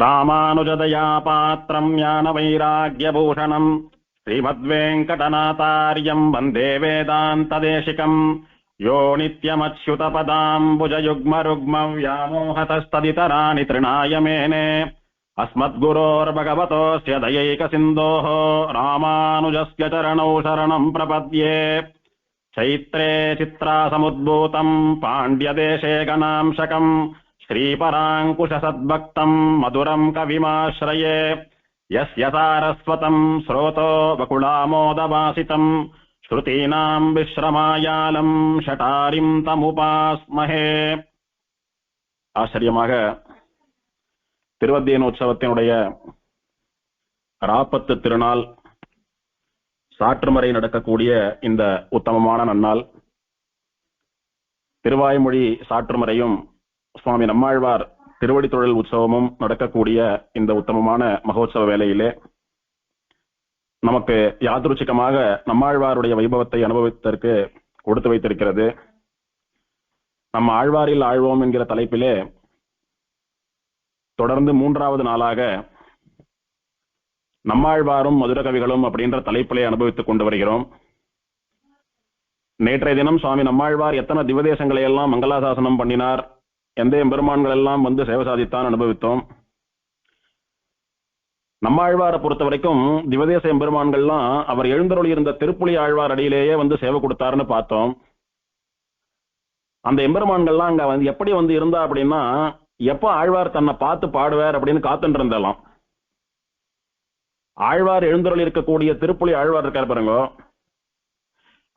ராமானுஜதயா பாத்திரம் ஞான வைராக்யபூஷணம் ஸ்ரீமத்வேங்கடநாதார்யம் வந்தே வேதாந்ததேசிகம் யோ நித்யமச்யுதபதாம்புஜயுக்மருக்ம வியாமோஹதஸ்ததிதராணி த்ரிணாய மேனே अस्मद्गुरोर्भगवतोऽस्य दयैकसिन्धोः रामानुजस्य चरणौ शरणं प्रपद्ये। चैत्रे चित्रासमुद्भूतं पाण्ड्यदेशे गणांशकं श्रीपराङ्कुशसद्भक्तं मधुरं कविमाश्रये। यस्य सारस्वतं स्रोतो वकुलामोदवासितं श्रुतीनां विश्रमायालं शटारिं तमुपास्महे। ஆச்சரியமாக திருவத்தியனோற்சவத்தினுடைய ராப்பத்து திருநாள் சாற்றுமறை நடக்கக்கூடிய இந்த உத்தமமான நன்னாள், திருவாய்மொழி சாற்றுமறையும் சுவாமி நம்மாழ்வார் திருவடி தொழில் உற்சவமும் நடக்கக்கூடிய இந்த உத்தமமான மகோத்சவ வேளையிலே நமக்கு யாதృச்சிகமாக நம்மாழ்வாருடைய வைபவத்தை அனுபவித்ததற்கு கொடுத்து வைத்திருக்கிறது. நம்ம ஆழ்வாரில் ஆழ்வோம் என்கிற தலைப்பிலே தொடர்ந்து மூன்றாவது நாளாக நம்மாழ்வாரும் மதுர கவிகளும் அப்படின்ற தலைப்பிலே அனுபவித்துக் கொண்டு வருகிறோம். நேற்றைய தினம் சுவாமி நம்மாழ்வார் எத்தனை திவதேசங்களை எல்லாம் மங்களாசாசனம் பண்ணினார், எந்த எம்பெருமான்கள் எல்லாம் வந்து சேவை சாதித்தான் அனுபவித்தோம். நம்மாழ்வாரை பொறுத்த வரைக்கும் திவதேச எம்பெருமான்கள்லாம் அவர் எழுந்தருளி இருந்த திருப்புலி ஆழ்வார் அடியிலேயே வந்து சேவை கொடுத்தாருன்னு பார்த்தோம். அந்த எம்பெருமான்கள்லாம் அங்க வந்து எப்படி வந்து இருந்தா அப்படின்னா, எப்ப ஆழ்வார் தன்னை பார்த்து பாடுவார் அப்படின்னு காத்துட்டு இருந்தாலாம். ஆழ்வார் எழுந்தருளி இருக்கக்கூடிய திருப்புலி ஆழ்வார் இருக்கார் பாருங்க,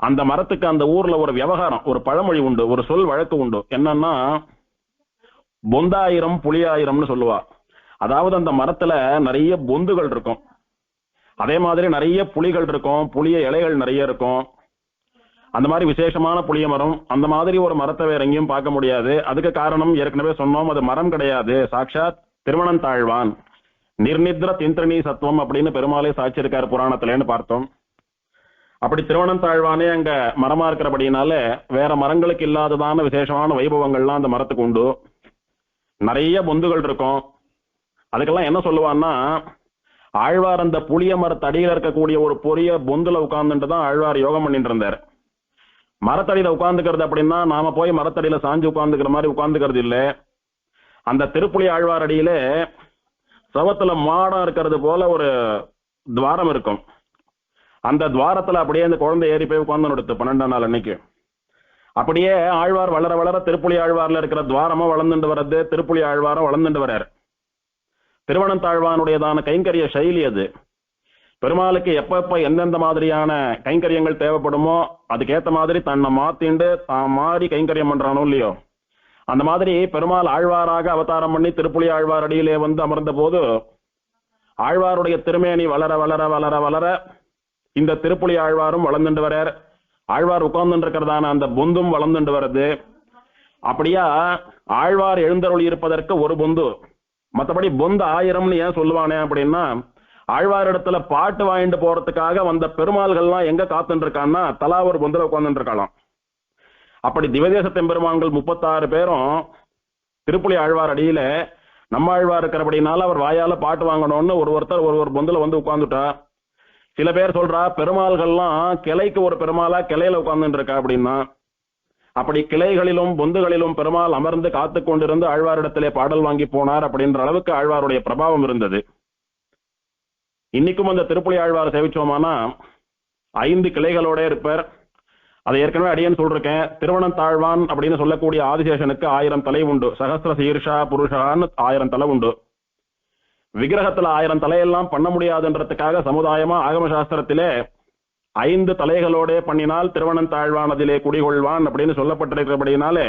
அந்த மரத்துக்கு அந்த ஊர்ல ஒரு விவகாரம், ஒரு பழமொழி உண்டு, ஒரு சொல் வழக்கு உண்டு. என்னன்னா, பொந்தாயிரம் புலியாயிரம்னு சொல்லுவா. அதாவது அந்த மரத்துல நிறைய பொந்துகள் இருக்கும், அதே மாதிரி நிறைய புலிகள் இருக்கும், புளிய இலைகள் நிறைய இருக்கும். அந்த மாதிரி விசேஷமான புளிய மரம், அந்த மாதிரி ஒரு மரத்தை வேற எங்கேயும் பார்க்க முடியாது. அதுக்கு காரணம் ஏற்கனவே சொன்னோம், அது மரம் கிடையாது, சாட்சாத் திருவனந்தாழ்வான். நிர்நித்ர திந்திரணி சத்துவம் அப்படின்னு பெருமாளே சாட்சியிருக்காரு புராணத்திலேன்னு பார்த்தோம். அப்படி திருவனந்தாழ்வானே அங்க மரமா இருக்கிறபடினால வேற மரங்களுக்கு இல்லாததான விசேஷமான வைபவங்கள்லாம் அந்த மரத்துக்கு உண்டு. நிறைய பொந்துகள் இருக்கும். அதுக்கெல்லாம் என்ன சொல்லுவான்னா, ஆழ்வார் அந்த புளிய மரத்தடியில இருக்கக்கூடிய ஒரு பொரிய பொந்துல உட்கார்ந்துட்டு தான் ஆழ்வார் யோகம் பண்ணிட்டு இருந்தார். மரத்தடியில உட்கார்ந்துக்கிறது அப்படின்னா நாம போய் மரத்தடியில சாஞ்சு உட்கார்ந்துக்கிற மாதிரி உட்கார்ந்துக்கிறது இல்லை. அந்த திருப்புலி ஆழ்வார் அடியில சவத்துல மாடம் இருக்கிறது போல ஒரு துவாரம் இருக்கும். அந்த துவாரத்துல அப்படியே அந்த குழந்தை ஏறி போய் உட்கார்ந்து எடுத்து 12ஆம் நாள் அன்னைக்கு அப்படியே ஆழ்வார் வளர வளர திருப்புலி ஆழ்வார்ல இருக்கிற துவாரமும் வளர்ந்துட்டு வர்றது, திருப்புலி ஆழ்வாரும் வளர்ந்துட்டு வர்றாரு. திருவனந்தாழ்வானுடையதான கைங்கரிய சைலி அது. பெருமாளுக்கு எப்ப எந்தெந்த மாதிரியான கைங்கரியங்கள் தேவைப்படுமோ அதுக்கேற்ற மாதிரி தன்னை மாத்திண்டு தான் மாறி கைங்கரியம் பண்றானோ இல்லையோ, அந்த மாதிரி பெருமாள் ஆழ்வாராக அவதாரம் பண்ணி திருப்புலி ஆழ்வார் அடியிலே வந்து அமர்ந்த போது ஆழ்வாருடைய திருமேனி வளர வளர வளர வளர இந்த திருப்புலி ஆழ்வாரும் வளர்ந்துட்டு வர்றார். ஆழ்வார் உட்கார்ந்து இருக்கிறதான அந்த பொந்தும் வளர்ந்துட்டு வருது. அப்படியா ஆழ்வார் எழுந்தருளி இருப்பதற்கு ஒரு பொந்து, மற்றபடி பொந்து 1000ன்னு ஏன் சொல்லுவானே அப்படின்னா, ஆழ்வாரிடத்துல பாட்டு வாங்கிட்டு போறதுக்காக வந்த பெருமாள்கள்லாம் எங்க காத்துட்டு இருக்கான்னா தலா ஒரு பொந்துல உட்கார்ந்துட்டு இருக்கலாம். அப்படி திவதேசத்தின் பெருமான்கள் 36 பேரும் திருப்புலி ஆழ்வார் அடியில நம்மாழ்வார் இருக்கிறபடினால அவர் வாயால பாட்டு வாங்கணும்னு ஒருத்தர் ஒரு பொந்துல வந்து உட்கார்ந்துட்டா. சில பேர் சொல்றா, பெருமாள்கள்லாம் கிளைக்கு ஒரு பெருமாளா கிளையில உட்கார்ந்துட்டு இருக்கா அப்படின்னா. அப்படி கிளைகளிலும் பொந்துகளிலும் பெருமாள் அமர்ந்து காத்து கொண்டிருந்து ஆழ்வாரிடத்திலே பாடல் வாங்கி போனார் அப்படின்ற அளவுக்கு ஆழ்வாருடைய பிரபாவம் இருந்தது. இன்னைக்கும் அந்த திருப்புலி ஆழ்வார் சேவிச்சோமானா 5 கிளைகளோட இருப்பார். அதை ஏற்கனவே அடியேன்னு சொல்லிருக்கேன். திருவனந்தாழ்வான் அப்படின்னு சொல்லக்கூடிய ஆதிசேஷனுக்கு 1000 தலை உண்டு. சகஸ்ர சீர்ஷா புருஷான்னு 1000 தலை உண்டு. விக்கிரகத்துல 1000 தலையெல்லாம் பண்ண முடியாதுன்றதுக்காக சமுதாயமா ஆகம சாஸ்திரத்திலே 5 தலைகளோட பண்ணினால் திருவனந்தாழ்வான் அதிலே குடிகொள்வான் அப்படின்னு சொல்லப்பட்டிருக்கிறபடினாலே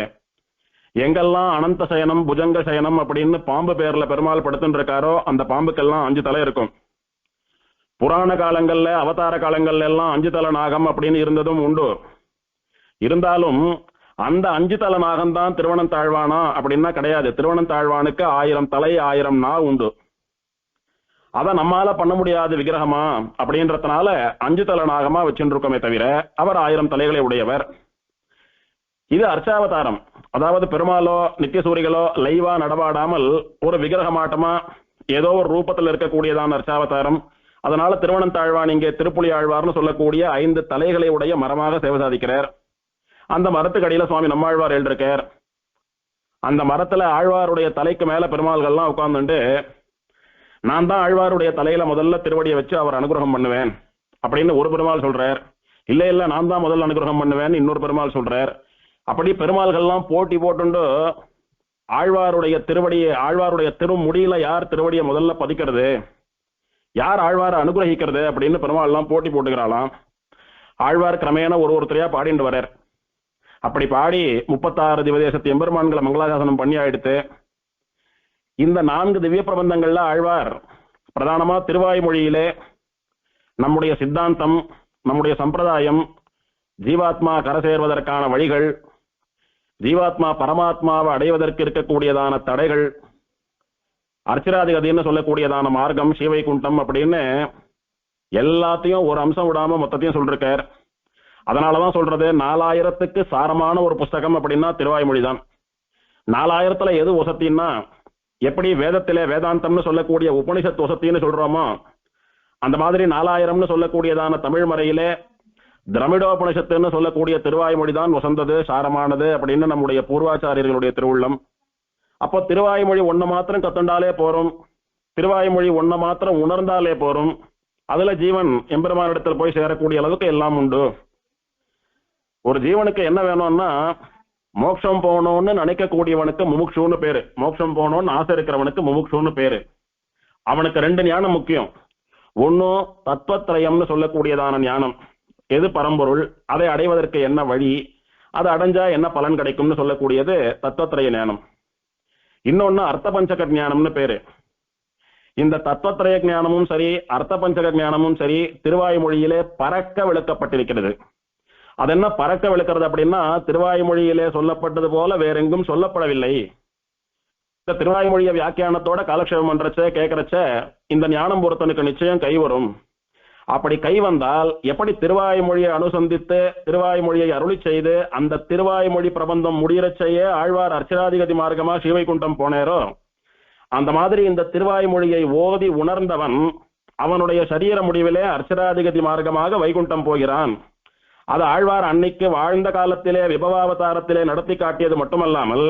எங்கெல்லாம் அனந்த சயனம் புஜங்க சயனம் அப்படின்னு பாம்பு பேர்ல பெருமாள் படுத்துட்டு இருக்காரோ அந்த பாம்புக்கெல்லாம் 5 தலை இருக்கும். புராண காலங்கள்ல அவதார காலங்கள்ல எல்லாம் 5 தலை நாகம் அப்படின்னு இருந்ததும் உண்டு. இருந்தாலும் அந்த 5 தலை நாகம் தான் திருவனந்தாழ்வானா அப்படின்னா கிடையாது. திருவனந்தாழ்வானுக்கு 1000 தலை 1000 நா உண்டு. அதை நம்மால பண்ண முடியாது விக்கிரகமா அப்படின்றதுனால 5 தலை நாகமா வச்சுட்டு இருக்கோமே தவிர அவர் 1000 தலைகளை உடையவர். இது அர்ச்சாவதாரம். அதாவது பெருமாளோ நித்தியசூரிகளோ லைவா நடவாடாமல் ஒரு விக்கிரகமாட்டமா ஏதோ ஒரு ரூபத்தில் இருக்கக்கூடியதான அர்ச்சாவதாரம். அதனால திருவனந்தாழ்வான் இங்கே திருப்புலி ஆழ்வார்னு சொல்லக்கூடிய 5 தலைகளை உடைய மரமாக சேவை சாதிக்கிறார். அந்த மரத்துக்கு அடியில சுவாமி நம்மாழ்வார் எழுதிருக்கார். அந்த மரத்துல ஆழ்வாருடைய தலைக்கு மேல பெருமாள்கள்லாம் உட்கார்ந்துட்டு, நான் தான் ஆழ்வாருடைய தலையில முதல்ல திருவடியை வச்சு அவர் அனுகிரகம் பண்ணுவேன் அப்படின்னு ஒரு பெருமாள் சொல்றார். இல்ல இல்ல, நான் தான் முதல்ல அனுகிரகம் பண்ணுவேன் இன்னொரு பெருமாள் சொல்றார். அப்படி பெருமாள்கள்லாம் போட்டி போட்டுண்டு ஆழ்வாருடைய திருவடியை, ஆழ்வாருடைய திருமுடியில யார் திருவடியை முதல்ல பதிக்கிறது, யார் ஆழ்வாரை அனுகிரகிக்கிறது அப்படின்னு பெருமாள் எல்லாம் போட்டி போட்டுக்கிறாளாம். ஆழ்வார் கிரமேண ஒருத்தரையா பாடிட்டு வரார். அப்படி பாடி 36 திவதேசத்து எம்பெருமான்களை மங்களாசாசனம் பண்ணி ஆயிடுத்து. இந்த 4 திவ்ய பிரபந்தங்கள்ல ஆழ்வார் பிரதானமா திருவாய்மொழியிலே நம்முடைய சித்தாந்தம், நம்முடைய சம்பிரதாயம், ஜீவாத்மா கரை சேர்வதற்கான வழிகள், ஜீவாத்மா பரமாத்மாவை அடைவதற்கு இருக்கக்கூடியதான தடைகள், அர்ச்சராதிகதின்னு சொல்லக்கூடியதான மார்க்கம், ஸ்ரீவைகுண்டம் அப்படின்னு எல்லாத்தையும் ஒரு அம்சம் விடாம மொத்தத்தையும் சொல்லிருக்கார். அதனாலதான் சொல்றது 4000க்கு சாரமான ஒரு புஸ்தகம் அப்படின்னா திருவாய்மொழி தான். 4000த்துல எது வசத்தின்னா, எப்படி வேதத்திலே வேதாந்தம்னு சொல்லக்கூடிய உபனிஷத் வசத்தின்னு சொல்றோமோ அந்த மாதிரி 4000ன்னு சொல்லக்கூடியதான தமிழ் மறையிலே திரமிடோபனிஷத்துன்னு சொல்லக்கூடிய திருவாய்மொழி தான் வசந்தது, சாரமானது அப்படின்னு நம்முடைய பூர்வாச்சாரியர்களுடைய திருவுள்ளம். அப்போ திருவாய்மொழி ஒன்ன மாத்திரம் கத்துண்டாலே போறோம், திருவாய்மொழி ஒன்ன மாத்திரம் உணர்ந்தாலே போறோம், அதுல ஜீவன் எம்பெருமானிடத்தில் போய் சேரக்கூடிய அளவுக்கு எல்லாம் உண்டு. ஒரு ஜீவனுக்கு என்ன வேணும்னா, மோட்சம் போகணும்னு நினைக்கக்கூடியவனுக்கு முமுட்சுன்னு பேரு, மோட்சம் போகணும்னு ஆசை இருக்கிறவனுக்கு முமுட்சுன்னு பேரு. அவனுக்கு 2 ஞானம் முக்கியம். ஒன்னும் தத்துவத்திரயம்னு சொல்லக்கூடியதான ஞானம், எது பரம்பொருள், அதை அடைவதற்கு என்ன வழி, அதை அடைஞ்சா என்ன பலன் கிடைக்கும்னு சொல்லக்கூடியது தத்துவத்திரய ஞானம். இன்னொன்னு அர்த்த பஞ்சக ஞானம்னு பேரு. இந்த தத்துவத்திரய ஞானமும் சரி, அர்த்த பஞ்சக ஞானமும் சரி திருவாய்மொழியிலே பறக்க விளக்கப்பட்டிருக்கிறது. அது என்ன பறக்க விளக்கிறது அப்படின்னா, திருவாய்மொழியிலே சொல்லப்பட்டது போல வேறெங்கும் சொல்லப்படவில்லை. இந்த திருவாய்மொழிய வியாக்கியானத்தோட காலக்ஷேபம் பண்றச்ச கேட்கறச்ச இந்த ஞானம் பொறுத்தனுக்கு நிச்சயம் கை வரும். அப்படி கை வந்தால் எப்படி திருவாய்மொழியை அனுசந்தித்து திருவாய்மொழியை அருளி செய்து அந்த திருவாய்மொழி பிரபந்தம் முடியறச்சையே ஆழ்வார் அர்ச்சராதிகதி மார்க்கமா ஸ்ரீவைகுண்டம் போனேரோ, அந்த மாதிரி இந்த திருவாய்மொழியை ஓதி உணர்ந்தவன் அவனுடைய சரீர முடிவிலே அர்ச்சராதிகதி மார்க்கமாக வைகுண்டம் போகிறான். அது ஆழ்வார் அன்னைக்கு வாழ்ந்த காலத்திலே விபவாவதாரத்திலே நடத்தி காட்டியது மட்டுமல்லாமல்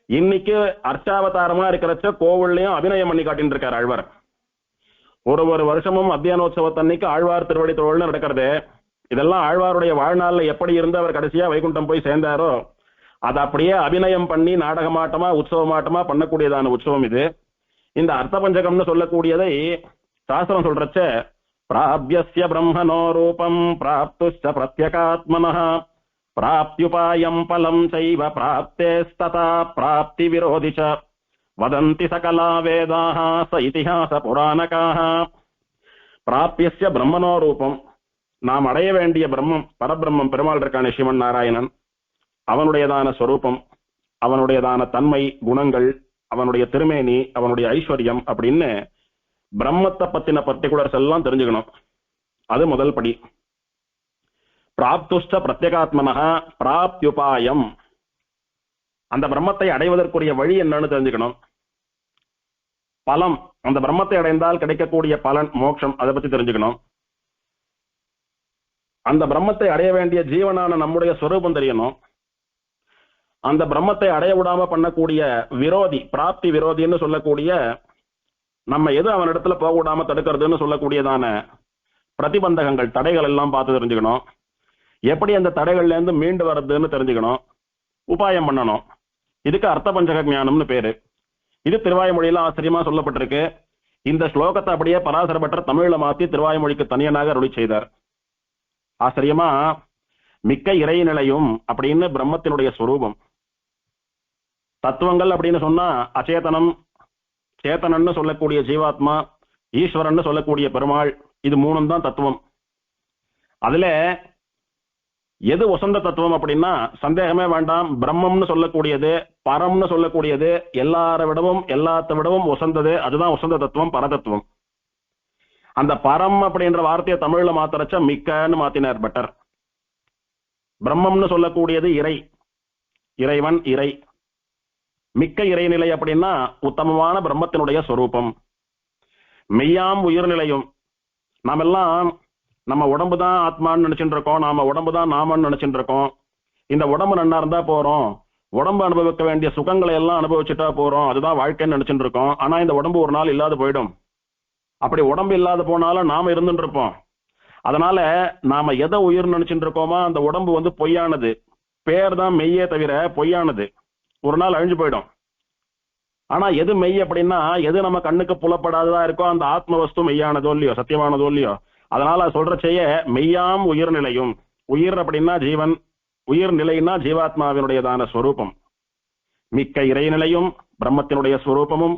இன்னைக்கு அர்ச்சாவதாரமா இருக்கிறச்ச கோவில்லையும் அபிநயம் பண்ணி காட்டின்னு இருக்கார் ஆழ்வார். ஒரு வருஷமும் அத்தியானோத்சவத்தன்னைக்கு ஆழ்வார் திருவடி தொழில்னு நடக்கிறது. இதெல்லாம் ஆழ்வாருடைய வாழ்நாள்ல எப்படி இருந்து அவர் கடைசியா வைகுண்டம் போய் சேர்ந்தாரோ அதை அப்படியே அபிநயம் பண்ணி நாடகமாட்டமா உற்சவமாட்டமா பண்ணக்கூடியதான உற்சவம் இது. இந்த அர்த்த பஞ்சகம்னு சொல்லக்கூடியதை சாஸ்திரம் சொல்றச்ச, பிராப்யஸ்ய பிரம்மணோ ரூபம் பிராப்துச்ச பிரத்யகாத்மனஹ பிராப்த்யுபாயம் பலம் சைவ பிராப்தேஸ்ததா பிராப்தி விரோதிச்ச வதந்தி சகலா வேதாஹ ச இதிஹாச புராணகாஹ. பிராப்யஸ்ய பிரம்மணோ ரூபம், நாம் அடைய வேண்டிய பிரம்மம், பரபிரம்மம் பெருமாள் இருக்கான சிவன் நாராயணன், அவனுடையதான ஸ்வரூபம், அவனுடையதான தன்மை குணங்கள், அவனுடைய திருமேனி, அவனுடைய ஐஸ்வர்யம் அப்படின்னு பிரம்மத்தை பத்தின பர்டிகுலர்ஸ் எல்லாம் தெரிஞ்சுக்கணும். அது முதல் படி. பிராப்துஷ்ட பிரத்யேகாத்மனஹ பிராப்தியுபாயம், அந்த பிரம்மத்தை அடைவதற்குரிய வழி என்னன்னு தெரிஞ்சுக்கணும். பலம், அந்த பிரம்மத்தை அடைந்தால் கிடைக்கக்கூடிய பலன் மோட்சம், அதை பத்தி தெரிஞ்சுக்கணும். அந்த பிரம்மத்தை அடைய வேண்டிய ஜீவனான நம்முடைய ஸ்வரூபம் தெரியணும். அந்த பிரம்மத்தை அடைய விடாம பண்ணக்கூடிய விரோதி, பிராப்தி விரோதின்னு சொல்லக்கூடிய நம்ம எது அவனிடத்துல போக விடாம தடுக்கிறதுன்னு சொல்லக்கூடியதான பிரதிபந்தகங்கள், தடைகள் எல்லாம் பார்த்து தெரிஞ்சுக்கணும். எப்படி அந்த தடைகள்ல இருந்து மீண்டு வர்றதுன்னு தெரிஞ்சுக்கணும், உபாயம் பண்ணணும். இதுக்கு அர்த்த பஞ்சக ஞானம்னு பேரு. இது திருவாய்மொழியில ஆச்சரியமா சொல்லப்பட்டிருக்கு. இந்த ஸ்லோகத்தை அப்படியே பராசர பட்டர் தமிழ்ல மாத்தி திருவாய்மொழிக்கு தனியனாக அருளி செய்தார். ஆச்சரியமா, மிக்க இறை நிலையும் அப்படின்னு பிரம்மத்தினுடைய ஸ்வரூபம். தத்துவங்கள் அப்படின்னு சொன்னா அச்சேதனம், சேத்தனன்னு சொல்லக்கூடிய ஜீவாத்மா, ஈஸ்வரன் சொல்லக்கூடிய பெருமாள், இது 3 தான் தத்துவம். அதுல எது வசந்த தத்துவம் அப்படின்னா சந்தேகமே வேண்டாம், பிரம்மம்னு சொல்லக்கூடியது, பரம்னு சொல்லக்கூடியது, எல்லாத்த விடவும் வசந்தது, அதுதான் வசந்த தத்துவம், பரதத்துவம். அந்த பரம் அப்படின்ற வார்த்தையை தமிழ்ல மாத்தறச்ச மிக்கன்னு மாத்தினார் பட்டர். பிரம்மம்னு சொல்லக்கூடியது இறை, இறைவன், இறை. மிக்க இறைநிலை அப்படின்னா உத்தமமான பிரம்மத்தினுடைய ஸ்வரூபம் மெய்யாம் உயிர்நிலையும். நாம எல்லாம் நம்ம உடம்பு தான் ஆத்மான்னு நினைச்சுட்டு இருக்கோம், நாம உடம்பு தான் நாமன்னு நினைச்சுட்டு இருக்கோம். இந்த உடம்பு நன்னா இருந்தா போறோம், உடம்பு அனுபவிக்க வேண்டிய சுகங்களை எல்லாம் அனுபவிச்சுட்டா போறோம், அதுதான் வாழ்க்கைன்னு நினைச்சுட்டு இருக்கோம். ஆனா இந்த உடம்பு ஒரு நாள் இல்லாத போயிடும். அப்படி உடம்பு இல்லாத போனாலும் நாம இருந்துட்டு இருப்போம். அதனால நாம எதை உயிர் நினைச்சுட்டு இருக்கோமோ அந்த உடம்பு பொய்யானது, பேர் தான் மெய்யே தவிர பொய்யானது, ஒரு நாள் அழிஞ்சு போயிடும். ஆனா எது மெய் அப்படின்னா எது நம்ம கண்ணுக்கு புலப்படாததா இருக்கோ அந்த ஆத்ம வஸ்து மெய்யானதோ இல்லையோ, சத்தியமானதோ இல்லையோ. அதனால சொல்றச்சைய மெய்யாம் உயிர்நிலையும். உயிர் அப்படின்னா ஜீவன், உயிர் நிலைன்னா ஜீவாத்மாவினுடையதான ஸ்வரூபம். மிக்க இறைநிலையும் பிரம்மத்தினுடைய ஸ்வரூபமும்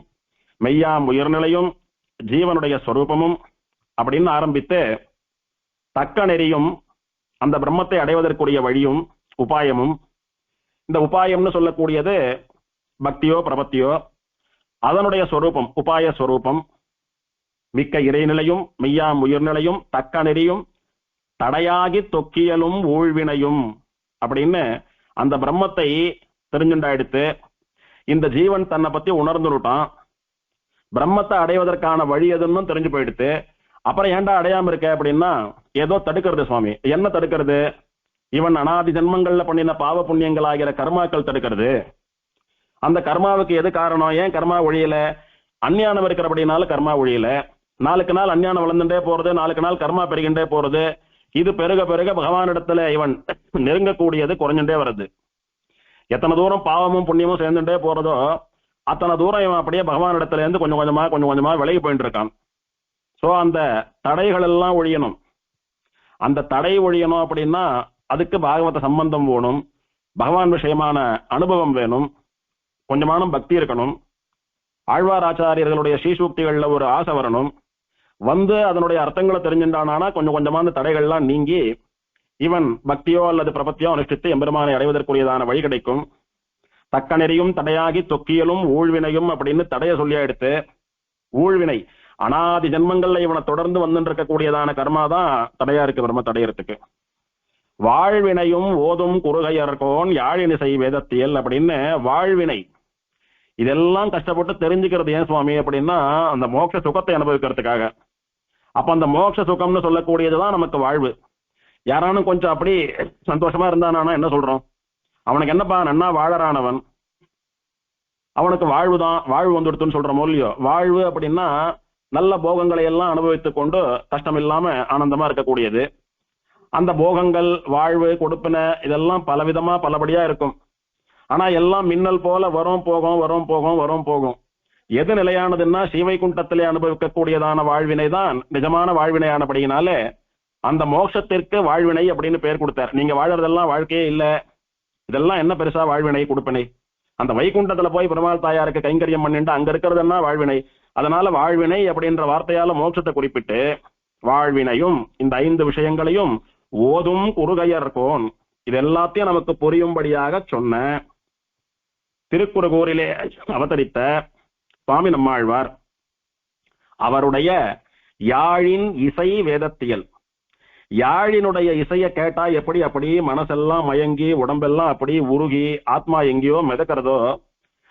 மெய்யாம் உயிர்நிலையும் ஜீவனுடைய ஸ்வரூபமும் அப்படின்னு ஆரம்பித்து தக்க நெறியும் அந்த பிரம்மத்தை அடைவதற்குரிய வழியும் உபாயமும். இந்த உபாயம்னு சொல்லக்கூடியது பக்தியோ பிரபத்தியோ, அதனுடைய ஸ்வரூபம் உபாய ஸ்வரூபம். மிக்க இறைநிலையும் மெய்யாம் உயிர்நிலையும் தக்க நெறியும் தடையாகி தொக்கியலும் ஊழ்வினையும் அப்படின்னு அந்த பிரம்மத்தை தெரிஞ்சுண்டா எடுத்து இந்த ஜீவன் தன்னை பத்தி உணர்ந்துட்டான். பிரம்மத்தை அடைவதற்கான வழி எதுன்னு தெரிஞ்சு போயிடுத்து. அப்புறம் ஏன்டா அடையாம இருக்க அப்படின்னா ஏதோ தடுக்கிறது சுவாமி. என்ன தடுக்கிறது? இவன் அனாதி ஜென்மங்கள்ல பண்ணின பாவ புண்ணியங்கள் ஆகிற கர்மாக்கள் தடுக்கிறது. அந்த கர்மாவுக்கு எது காரணம்? ஏன் கர்மா ஒழியல? அஞ்ஞானம் இருக்கிறபடினால கர்மா ஒழியல. நாளுக்கு நாள் அஞ்ஞானம் வளர்ந்துட்டே போறது, நாளுக்கு நாள் கர்மா பெருகின்றே போறது. இது பெருக பெருக பகவானிடத்துல இவன் நெருங்கக்கூடியது குறைஞ்சுட்டே வருது. எத்தனை தூரம் பாவமும் புண்ணியமும் சேர்ந்துட்டே போறதோ அத்தனை தூரம் இவன் அப்படியே பகவானிடத்துல இருந்து கொஞ்சம் கொஞ்சமா விலகி போயிட்டு இருக்கான். சோ அந்த தடைகள் எல்லாம் ஒழியணும். அந்த தடை ஒழியணும் அப்படின்னா அதுக்கு பாகவத சம்பந்தம் வேணும், பகவான் விஷயமான அனுபவம் வேணும், கொஞ்சமான பக்தி இருக்கணும், ஆழ்வார் ஆச்சாரியர்களுடைய ஸ்ரீசூக்திகள்ல ஒரு ஆசை வரணும். அதனுடைய அர்த்தங்களை தெரிஞ்சுட்டானா கொஞ்சம் கொஞ்சமா அந்த தடைகள்லாம் நீங்கி இவன் பக்தியோ அல்லது பிரபத்தியோ அனுஷ்டித்து எம்பெருமானை அடைவதற்குரியதான வழி கிடைக்கும். தக்க நெறியும் தடையாகி தொக்கியலும் ஊழ்வினையும் அப்படின்னு தடைய சொல்லியா எடுத்து, ஊழ்வினை அனாதி ஜென்மங்கள்ல இவனை தொடர்ந்து வந்துட்டு இருக்கக்கூடியதான கர்மாதான் தடையா இருக்கு பிரம்ம தடையறதுக்கு. வாழ்வினையும் ஓதும் குறுகையர்கோன் யாழினிசை வேதத்தியல் அப்படின்னு வாழ்வினை இதெல்லாம் கஷ்டப்பட்டு தெரிஞ்சுக்கிறது ஏன் சுவாமி அப்படின்னா அந்த மோட்ச சுகத்தை அனுபவிக்கிறதுக்காக. அப்ப அந்த மோட்ச சுகம்னு சொல்லக்கூடியதுதான் நமக்கு வாழ்வு. யாரானும் கொஞ்சம் அப்படி சந்தோஷமா இருந்தானா என்ன சொல்றோம்? அவனுக்கு என்னப்பா நன்னா வாழறானவன், அவனுக்கு வாழ்வுதான், வாழ்வு வந்துடுத்துன்னு சொல்றோமோ இல்லையோ. வாழ்வு அப்படின்னா நல்ல போகங்களை எல்லாம் அனுபவித்துக் கொண்டு கஷ்டம் இல்லாம ஆனந்தமா இருக்கக்கூடியது. அந்த போகங்கள் வாழ்வு கொடுப்பின இதெல்லாம் பலவிதமா பலபடியா இருக்கும். ஆனா எல்லாம் மின்னல் போல வரும் போகும் வரும் போகும் வரும் போகும். எது நிலையானதுன்னா ஸ்ரீவைகுண்டத்திலே அனுபவிக்கக்கூடியதான வாழ்வினை தான் நிஜமான வாழ்வினையானபடியினாலே அந்த மோட்சத்திற்கு வாழ்வினை அப்படின்னு பெயர் கொடுத்தார். நீங்க வாழறதெல்லாம் வாழ்க்கையே இல்ல, இதெல்லாம் என்ன பெருசா வாழ்வினை கொடுப்பினை? அந்த வைகுண்டத்துல போய் பெருமாள் தாயாருக்கு கைங்கரியம் பண்ணிட்டு அங்க இருக்கிறதுன்னா வாழ்வினை. அதனால வாழ்வினை அப்படின்ற வார்த்தையால மோட்சத்தை குறிப்பிட்டு வாழ்வினையும் இந்த 5 விஷயங்களையும் ஓதும் குறுகையர்கோன் இது எல்லாத்தையும் நமக்கு புரியும்படியாக சொன்ன திருக்குறுகூரிலே அவதரித்த சுவாமி நம்மாழ்வார் அவருடைய யாழின் இசை வேதத்தியல். யாழினுடைய இசையை கேட்டா எப்படி அப்படி மனசெல்லாம் மயங்கி உடம்பெல்லாம் அப்படி உருகி ஆத்மா எங்கேயோ மிதக்கிறதோ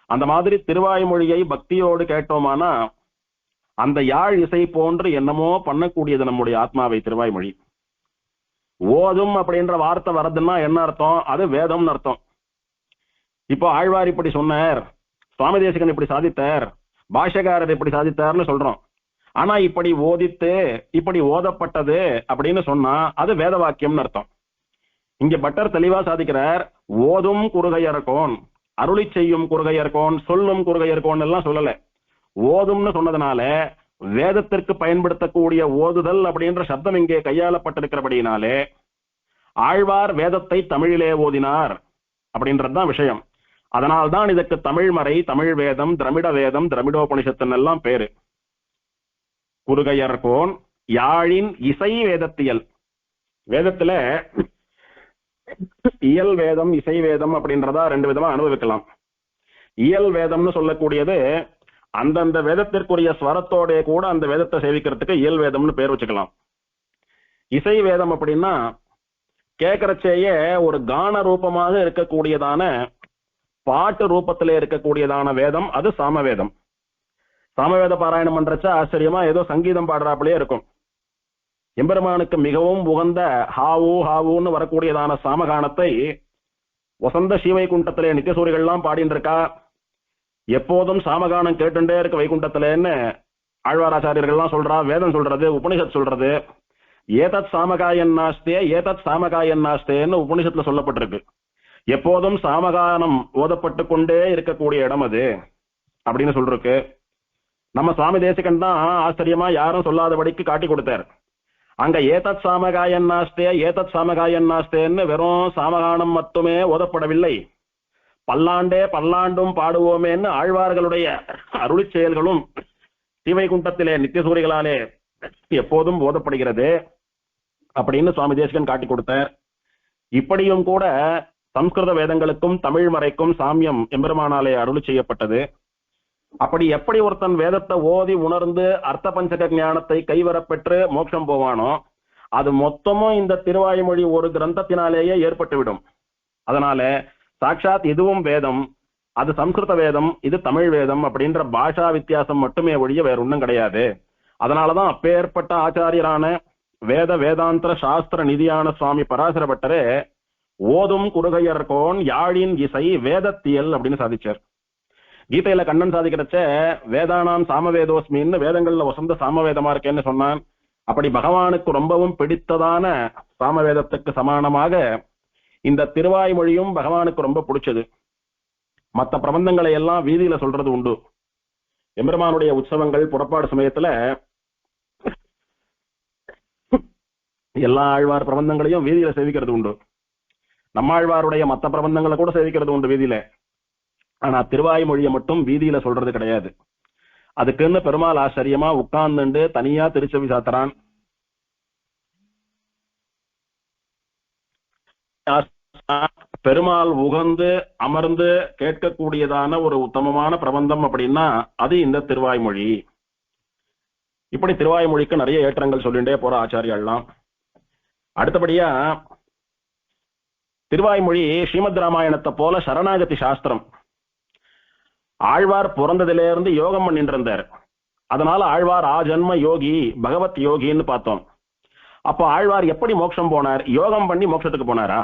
அந்த மாதிரி திருவாய்மொழியை பக்தியோடு கேட்டோமானா அந்த யாழ் இசை போன்று என்னமோ பண்ணக்கூடியது நம்முடைய ஆத்மாவை திருவாய்மொழி. ஓதும் அப்படின்ற வார்த்தை வர்றதுன்னா என்ன அர்த்தம்? அது வேதம்னு அர்த்தம். இப்போ ஆழ்வார் இப்படி சொன்னார், சுவாமி தேசிகன் இப்படி சாதித்தார், பாஷ்யக்காரர் இப்படி சாதித்தார்னு சொல்றோம். ஆனா இப்படி ஓதித்து இப்படி ஓதப்பட்டது அப்படின்னு சொன்னா அது வேத வாக்கியம்னு அர்த்தம். இங்க பட்டர் தெளிவா சாதிக்கிறார், ஓதும் குறுகையர்கோன், அருளி செய்யும் குறுகையர்கோன், சொல்லும் குறுகையர்கோன் எல்லாம் சொல்லல. ஓதும்னு சொன்னதுனால வேதத்திற்கு பயன்படுத்தக்கூடிய ஓதுதல் அப்படின்ற சப்தம் இங்கே கையாளப்பட்டிருக்கிறபடினாலே ஆழ்வார் வேதத்தை தமிழிலே ஓதினார் அப்படின்றதுதான் விஷயம். அதனால்தான் இதற்கு தமிழ் மறை, தமிழ் வேதம், திரமிட வேதம், திரமிடோபனிஷத்துன்னு எல்லாம் பேரு. குறுகையர்கோன் யாழின் இசை வேதத்தியல். வேதத்துல இயல் வேதம் இசை வேதம் அப்படின்றதா 2 விதமா அனுபவிக்கலாம். இயல் வேதம்னு சொல்லக்கூடியது அந்தந்த வேதத்திற்குரிய ஸ்வரத்தோட கூட அந்த வேதத்தை சேவிக்கிறதுக்கு இயல் வேதம்னு பேர் வச்சுக்கலாம். இசை வேதம் அப்படின்னா கேட்கறச்சேயே ஒரு கான ரூபமாக இருக்கக்கூடியதான பாட்டு ரூபத்திலே இருக்கக்கூடியதான வேதம், அது சாமவேதம். சாமவேத பாராயணம் பண்றச்ச ஆச்சரியமா ஏதோ சங்கீதம் பாடுறாப்புலயே இருக்கும். எம்பெருமானுக்கு மிகவும் உகந்த ஹாவூ ஹாவூன்னு வரக்கூடியதான சாமகானத்தை வசந்த ஸ்ரீவைகுண்டத்திலே நித்தியசூரிகள்லாம் பாடின்னு இருக்கா. எப்போதும் சாமகானம் கேட்டுட்டே இருக்க வைகுண்டத்திலேன்னு ஆழ்வாராச்சாரியர்கள்லாம் சொல்றா. வேதம் சொல்றது, உபனிஷத் சொல்றது. ஏதத் சாமகாயன் நாஸ்தே ஏதத் சாமகாயன் நாஸ்தேன்னு உபனிஷத்துல சொல்லப்பட்டிருக்கு. எப்போதும் சாமகானம் ஓதப்பட்டு கொண்டே இருக்கக்கூடிய இடம் அது அப்படின்னு சொல்றதுக்கு நம்ம சுவாமி தேசிகன் தான் ஆச்சரியமா யாரும் சொல்லாதபடிக்கு காட்டி கொடுத்தார். அங்க ஏதத் சாமகாயன் நாஸ்தே ஏதத் சாமகாயன் நாஸ்தேன்னு வெறும் சாமகானம் மட்டுமே ஓதப்படவில்லை. பல்லாண்டே பல்லாண்டும் பாடுவோமேன்னு ஆழ்வார்களுடைய அருளி செயல்களும் ஸ்ரீவைகுண்டத்திலே நித்தியசூரிகளாலே எப்போதும் ஓதப்படுகிறது அப்படின்னு சுவாமி தேசிகன் காட்டி கொடுத்தார். இப்படியும் கூட சம்ஸ்கிருத வேதங்களுக்கும் தமிழ் மறைக்கும் சாமியம் எம்பெருமானாலே அருளி செய்யப்பட்டது. அப்படி எப்படி ஒருத்தன் வேதத்தை ஓதி உணர்ந்து அர்த்த பஞ்சக ஞானத்தை கைவரப்பெற்று மோட்சம் போவானோ அது மொத்தமும் இந்த திருவாய்மொழி ஒரு கிரந்தத்தினாலேயே ஏற்பட்டுவிடும். அதனால சாட்சாத் இதுவும் வேதம், அது சம்ஸ்கிருத வேதம், இது தமிழ் வேதம் அப்படின்ற பாஷா வித்தியாசம் மட்டுமே ஒழிய வேற ஒன்றும் கிடையாது. அதனாலதான் அப்பேற்பட்ட ஆச்சாரியரான வேத வேதாந்திர சாஸ்திர நிதியான சுவாமி பராசர பட்டரே ஓதும் குறுகையர்கோன் யாழின் இசை வேதத்தியல் அப்படின்னு சாதிச்சார். கீதையில கண்ணன் சாதிக்கிறச்ச வேதானாம் சாமவேதோஸ்மின்னு வேதங்கள்ல வசந்த சாமவேதமா இருக்கேன்னு சொன்னான். அப்படி பகவானுக்கு ரொம்பவும் பிடித்ததான சாமவேதத்துக்கு சமானமாக இந்த திருவாய்மொழியும் பகவானுக்கு ரொம்ப பிடிச்சது. மற்ற பிரபந்தங்களை எல்லாம் வீதியில சொல்றது உண்டு. எம்பெருமானுடைய உற்சவங்கள் புறப்பாடு சமயத்துல எல்லா ஆழ்வார் பிரபந்தங்களையும் வீதியில சேவிக்கிறது உண்டு. நம்மாழ்வாருடைய மற்ற பிரபந்தங்களை கூட சேவிக்கிறது உண்டு வீதியில. ஆனா திருவாய்மொழியை மட்டும் வீதியில சொல்றது கிடையாது. அதுக்குன்னு பெருமாள் ஆச்சரியமா உட்கார்ந்துண்டு தனியா திருச்செவி சாத்துறான். பெருமாள் உகந்து அமர்ந்து கேட்கக்கூடியதான ஒரு உத்தமமான பிரபந்தம் அப்படின்னா அது இந்த திருவாய்மொழி. இப்படி திருவாய்மொழிக்கு நிறைய ஏற்றங்கள் சொல்லிண்டே போற ஆச்சாரியெல்லாம். அடுத்தபடியா திருவாய்மொழி ஸ்ரீமத் ராமாயணத்தை போல சரணாகதி சாஸ்திரம். ஆழ்வார் பிறந்ததிலிருந்து யோகம் பண்ணிட்டு இருந்தார். அதனால ஆழ்வார் ஆஜன்ம யோகி, பகவத் யோகின்னு பார்த்தோம். அப்போ ஆழ்வார் எப்படி மோட்சம் போனார்? யோகம் பண்ணி மோட்சத்துக்கு போனாரா?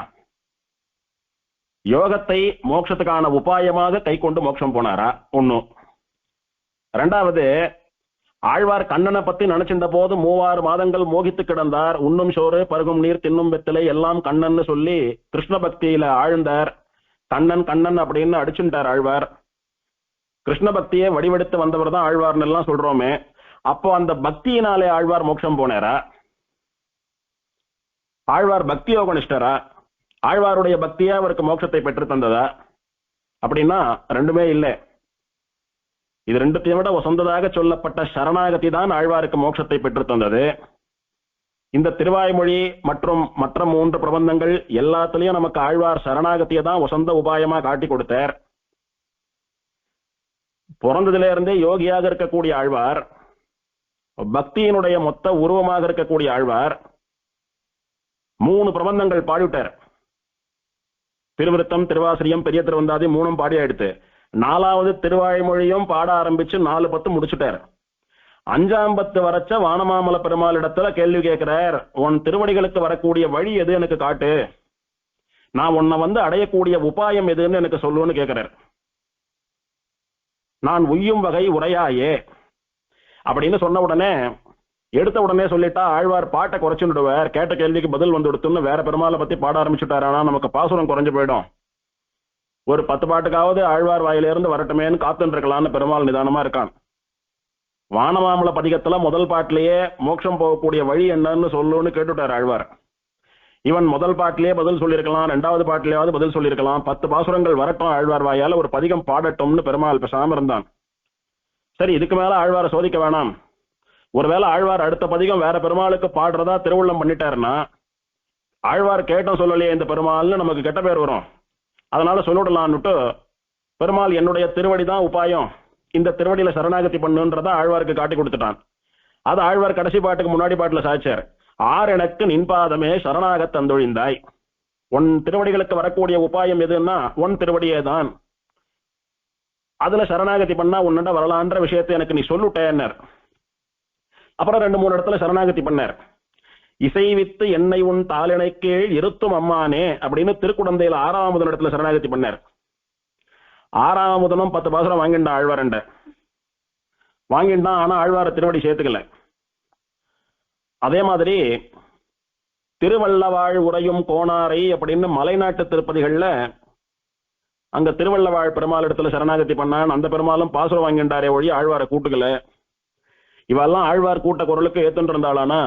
யோகத்தை மோட்சத்துக்கான உபாயமாக கை கொண்டு மோட்சம் போனாரா? ஒன்னும். ரெண்டாவது, ஆழ்வார் கண்ணனை பத்தி நினைச்சிருந்த போது 3-6 மாதங்கள் மோகித்து கிடந்தார். உண்ணும் சோறு பருகும் நீர் தின்னும் வெத்திலை எல்லாம் கண்ணன்னு சொல்லி கிருஷ்ண பக்தியில ஆழ்ந்தார். கண்ணன் கண்ணன் அப்படின்னு அடிச்சுட்டார் ஆழ்வார். கிருஷ்ண பக்தியை வடிவெடுத்து வந்தவர் தான் ஆழ்வார்னு எல்லாம் சொல்றோமே. அப்போ அந்த பக்தியினாலே ஆழ்வார் மோட்சம் போனாரா? ஆழ்வார் பக்தி யோகனிஷ்டரா? ஆழ்வாருடைய பக்தியே அவருக்கு மோட்சத்தை பெற்று தந்ததா? அப்படின்னா ரெண்டுமே இல்லை. இது ரெண்டுத்தையும் விட வசந்ததாக சொல்லப்பட்ட சரணாகதி தான் ஆழ்வாருக்கு மோட்சத்தை பெற்று தந்தது. இந்த திருவாய்மொழி மற்றும் மற்ற 3 பிரபந்தங்கள் எல்லாத்திலையும் நமக்கு ஆழ்வார் சரணாகதியை தான் வசந்த உபாயமா காட்டி கொடுத்தார். பிறந்ததில இருந்தே யோகியாக இருக்கக்கூடிய ஆழ்வார், பக்தியினுடைய மொத்த உருவமாக இருக்கக்கூடிய ஆழ்வார் 3 பிரபந்தங்கள் பாடிவிட்டார். திருவிருத்தம், திருவாசிரியம், பெரிய திருவந்தாதி 3 பாடி ஆயிடுத்து. 4வது திருவாய்மொழியும் பாட ஆரம்பிச்சு 4 10 முடிச்சுட்டார். 5ஆம் 10 வரச்ச வானமாமல பெருமாள் இடத்துல கேள்வி கேட்கிறார். உன் திருவடிகளுக்கு வரக்கூடிய வழி எது எனக்கு காட்டு, நான் உன்னை அடையக்கூடிய உபாயம் எதுன்னு எனக்கு சொல்லுன்னு கேட்கிறார். நான் உய்யும் வகை உரையாயே அப்படின்னு சொன்ன உடனே எடுத்த உடனே சொல்லிட்டா ஆழ்வார் பாட்டை குறைச்சுடுவார். கேட்ட கேள்விக்கு பதில் கொடுத்துன்னு வேற பெருமாளை பத்தி பாட ஆரம்பிச்சுட்டார். ஆனா நமக்கு பாசுரம் குறைஞ்சு போயிடும். ஒரு 10 பாட்டுக்காவது ஆழ்வார் வாயிலிருந்து வரட்டுமேன்னு காத்துட்டு இருக்கலாம்னு பெருமாள் நிதானமா இருக்கான். வானமாமல பதிகத்துல முதல் பாட்டிலேயே மோட்சம் போகக்கூடிய வழி என்னன்னு சொல்லுன்னு கேட்டுட்டார் ஆழ்வார். இவன் முதல் பாட்டிலேயே பதில் சொல்லியிருக்கலாம், 2வது பாட்டிலேயாவது பதில் சொல்லியிருக்கலாம். 10 பாசுரங்கள் வரட்டும் ஆழ்வார் வாயால, ஒரு பதிகம் பாடட்டும்னு பெருமாள் பேசாம இருந்தான். சரி, இதுக்கு மேல ஆழ்வாரை சோதிக்க வேணாம். ஒருவேளை ஆழ்வார் அடுத்த பதிகம் வேற பெருமாளுக்கு பாடுறதா திருவுள்ளம் பண்ணிட்டாருன்னா ஆழ்வார் கேட்டும் சொல்லலையே இந்த பெருமாள்னு நமக்கு கெட்ட பேர் வரும். அதனால சொல்லிடலான்னுட்டு பெருமாள் என்னுடைய திருவடி தான் உபாயம், இந்த திருவடியில சரணாகதி பண்ணுன்றத ஆழ்வாருக்கு காட்டி கொடுத்துட்டான். அது ஆழ்வார் கடைசி பாட்டுக்கு முன்னாடி பாட்டுல சாய்ச்சார். எனக்கு நின்பாதமே சரணாக தந்தொழிந்தாய். உன் திருவடிகளுக்கு வரக்கூடிய உபாயம் எதுன்னா உன் திருவடியே தான். அதுல சரணாகதி பண்ணா உன்னண்ட வரலான்ற விஷயத்தை எனக்கு நீ சொல்லுட்டேன்னர். அப்புறம் 2-3 இடத்துல சரணாகதி பண்ணார். இசைவித்து என்னை உன் தாளினை கீழ் இருத்தும் அம்மானே அப்படின்னு திருக்குடந்தையில 6ஆம் இடத்துல சரணாகதி பண்ணார். 6ஆம் 10 பாசுரம் வாங்கிண்டான் ஆழ்வாரண்ட. வாங்கிண்டான், ஆனா ஆழ்வார திருவடி சேர்த்துக்கல. அதே மாதிரி திருவள்ளவாழ் உறையும் கோணாரை அப்படின்னு மலைநாட்டு திருப்பதிகள்ல அங்க திருவள்ளவாழ் பெருமாள் இடத்துல சரணாகதி பண்ணான். அந்த பெருமாளும் பாசுரம் வாங்கிண்டாரே ஒழி ஆழ்வாரை கூட்டுக்கல. இவெல்லாம் ஆழ்வார் கூட்ட குரலுக்கு ஏத்துட்டு இருந்தாளானா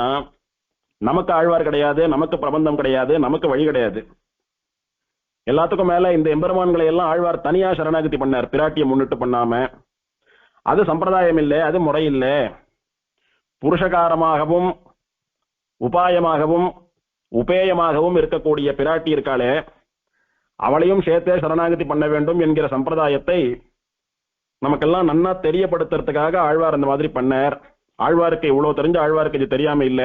நமக்கு ஆழ்வார் கிடையாது, நமக்கு பிரபந்தம் கிடையாது, நமக்கு வழி கிடையாது. எல்லாத்துக்கும் மேல இந்த எம்பெருமான்களை எல்லாம் ஆழ்வார் தனியா சரணாகதி பண்ணார், பிராட்டியை முன்னிட்டு பண்ணாம. அது சம்பிரதாயம் இல்லை, அது முறை இல்லை. புருஷகாரமாகவும் உபாயமாகவும் உபேயமாகவும் இருக்கக்கூடிய பிராட்டி இருக்காளே, அவளையும் சேர்த்தே சரணாகதி பண்ண வேண்டும் என்கிற சம்பிரதாயத்தை நமக்கெல்லாம் நன்னா தெரியப்படுத்துறதுக்காக ஆழ்வார் அந்த மாதிரி பண்ணார். ஆழ்வாருக்கு இவ்வளவு தெரிஞ்ச ஆழ்வாருக்கு இது தெரியாம இல்ல.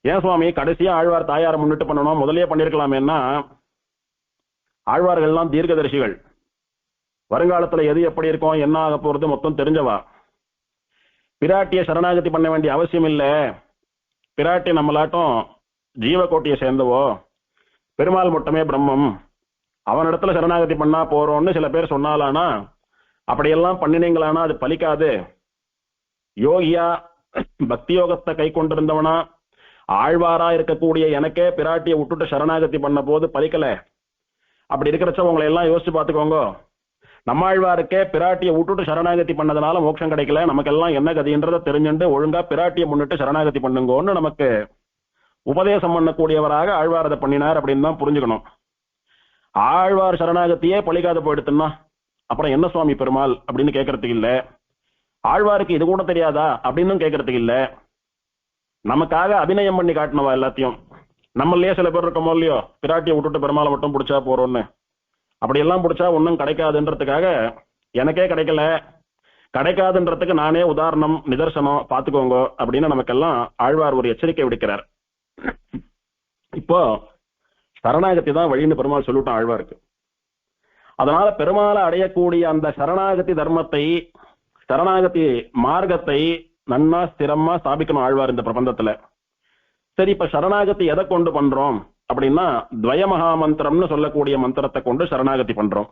ஏன் சுவாமி கடைசியா ஆழ்வார் தாயாரை முன்னிட்டு பண்ணணும், முதலே பண்ணிருக்கலாமேன்னா, ஆழ்வார்கள்லாம் தீர்க்கதரிசிகள். வருங்காலத்துல எது எப்படி இருக்கும், என்ன ஆக போறது மொத்தம் தெரிஞ்சவா. பிராட்டிய சரணாகதி பண்ண வேண்டிய அவசியம் இல்ல. பிராட்டி நம்மளாட்டம் ஜீவகோட்டியை சேர்ந்தவோ, பெருமாள் மட்டுமே பிரம்மம், அவனிடத்துல சரணாகதி பண்ணா போறோம்னு சில பேர் சொன்னாலானா, அப்படியெல்லாம் பண்ணினீங்களானா அது பலிக்காது. யோகியா பக்தி யோகத்தை கை கொண்டிருந்தவனா ஆழ்வாரா இருக்கக்கூடிய எனக்கே பிராட்டியை விட்டுட்டு சரணாகதி பண்ண போது பலிக்கல. அப்படி இருக்கிறச்ச உங்களை எல்லாம் யோசிச்சு பார்த்துக்கோங்க. நம்மாழ்வாருக்கே பிராட்டியை விட்டுட்டு சரணாகதி பண்ணதுனால மோட்சம் கிடைக்கல, நமக்கெல்லாம் என்ன கதின்றதை தெரிஞ்சுட்டு ஒழுங்கா பிராட்டியை முன்னிட்டு சரணாகதி பண்ணுங்கன்னு நமக்கு உபதேசம் பண்ணக்கூடியவராக ஆழ்வார் அதை பண்ணினார் அப்படின்னு தான் புரிஞ்சுக்கணும். ஆழ்வார் சரணாகத்தியே பலிக்காத போயிடுத்துன்னா அப்புறம் என்ன சுவாமி பெருமாள் அப்படின்னு கேட்கறதுக்கு இல்ல. ஆழ்வாருக்கு இது கூட தெரியாதா அப்படின்னு கேட்கறதுக்கு இல்ல. நமக்காக அபிநயம் பண்ணி காட்டினவா எல்லாத்தையும். நம்மளே சில பேர் இருக்கோமோ இல்லையோ, பிராட்டியை விட்டுட்டு பெருமாளை மட்டும் பிடிச்சா போறோம்னு. அப்படியெல்லாம் பிடிச்சா ஒன்றும் கிடைக்காதுன்றதுக்காக எனக்கே கிடைக்கல, கிடைக்காதுன்றதுக்கு நானே உதாரணம் நிதர்சனம் பார்த்துக்கோங்க அப்படின்னு நமக்கெல்லாம் ஆழ்வார் ஒரு எச்சரிக்கை விடுக்கிறார். இப்போ சரணாகதி தான் வழின்னு பெருமாள் சொல்லிட்டான் ஆழ்வாருக்கு. அதனால பெருமாளை அடையக்கூடிய அந்த சரணாகதி தர்மத்தை, சரணாகதி மார்க்கத்தை நன்னா ஸ்திரமா ஸ்தாபிக்கணும் ஆழ்வார் இந்த பிரபந்தத்துல. சரி, இப்ப சரணாகதி எதை கொண்டு பண்றோம் அப்படின்னா, துவய மகாமந்திரம்னு சொல்லக்கூடிய மந்திரத்தை கொண்டு சரணாகதி பண்றோம்.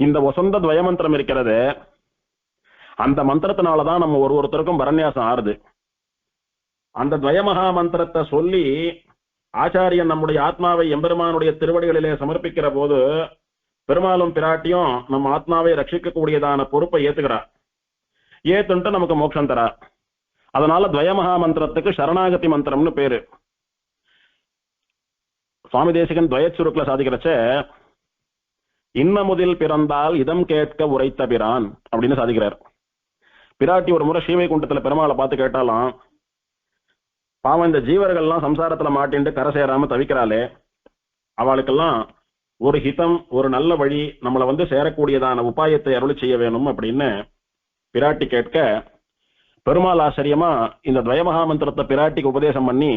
இந்த வசந்த துவய மந்திரம் இருக்கிறது, அந்த மந்திரத்தினாலதான் நம்ம ஒருத்தருக்கும் பரநியாசம் ஆறுது. அந்த துவய மகாமந்திரத்தை சொல்லி ஆச்சாரியன் நம்முடைய ஆத்மாவை எம்பெருமானுடைய திருவடிகளிலே சமர்ப்பிக்கிற போது பெருமாளும் பிராட்டியும் நம்ம ஆத்மாவை ரட்சிக்கக்கூடியதான பொறுப்பை ஏத்துக்கிறார். ஏத்துன்ட்டு நமக்கு மோட்சம் தரா. அதனால துவய மகாமந்திரத்துக்கு சரணாகதி மந்திரம்னு பேரு. சுவாமி தேசிகன் துவயச்சுருக்குல சாதிக்கிறச்ச, இன்னமுதில் பிறந்தால் இதம் கேட்க உரைத்த பிரான் அப்படின்னு சாதிக்கிறார். பிராட்டி ஒரு முறை ஸ்ரீவைகுண்டத்துல பெருமாளை பார்த்து கேட்டாலாம், பாவம் இந்த ஜீவர்கள்லாம் சம்சாரத்துல மாட்டின்ட்டு கரை சேராம தவிக்கிறாளே, அவளுக்கெல்லாம் ஒரு ஹிதம், ஒரு நல்ல வழி, நம்மளை சேரக்கூடியதான உபாயத்தை அருளி செய்ய வேணும் அப்படின்னு பிராட்டி கேட்க, பெருமாள் ஆச்சரியமா இந்த துவயமகாமந்திரத்தை பிராட்டிக்கு உபதேசம் பண்ணி,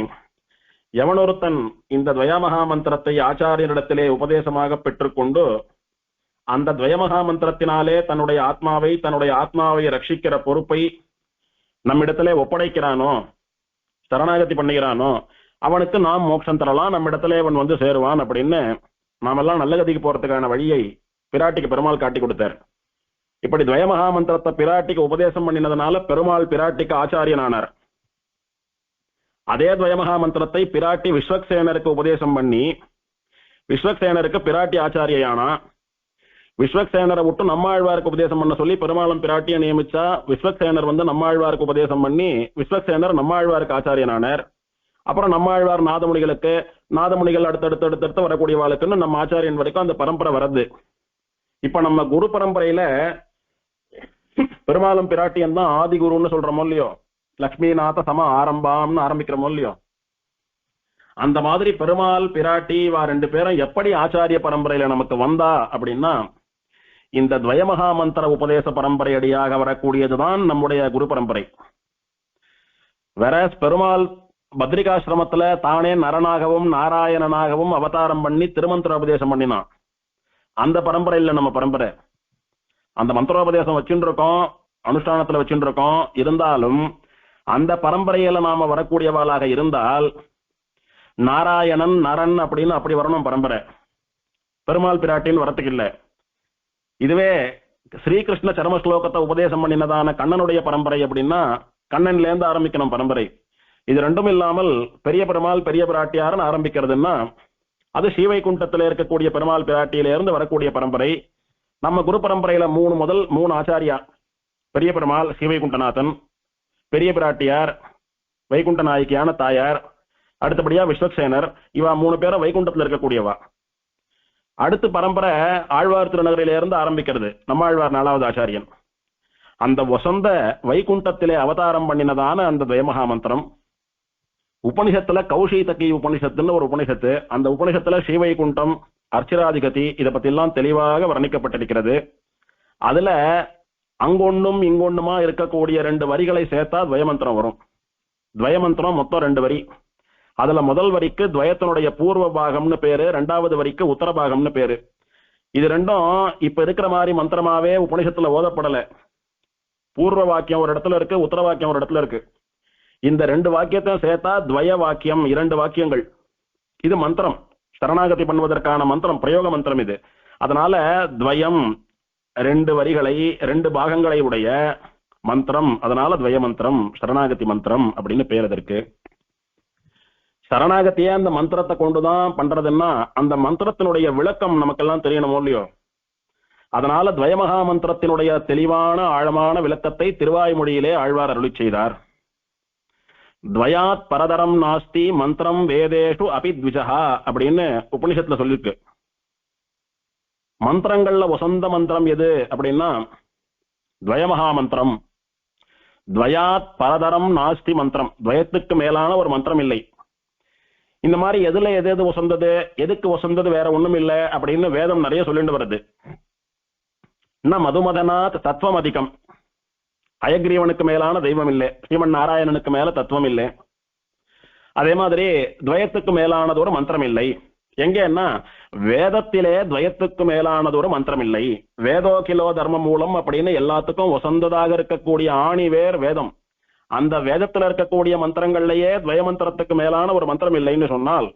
எவனொருத்தன் இந்த துவயமகாமந்திரத்தை ஆச்சாரியனிடத்திலே உபதேசமாக பெற்றுக்கொண்டு அந்த துவயமகாமந்திரத்தினாலே தன்னுடைய ஆத்மாவை ரட்சிக்கிற பொறுப்பை நம்மிடத்திலே ஒப்படைக்கிறானோ, சரணாகதி பண்ணுகிறானோ, அவனுக்கு நாம் மோட்சம் தரலாம், நம்மிடத்திலே அவன் சேருவான் அப்படின்னு நாமெல்லாம் நல்ல கதிக்கு போறதுக்கான வழியை பிராட்டிக்கு பெருமாள் காட்டி கொடுத்தார். இப்படி துவயமகாமந்திரத்தை பிராட்டிக்கு உபதேசம் பண்ணினதுனால பெருமாள் பிராட்டிக்கு ஆச்சாரியனானார். அதே துவயமகாமந்திரத்தை பிராட்டி விஸ்வக்சேனருக்கு உபதேசம் பண்ணி விஸ்வக்சேனருக்கு பிராட்டி ஆச்சாரியானா. விஸ்வக்சேனரை விட்டு நம்மாழ்வாருக்கு உபதேசம் பண்ண சொல்லி பெருமாளும் பிராட்டியை நியமிச்சா, விஸ்வக்சேனர் நம்மாழ்வாருக்கு உபதேசம் பண்ணி விஸ்வக்சேனர் நம்மாழ்வாருக்கு ஆச்சாரியனானார். அப்புறம் நம்மாழ்வார் நாதமுனிகளுக்கு, நாதமுனிகள் அடுத்தடுத்து வரக்கூடியவாளுக்குன்னு நம்ம ஆச்சாரியன் வரைக்கும் அந்த பரம்பரை வருது. இப்ப நம்ம குரு பரம்பரையில பெருமாளும் பிராட்டியன் தான் ஆதி குருன்னு சொல்றோமோ இல்லையோ, லக்ஷ்மிநாத சம ஆரம்பாம்னு ஆரம்பிக்கிறோமோ இல்லையோ, அந்த மாதிரி பெருமாள் பிராட்டி வா 2 பேரும் எப்படி ஆச்சாரிய பரம்பரையில நமக்கு வந்தா அப்படின்னா, இந்த துவயமகாமந்திர உபதேச பரம்பரை அடியாக வரக்கூடியதுதான் நம்முடைய குரு பரம்பரை. வேற பெருமாள் பத்ரிகாசிரமத்துல தானே நரனாகவும் நாராயணனாகவும் அவதாரம் பண்ணி திருமந்திர உபதேசம் பண்ணினான். அந்த பரம்பரை இல்ல நம்ம பரம்பரை. அந்த மந்திரோபதேசம் வச்சுட்டு இருக்கோம், அனுஷ்டானத்துல வச்சுட்டு இருக்கோம். இருந்தாலும் அந்த பரம்பரையில நாம வரக்கூடியவாளாக இருந்தால் நாராயணன் நரன் அப்படின்னு அப்படி வரணும் பரம்பரை. பெருமாள் பிராட்டின்னு வரத்துக்கு இல்ல. இதுவே ஸ்ரீகிருஷ்ண சரம ஸ்லோகத்தை உபதேசம் பண்ணினதான கண்ணனுடைய பரம்பரை அப்படின்னா கண்ணன்ல இருந்து ஆரம்பிக்கணும் பரம்பரை. இது ரெண்டும் இல்லாமல் பெரிய பெருமாள் பெரிய பிராட்டியாரன் ஆரம்பிக்கிறதுன்னா அது ஸ்ரீவைகுண்டத்துல இருக்கக்கூடிய பெருமாள் பிராட்டியில இருந்து வரக்கூடிய பரம்பரை. நம்ம குரு பரம்பரையில 3 ஆச்சாரியா, பெரிய பெருமாள் ஸ்ரீவைகுண்டநாதன், பெரிய பிராட்டியார் வைகுண்ட நாயகியான தாயார், அடுத்தபடியா விஸ்வக்சேனர், இவா 3 பேரும் வைகுண்டத்துல இருக்கக்கூடியவா. அடுத்து பரம்பரை ஆழ்வார் திருநகரில இருந்து ஆரம்பிக்கிறது. நம்மாழ்வார் 4வது ஆச்சாரியன். அந்த வசந்த வைகுண்டத்திலே அவதாரம் பண்ணினதான அந்த துவயமகா மந்திரம் உபனிஷத்துல கௌஷீதகி உபனிஷத்துன்னு ஒரு உபனிஷத்து. அந்த உபனிஷத்துல ஸ்ரீவைகுண்டம், அர்ச்சிராதிகதி இதை பத்தி எல்லாம் தெளிவாக வர்ணிக்கப்பட்டிருக்கிறது. அதுல அங்கொன்னும் இங்கொன்னுமா இருக்கக்கூடிய 2 வரிகளை சேர்த்தா துவயமந்திரம் வரும். துவயமந்திரம் மொத்தம் 2 வரி. அதுல முதல் வரிக்கு துவயத்தினுடைய பூர்வ பாகம்னு பேரு, 2வது வரிக்கு உத்தர பாகம்னு பேரு. இது ரெண்டும் இப்ப இருக்கிற மாதிரி மந்திரமாவே உபனிஷத்துல ஓதப்படல. பூர்வ வாக்கியம் ஒரு இடத்துல இருக்கு, உத்தர வாக்கியம் ஒரு இடத்துல இருக்கு. இந்த 2 வாக்கியத்தையும் சேர்த்தா துவய வாக்கியம், 2 வாக்கியங்கள். இது மந்திரம், சரணாகதி பண்ணுவதற்கான மந்திரம், பிரயோக மந்திரம் இது. அதனால துவயம் 2 வரிகளை 2 பாகங்களை உடைய மந்திரம். அதனால துவய மந்திரம், சரணாகதி மந்திரம் அப்படின்னு பேர் அதற்கு. சரணாகத்தியே அந்த மந்திரத்தை கொண்டுதான் பண்றதுன்னா அந்த மந்திரத்தினுடைய விளக்கம் நமக்கெல்லாம் தெரியணுமோ இல்லையோ. அதனால துவயமகா மந்திரத்தினுடைய தெளிவான ஆழமான விளக்கத்தை திருவாய்மொழியிலே ஆழ்வார் அருளி செய்தார். துவயாத் பரதரம் நாஸ்தி மந்திரம் வேதேஷு அபித்விஜஹா அப்படின்னு உபனிஷத்துல சொல்லிருக்கு. மந்திரங்கள்ல வசந்த மந்திரம் எது அப்படின்னா துவயமகா மந்திரம். துவயாத் பரதரம் நாஸ்தி மந்திரம், துவயத்துக்கு மேலான ஒரு மந்திரம் இல்லை. இந்த மாதிரி எதுல எது எது வசந்தது, எதுக்கு வசந்தது வேற ஒண்ணும் இல்லை அப்படின்னு வேதம் நிறைய சொல்லிட்டு வருது. இன்னும் மதுமதனாத் தத்துவம் அதிகம், அயக்ரீவனுக்கு மேலான தெய்வம் இல்லை, ஸ்ரீமன் நாராயணனுக்கு மேல தத்துவம் இல்லை. அதே மாதிரி துவயத்துக்கு மேலானது ஒரு மந்திரம் இல்லை. எங்கன்னா வேதத்திலே துவயத்துக்கு மேலானது ஒரு மந்திரம் இல்லை. வேதோகிலோ தர்ம மூலம் அப்படின்னு எல்லாத்துக்கும் வசந்ததாக இருக்கக்கூடிய ஆணிவேர் வேதம். அந்த வேதத்துல இருக்கக்கூடிய மந்திரங்கள்லயே துவய மந்திரத்துக்கு மேலான ஒரு மந்திரம் இல்லைன்னு சொன்னால்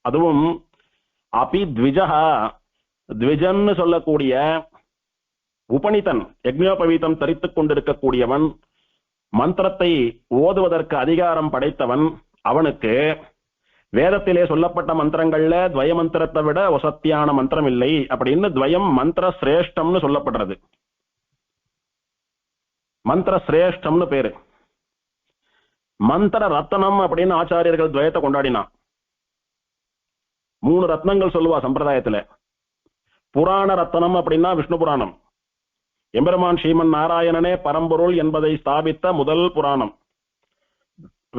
அதுவும் அபி த்விஜஹா, த்விஜன்னு சொல்லக்கூடிய உபனிதன், யக்ஞோபவீதம் தரித்துக் கொண்டிருக்கக்கூடியவன், மந்திரத்தை ஓதுவதற்கு அதிகாரம் படைத்தவன், அவனுக்கு வேதத்திலே சொல்லப்பட்ட மந்திரங்கள்ல துவய மந்திரத்தை விட வசத்தியான மந்திரம் இல்லை அப்படின்னு துவயம் மந்திர சிரேஷ்டம்னு சொல்லப்படுறது. மந்திர சிரேஷ்டம்னு பேரு. மந்திர ரத்னம் அப்படின்னு ஆச்சாரியர்கள் துவயத்தை கொண்டாடினான். 3 ரத்னங்கள் சொல்லுவா சம்பிரதாயத்துல. புராண ரத்னம் அப்படின்னா விஷ்ணு புராணம். எம்பெருமான் ஸ்ரீமன் நாராயணனே பரம்பொருள் என்பதை ஸ்தாபித்த முதல் புராணம்.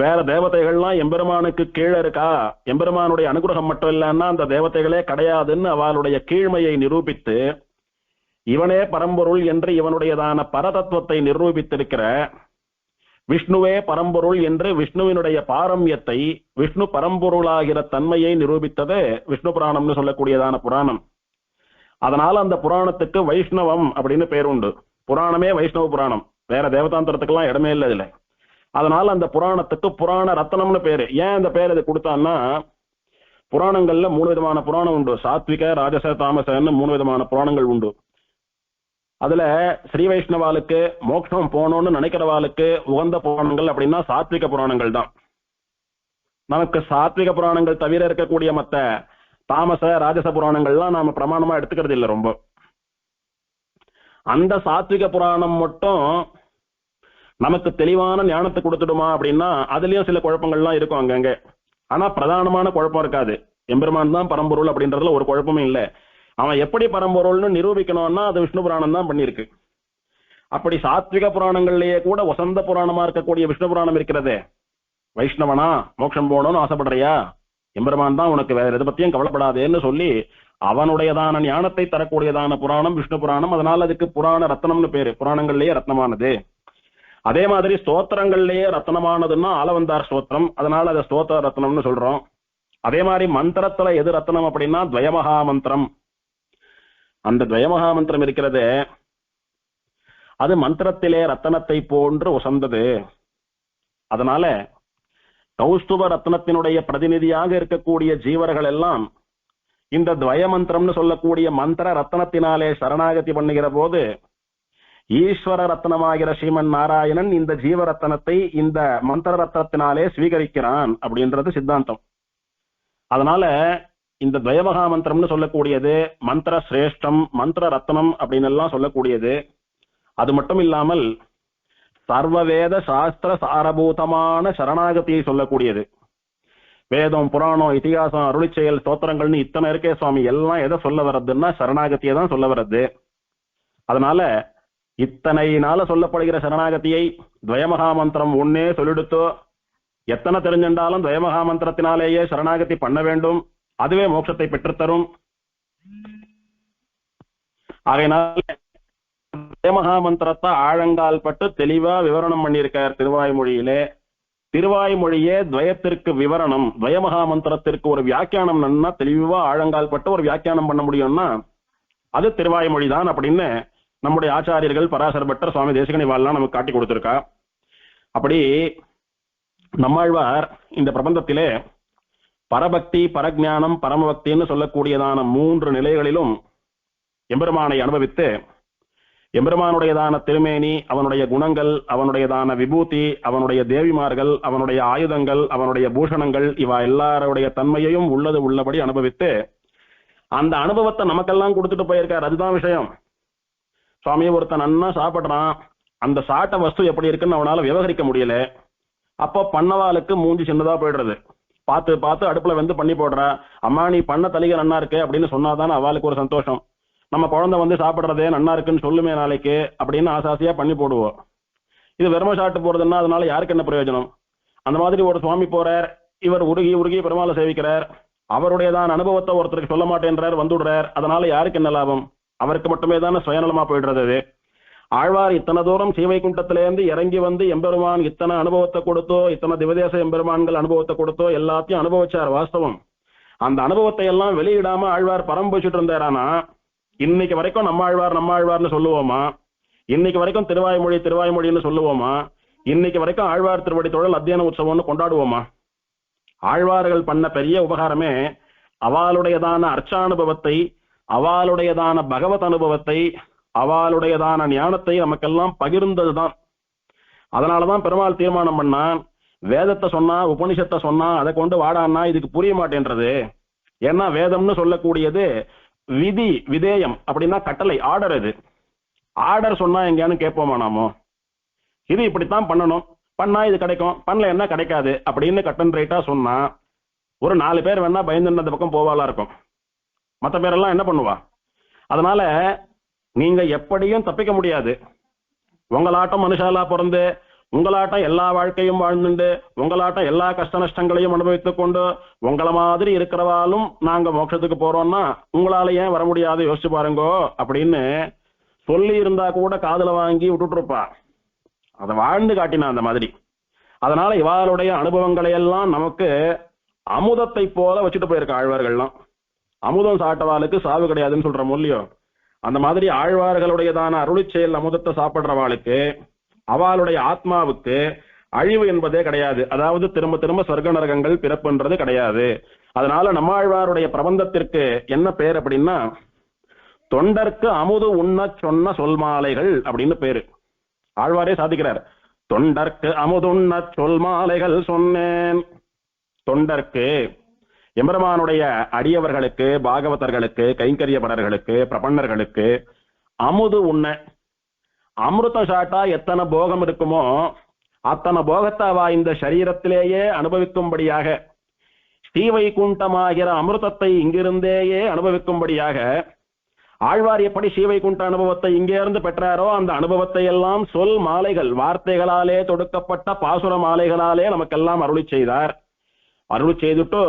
வேற தேவதைகள்லாம் எம்பெருமானுக்கு கீழே இருக்கா, எம்பெருமானுடைய அனுகிரகம் மட்டும் இல்லைன்னா அந்த தேவதைகளே கிடையாதுன்னு அவளுடைய கீழ்மையை நிரூபித்து இவனே பரம்பொருள் என்று இவனுடையதான பரதத்துவத்தை நிரூபித்திருக்கிற விஷ்ணுவே பரம்பொருள் என்று விஷ்ணுவினுடைய பாரம்யத்தை, விஷ்ணு பரம்பொருளாகிற தன்மையை நிரூபித்தது விஷ்ணு புராணம்னு சொல்லக்கூடியதான புராணம். அதனால அந்த புராணத்துக்கு வைஷ்ணவம் அப்படின்னு பேர் உண்டு. புராணமே வைஷ்ணவ புராணம், வேற தேவதாந்திரத்துக்கெல்லாம் இடமே இல்லை இதுல. அதனால அந்த புராணத்துக்கு புராண ரத்னம்னு பேரு. ஏன் அந்த பேர் இது கொடுத்தான்னா புராணங்கள்ல 3 விதமான புராணம் உண்டு. சாத்விக, ராஜச, தாமசன்னு 3 விதமான புராணங்கள் உண்டு. அதுல ஸ்ரீ வைஷ்ணவாளுக்கு மோட்சம் போகணும்னு நினைக்கிறவாளுக்கு உகந்த புராணங்கள் அப்படின்னா சாத்விக புராணங்கள் தான். நமக்கு சாத்விக புராணங்கள் தவிர இருக்கக்கூடிய மத்த தாமச ராஜச புராணங்கள்லாம் நாம பிரமாணமா எடுத்துக்கிறது இல்லை ரொம்ப. அந்த சாத்விக புராணம் மட்டும் நமக்கு தெளிவான ஞானத்தை கொடுத்துடுமா அப்படின்னா அதுலயும் சில குழப்பங்கள்லாம் இருக்கும் அங்கங்க. ஆனா பிரதானமான குழப்பம் இருக்காது. எம்பெருமான் தான் பரம்பொருள் அப்படின்றதுல ஒரு குழப்பமும் இல்லை. அவன் எப்படி பரம்பொருள்னு நிரூபிக்கணும்னா அது விஷ்ணு புராணம் தான் பண்ணியிருக்கு. அப்படி சாத்விக புராணங்கள்லயே கூட வசந்த புராணமா இருக்கக்கூடிய விஷ்ணு புராணம் இருக்கிறதே. வைஷ்ணவனா மோட்சம் போகணும்னு ஆசைப்படுறியா, எம்பெருமான் தான் உனக்கு, வேற எதை பத்தியும் கவலைப்படாதேன்னு சொல்லி அவனுடையதான ஞானத்தை தரக்கூடியதான புராணம் விஷ்ணு புராணம். அதனால அதுக்கு புராண ரத்னம்னு பேரு, புராணங்கள்லயே ரத்னமானது. அதே மாதிரி ஸ்தோத்திரங்கள்லயே ரத்னமானதுன்னா ஆலவந்தார் ஸ்தோத்திரம், அதனால அதை ஸ்தோத்திர ரத்னம்னு சொல்றோம். அதே மாதிரி மந்திரத்துல எது ரத்னம் அப்படின்னா துவயமகா மந்திரம். அந்த துவயமகா மந்திரம் இருக்கிறது அது மந்திரத்திலே ரத்தனத்தை போன்று உசந்தது. அதனால கௌஸ்துப ரத்னத்தினுடைய பிரதிநிதியாக இருக்கக்கூடிய ஜீவர்கள் எல்லாம் இந்த துவய மந்திரம்னு சொல்லக்கூடிய மந்திர ரத்னத்தினாலே சரணாகதி பண்ணுகிற போது ஈஸ்வர ரத்னமாகிற ஸ்ரீமன் நாராயணன் இந்த ஜீவ ரத்னத்தை இந்த மந்திர ரத்னத்தினாலே ஸ்வீகரிக்கிறான் அப்படின்றது சித்தாந்தம். அதனால இந்த துவயமகா மந்திரம்னு சொல்லக்கூடியது மந்திர சிரேஷ்டம், மந்திர ரத்னம் அப்படின்னு எல்லாம் சொல்லக்கூடியது. அது மட்டும் இல்லாமல் சர்வவேத சாஸ்திர சாரபூதமான சரணாகதியை சொல்லக்கூடியது. வேதம், புராணம், இதிகாசம், அருளிச்செயல், ஸ்தோத்திரங்கள்னு இத்தனை இருக்கே சுவாமி, எல்லாம் எதை சொல்ல வர்றதுன்னா சரணாகதியை தான் சொல்ல வர்றது. அதனால இத்தனை நாள சொல்லப்படுகிற சரணாகதியை துவயமகா மந்திரம் ஒன்னே சொல்லிடுத்தோ, எத்தனை தெரிஞ்சின்றாலும் துவயமகா மந்திரத்தினாலேயே சரணாகதி பண்ண வேண்டும், அதுவே மோட்சத்தை பெற்றுத்தரும். ஆகையினால துவயமகா மந்திரத்தை ஆழங்கால் பட்டு தெளிவா விவரணம் பண்ணியிருக்கார் திருவாய்மொழியிலே. திருவாய்மொழியே துவயத்திற்கு விவரணம், துவயமகா மந்திரத்திற்கு ஒரு வியாக்கியானம் நன்னா தெளிவா ஆழங்கால் பட்டு ஒரு வியாக்கியானம் பண்ண முடியும்னா அது திருவாய்மொழி தான் அப்படின்னு நம்முடைய ஆச்சாரியர்கள் பராசர பட்டர், சுவாமி தேசிகன் இவாள்லாம் நமக்கு காட்டி கொடுத்திருக்கா. அப்படி நம்மாழ்வார் இந்த பிரபந்தத்திலே பரபக்தி, பரஜானம், பரமபக்தின்னு சொல்லக்கூடியதான 3 நிலைகளிலும் எம்பெருமானை அனுபவித்து எம்பெருமானுடையதான திருமேனி, அவனுடைய குணங்கள், அவனுடையதான விபூதி, அவனுடைய தேவிமார்கள், அவனுடைய ஆயுதங்கள், அவனுடைய பூஷணங்கள், இவ எல்லாருடைய தன்மையையும் உள்ளது உள்ளபடி அனுபவித்து அந்த அனுபவத்தை நமக்கெல்லாம் கொடுத்துட்டு போயிருக்கார். அதுதான் விஷயம். சுவாமி ஒருத்தன் நன்னா சாப்பிடுறான், அந்த சாட்ட வஸ்து எப்படி இருக்குன்னு அவனால விவகரிக்க முடியல. அப்போ பண்ணவாளுக்கு மூஞ்சி சின்னதா போயிடுறது. பார்த்து பார்த்து அடுப்புல வந்து பண்ணி போடுறா, அம்மா நீ பண்ண தலிகை நன்னா இருக்கு அப்படின்னு சொன்னாதானே அவளுக்கு ஒரு சந்தோஷம். நம்ம குழந்தை வந்து சாப்பிடுறதே நன்னா இருக்குன்னு சொல்லுமே நாளைக்கு அப்படின்னு ஆசாசியா பண்ணி போடுவோம். இது வெறும சாப்பிட்டு போறதுன்னா அதனால யாருக்கு என்ன பிரயோஜனம்? அந்த மாதிரி ஒரு சுவாமி போறார், இவர் உருகி உருகி பெருமாளை சேவிக்கிறார், அவருடையதான் அனுபவத்தை ஒருத்தருக்கு சொல்ல மாட்டேன்றார், வந்துடுறார், அதனால யாருக்கு என்ன லாபம்? அவருக்கு மட்டுமே தானே சுயநலமா போயிடுறது. ஆழ்வார் இத்தனை தூரம் சீவைகுண்டத்திலேருந்து இறங்கி வந்து எம்பெருமான் இத்தனை அனுபவத்தை கொடுத்தோ, இத்தனை திவதேச எம்பெருமான்கள் அனுபவத்தை கொடுத்தோ எல்லாத்தையும் அனுபவிச்சார். வாஸ்தவம். அந்த அனுபவத்தை எல்லாம் வெளியிடாம ஆழ்வார் பரம்பிச்சுட்டு இருந்தாரானா இன்னைக்கு வரைக்கும் நம்மாழ்வார்னு சொல்லுவோமா? இன்னைக்கு வரைக்கும் திருவாய்மொழின்னு சொல்லுவோமா? இன்னைக்கு வரைக்கும் ஆழ்வார் திருவடி தொழில் அத்தியன உற்சவம்னு கொண்டாடுவோமா? ஆழ்வார்கள் பண்ண பெரிய உபகாரமே அவளுடையதான அர்ச்சானுபவத்தை, அவளுடையதான பகவத் அனுபவத்தை, அவளுடையதான ஞானத்தை நமக்கெல்லாம் பகிர்ந்ததுதான். அதனாலதான் பெருமாள் தீர்மானம் பண்ணான், வேதத்தை சொன்னா, உபனிஷத்தை சொன்னா, அதை கொண்டு வாடான்னா இதுக்கு புரிய மாட்டேன்றது. ஏன்னா வேதம்னு சொல்லக்கூடியது விதி, விதேயம் அப்படின்னா கட்டளை, ஆர்டர். இது ஆர்டர் சொன்னா எங்கேயானு கேட்போமா நாமோ? இது இப்படித்தான் பண்ணணும், பண்ணா இது கிடைக்கும், பண்ணல என்ன கிடைக்காது அப்படின்னு கட்டன் ரைட்டா சொன்னா ஒரு 4 பேர் வேணா பயந்து அந்த பக்கம் போவாலா இருக்கும். மற்ற பேரெல்லாம் என்ன பண்ணுவா? அதனால நீங்க எப்படியும் தப்பிக்க முடியாது. உங்களாட்டம் மனுஷாலா பிறந்து, உங்களாட்டம் எல்லா வாழ்க்கையும் வாழ்ந்துண்டு, உங்களாட்டம் எல்லா கஷ்ட நஷ்டங்களையும் அனுபவித்துக் கொண்டு, உங்களை மாதிரி இருக்கிறவாலும் நாங்க மோட்சத்துக்கு போறோம்னா உங்களால ஏன் வர முடியாது யோசிச்சு பாருங்கோ அப்படின்னு சொல்லி இருந்தா கூட காதுல வாங்கி விட்டுட்டு இருப்பா. அதை வாழ்ந்து காட்டினா அந்த மாதிரி. அதனால இவாளுடைய அனுபவங்களை எல்லாம் நமக்கு அமுதத்தை போல வச்சுட்டு போயிருக்க ஆழ்வார்கள்லாம். அமுதம் சாட்டவாளுக்கு சாவு கிடையாதுன்னு சொல்ற மூலியோ, அந்த மாதிரி ஆழ்வார்களுடையதான அருளிச்செயல் அமுதத்தை சாப்பிடுறவாளுக்கு, அவளுடைய ஆத்மாவுக்கு அழிவு என்பதே கிடையாது. அதாவது திரும்ப திரும்ப சொர்க்க நரகங்கள் பிறப்புன்றது கிடையாது. அதனால நம்மாழ்வாருடைய பிரபந்தத்திற்கு என்ன பேர் அப்படின்னா தொண்டர்க்கு அமுது உண்ண சொன்ன சொல்மாலைகள் அப்படின்னு பேரு. ஆழ்வாரே சாதிக்கிறார், தொண்டர்க்கு அமுதுண்ண சொல்மாலைகள் சொன்னேன். தொண்டர்க்கு எம்பெருமானுடைய அடியவர்களுக்கு, பாகவதர்களுக்கு, கைங்கரியப்படர்களுக்கு, பிரபன்னர்களுக்கு அமுது உண்ண, அமிர்த சாட்டா எத்தனை போகம் இருக்குமோ அத்தனை போகத்தை அவ இந்த சரீரத்திலேயே அனுபவிக்கும்படியாக, ஸ்ரீவைகுண்டமாகிற அமிர்தத்தை இங்கிருந்தேயே அனுபவிக்கும்படியாக ஆழ்வார் எப்படி ஸ்ரீவைகுண்ட அனுபவத்தை இங்கே இருந்து பெற்றாரோ அந்த அனுபவத்தை எல்லாம் சொல் மாலைகள், வார்த்தைகளாலே தொடுக்கப்பட்ட பாசுர மாலைகளாலே நமக்கெல்லாம் அருளி செய்தார். அருளி செய்துட்டு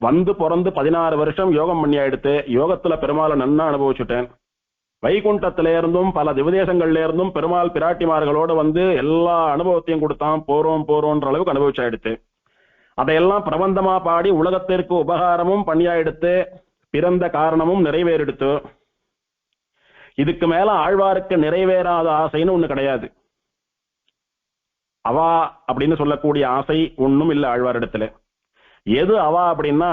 வந்து பிறந்து 16 வருஷம் யோகம் பண்ணி ஆயிடுத்து. யோகத்துல பெருமாளை நன்னா அனுபவிச்சுட்டேன். வைகுண்டத்தில இருந்தும் பல திவதேசங்கள்ல இருந்தும் பெருமாள் பிராட்டிமார்களோடு வந்து எல்லா அனுபவத்தையும் கொடுத்தான். போறோன்ற அளவுக்கு அனுபவிச்சாயிடுத்து. அதையெல்லாம் பிரபந்தமா பாடி உலகத்திற்கு உபகாரமும் பண்ணியாயிடுத்து. பிறந்த காரணமும் நிறைவேறிடுத்து. இதுக்கு மேல ஆழ்வாருக்கு நிறைவேறாத ஆசைன்னு ஒண்ணு கிடையாது. அவா அப்படின்னு சொல்லக்கூடிய ஆசை ஒண்ணும் இல்லை ஆழ்வாரிடத்துல. எது அவா அப்படின்னா,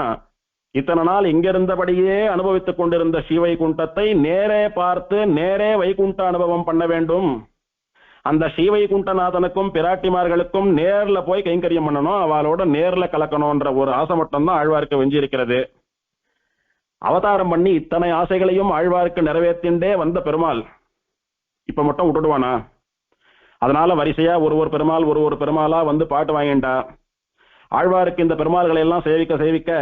இத்தனை நாள் இங்க இருந்தபடியே அனுபவித்துக் கொண்டிருந்த ஸ்ரீவைகுண்டத்தை நேரே பார்த்து நேரே வைகுண்ட அனுபவம் பண்ண வேண்டும். அந்த ஸ்ரீவைகுண்டநாதனுக்கும் பிராட்டிமார்களுக்கும் நேர்ல போய் கைங்கரியம் பண்ணணும், அவளோட நேர்ல கலக்கணும்ன்ற ஒரு ஆசை மட்டும்தான் ஆழ்வாருக்கு வெஞ்சி இருக்கிறது. அவதாரம் பண்ணி இத்தனை ஆசைகளையும் ஆழ்வாருக்கு நிறைவேற்றிண்டே வந்த பெருமாள் இப்ப மட்டும் விட்டுடுவானா? அதனால வரிசையா ஒரு பெருமாள் ஒரு பெருமாளா வந்து பாட்டு வாங்கிண்டா. ஆழ்வாருக்கு இந்த பெருமாள்களை எல்லாம் சேவிக்க சேவிக்க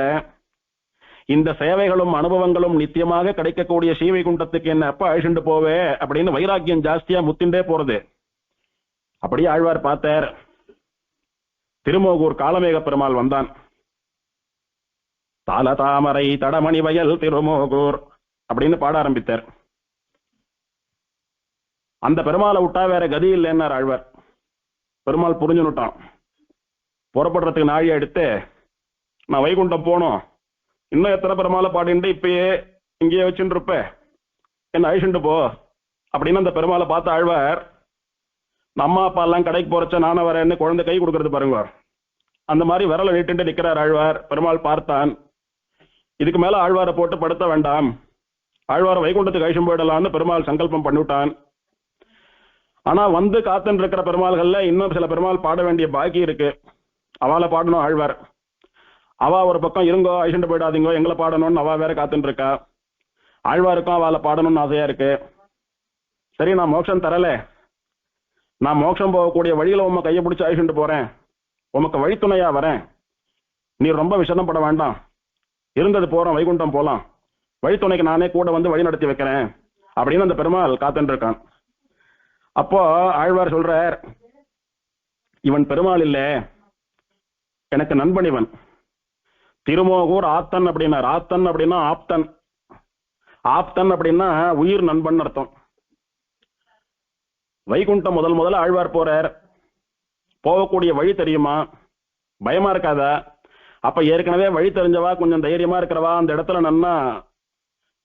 இந்த சேவைகளும் அனுபவங்களும் நித்தியமாக கிடைக்கக்கூடிய ஸ்ரீவைகுண்டத்துக்கு என்ன அப்ப அழிச்சுட்டு போவே அப்படின்னு வைராக்கியம் ஜாஸ்தியா முத்திண்டே போறது. அப்படியே ஆழ்வார் பார்த்தார். திருமோகூர் காலமேக பெருமாள் வந்தான். தால தாமரை தடமணி வயல் திருமோகூர் அப்படின்னு பாட ஆரம்பித்தார். அந்த பெருமாளை விட்டா வேற கதி இல்லைன்னார் ஆழ்வார். பெருமாள் புரிஞ்சுனுட்டான். புறப்படுறதுக்கு நாழியா எடுத்து, நான் வைகுண்டம் போனோம், இன்னும் எத்தனை பெருமாளை பாடிட்டு இப்பயே இங்கேயே வச்சுட்டு இருப்ப, என்ன அழிச்சுட்டு போ அப்படின்னு அந்த பெருமாளை பார்த்து ஆழ்வார், அம்மா அப்பா எல்லாம் கடைக்கு போறச்ச நானும் வரேன்னு குழந்தை கை கொடுக்கறது பாருங்க, அந்த மாதிரி விரலை நீட்டு நிற்கிறார் ஆழ்வார். பெருமாள் பார்த்தான். இதுக்கு மேல ஆழ்வாரை போட்டு படுத்த வேண்டாம், ஆழ்வாரை வைகுண்டத்துக்கு அழிச்சும் போயிடலான்னு பெருமாள் சங்கல்பம் பண்ணிவிட்டான். ஆனா வந்து காத்துன்னு இருக்கிற பெருமாள்கள்ல இன்னும் சில பெருமாள் பாட வேண்டிய பாக்கி இருக்கு. அவளை பாடணும் ஆழ்வார். அவா ஒரு பக்கம் இருங்கோ அழிச்சுட்டு போயிடாதீங்கோ எங்களை பாடணும்னு அவா வேற காத்துன்னு இருக்கா. ஆழ்வாருக்கும் அவளை பாடணும்னு ஆசையா இருக்கு. சரி, நான் மோட்சம் தரல, நான் மோட்சம் போகக்கூடிய வழியில உமக்கு கையை பிடிச்சி அழிச்சுட்டு போறேன், உமக்கு வழித்துணையா வரேன், நீ ரொம்ப விஷதம் பட வேண்டாம், இருந்தது போறோம் வைகுண்டம் போலாம், வழித்துணைக்கு நானே கூட வந்து வழி நடத்தி வைக்கிறேன் அப்படின்னு அந்த பெருமாள் காத்துன்னு இருக்கான். அப்போ ஆழ்வார் சொல்றார், இவன் பெருமாள் இல்ல, எனக்கு நண்பன் இவன். திருமோகூர் ஆத்தன் அப்படின்னார். ஆத்தன் அப்படின்னா ஆப்தன். ஆப்தன் அப்படின்னா உயிர் நண்பன் அர்த்தம். வைகுண்டம் முதல்ல ஆழ்வார் போறார். போகக்கூடிய வழி தெரியுமா? பயமா இருக்காதா? அப்ப ஏற்கனவே வழி தெரிஞ்சவா கொஞ்சம் தைரியமா இருக்கிறவா அந்த இடத்துல நன்னா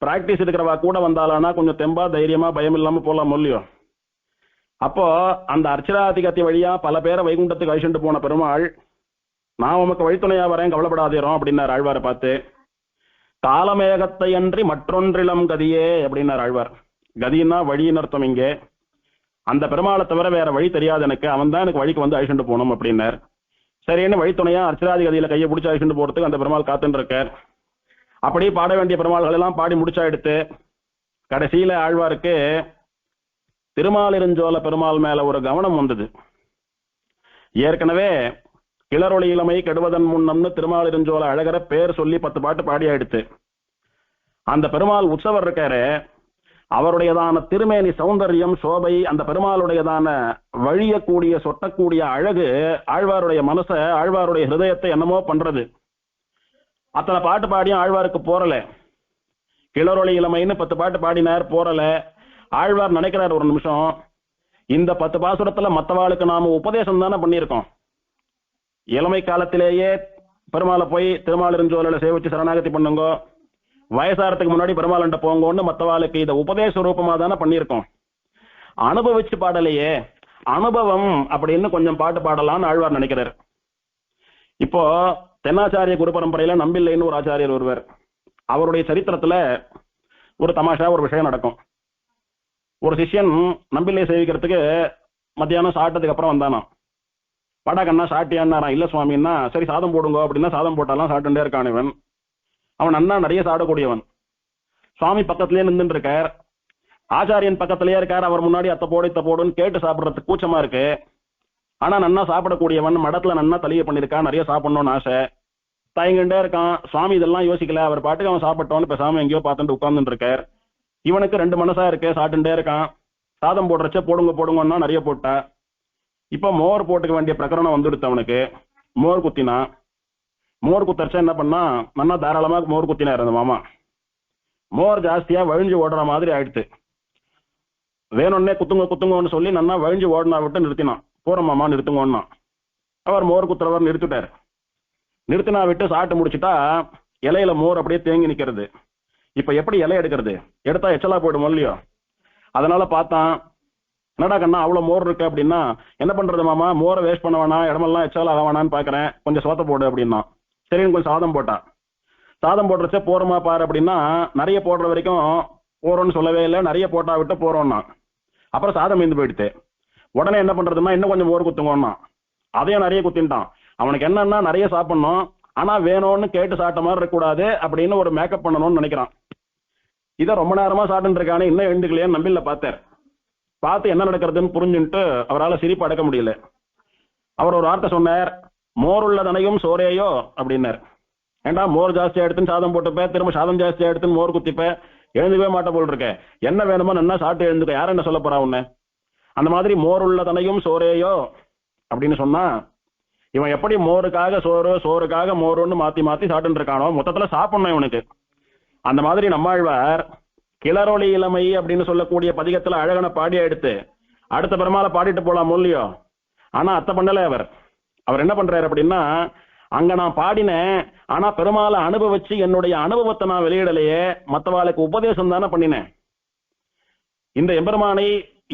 பிராக்டிஸ் இருக்கிறவா கூட வந்தாலானா கொஞ்சம் தெம்பா தைரியமா பயம் இல்லாம போலாம் இல்லையோ. அப்போ அந்த அர்ச்சராதிகத்தி வழியா பல பேரை வைகுண்டத்துக்கு அழிச்சுட்டு போன பெருமாள், நான் உமக்கு வழித்துணையா வரேன் கவலைப்படாதீரோம் அப்படின்னார் ஆழ்வாரை பார்த்து. காலமேகத்தை அன்றி மற்றொன்றிலம் கதியே அப்படின்னார் ஆழ்வார். கதின்னா வழின்னு அர்த்தம். இங்கே அந்த பெருமாளை தவிர வேற வழி தெரியாது எனக்கு, அவன் தான் எனக்கு வழிக்கு வந்து அழிச்சுட்டு போகணும் அப்படின்னார். சரின்னு வழித்துணையா அர்ச்சராதிகதியில கையை பிடிச்சி அழிச்சுட்டு போறதுக்கு அந்த பெருமாள் காத்துன்னு இருக்கார். அப்படி பாட வேண்டிய பெருமாள்கள் எல்லாம் பாடி முடிச்சா எடுத்து கடைசியில ஆழ்வாருக்கு திருமாலிருஞ்சோல பெருமாள் மேல ஒரு கவனம் வந்தது. ஏற்கனவே கிளரொளி இளமை கெடுவதன் முன்னம்னு திருமாலிருஞ்சோல அழகர பேர் சொல்லி 10 பாட்டு பாடி ஆயிடுத்து. அந்த பெருமாள் உற்சவர் இருக்காரு, அவருடையதான திருமேனி சௌந்தர்யம் சோபை, அந்த பெருமாளுடையதான வழியக்கூடிய சொட்டக்கூடிய அழகு ஆழ்வாருடைய மனச ஆழ்வாருடைய ஹிருதயத்தை என்னமோ பண்றது. அத்தனை பாட்டு பாடியும் ஆழ்வாருக்கு போறல. கிளரொளி இளமைன்னு 10 பாட்டு பாடினார், போறல. ஆழ்வார் நினைக்கிறார் ஒரு நிமிஷம், இந்த 10 பாசுரத்துல மற்றவாளுக்கு நாம உபதேசம் தானே பண்ணியிருக்கோம். இளமை காலத்திலேயே பெருமாளை போய் திருமாலிருஞ்சோலையில சேவிச்சு சரணாகதி பண்ணுங்க, வயசாரத்துக்கு முன்னாடி பெருமாள்கிட்ட போங்கன்னு மற்றவாளுக்கு இதை உபதேச ரூபமா தானே பண்ணியிருக்கோம். அனுபவிச்சு பாடலையே, அனுபவம் அப்படின்னு கொஞ்சம் பாட்டு பாடலாம்னு ஆழ்வார் நினைக்கிறார். இப்போ தென்னாச்சாரிய குரு பரம்பரையில நம்பில்லைன்னு ஒரு ஆச்சாரியர் ஒருவர், அவருடைய சரித்திரத்துல ஒரு தமாஷா ஒரு விஷயம் நடக்கும். ஒரு சிஷ்யன் நம்பில்லையை சேவிக்கிறதுக்கு மத்தியானம் சாப்பிட்டதுக்கு அப்புறம் வந்தானா. பாடா கண்ணா சாட்டியான்னாரான். இல்ல சுவாமின்னா, சரி சாதம் போடுங்க அப்படின்னா சாதம் போட்டாலாம் சாப்பிட்டுட்டே இருக்கான் இவன். அவன் அண்ணா நிறைய சாப்பிடக்கூடியவன். சுவாமி பக்கத்திலேயே நின்றுட்டு இருக்கார், ஆச்சாரியன் பக்கத்திலேயே இருக்கார். அவர் முன்னாடி அத்தை போடு இத்த போடுன்னு கேட்டு சாப்பிட்றதுக்கு கூச்சமா இருக்கு. ஆனா நன்னா சாப்பிடக்கூடியவன், மடத்துல நன்னா தலிகை பண்ணிருக்கான், நிறைய சாப்பிடணும்னு ஆசை, தயங்கிட்டே இருக்கான். சுவாமி இதெல்லாம் யோசிக்கல, அவர் பாட்டுக்கு அவன் சாப்பிட்டோன்னு பேசாம எங்கேயோ பார்த்துட்டு உட்கார்ந்துட்டு இருக்கார். இவனுக்கு 2 மனசா இருக்கு, சாப்பிட்டுட்டே இருக்கான். சாதம் போடுறச்ச போடுங்க போடுங்கன்னா நிறைய போட்டா. இப்ப மோர் போட்டுக்க வேண்டிய பிரகரணம் வந்துடுத்து அவனுக்கு. மோர் குத்தினா, மோர் குத்தரிச்சா என்ன பண்ணா, நன்னா தாராளமா மோர் குத்தினார் அந்த மாமா. மோர் ஜாஸ்தியா வழிஞ்சு ஓடுற மாதிரி ஆயிடுத்து. வேணும்னே குத்துங்க குத்துங்கன்னு சொல்லி நன்னா வழிஞ்சு ஓடினா விட்டு நிறுத்தினான். போற மாமா நிறுத்துங்கன்னா அவர் மோர் குத்துறவர் நிறுத்திட்டார். நிறுத்தினா விட்டு சாப்பிட்டு முடிச்சுட்டா இலையில மோர் அப்படியே தேங்கி நிக்கிறது. இப்ப எப்படி இலை எடுக்கிறது? எடுத்தா எச்சலா போயிடும் இல்லையோ. அதனால பார்த்தான், என்னடா கண்ணா அவ்வளவு மோர் இருக்கு அப்படின்னா, என்ன பண்றது மாமா, மோரை வேஸ்ட் பண்ண வேணாம், இடமெல்லாம் எச்சால் ஆக வேணான்னு பாக்குறேன், கொஞ்சம் சோத்த போடு அப்படின்னா. சரின்னு கொஞ்சம் சாதம் போட்டான். சாதம் போடுறச்ச போறோமா பாரு அப்படின்னா, நிறைய போடுற வரைக்கும் போறோம்னு சொல்லவே இல்லை, நிறைய போட்டா விட்டு போறோம்னா. அப்புறம் சாதம் மீந்து போயிடுச்சு. உடனே என்ன பண்றதுன்னா, இன்னும் கொஞ்சம் மோர் குத்துங்கன்னா, அதையும் நிறைய குத்தின்ட்டான். அவனுக்கு என்னன்னா நிறைய சாப்பிடணும், ஆனா வேணும்னு கேட்டு சாப்பிட்ட மாதிரி இருக்கக்கூடாது அப்படின்னு ஒரு மேக்கப் பண்ணணும்னு நினைக்கிறான். இதை ரொம்ப நேரமா சாப்பிட்டு இருக்கானே, இன்னும் எழுந்துக்கலையே நம்பில பார்த்தார். பார்த்து என்ன நடக்கிறதுன்னு புரிஞ்சுட்டு அவரால் சிரிப்பு அடக்க முடியல. அவர் ஒரு வார்த்தை சொன்னார், மோர் உள்ளதனையும் சோரேயோ அப்படின்னார். ஏண்டா மோர் ஜாஸ்தியா எடுத்துன்னு சாதம் போட்டுப்ப, திரும்ப சாதம் ஜாஸ்தியா எடுத்துன்னு மோர் குத்திப்ப, எழுந்துக்கவே மாட்ட போல் இருக்க, என்ன வேணுமோ நல்லா சாப்பிட்டு எழுந்துக்க, யாரும் என்ன சொல்ல போறா உன்ன. அந்த மாதிரி மோர் உள்ளதனையும் சோரேயோ அப்படின்னு சொன்னா, இவன் எப்படி மோருக்காக சோறு, சோறுக்காக மோருன்னு மாத்தி மாத்தி சாப்பிட்டு இருக்கானோ, மொத்தத்துல சாப்பிடணும் இவனுக்கு. அந்த மாதிரி நம்மாழ்வார் கிளறொளி இளமை அப்படின்னு சொல்லக்கூடிய பதிகத்துல அழகன பாடியா எடுத்து அடுத்த பெருமாளை பாடிட்டு போலாம் இல்லையோ. ஆனா அத்தை பண்ணல. அவர் என்ன பண்றாரு அப்படின்னா, அங்க நான் பாடினேன், ஆனா பெருமாளை அனுபவிச்சு என்னுடைய அனுபவத்தை நான் வெளியிடலையே, மற்றவாளுக்கு உபதேசம் தானே பண்ணினேன். இந்த எம்பெருமானை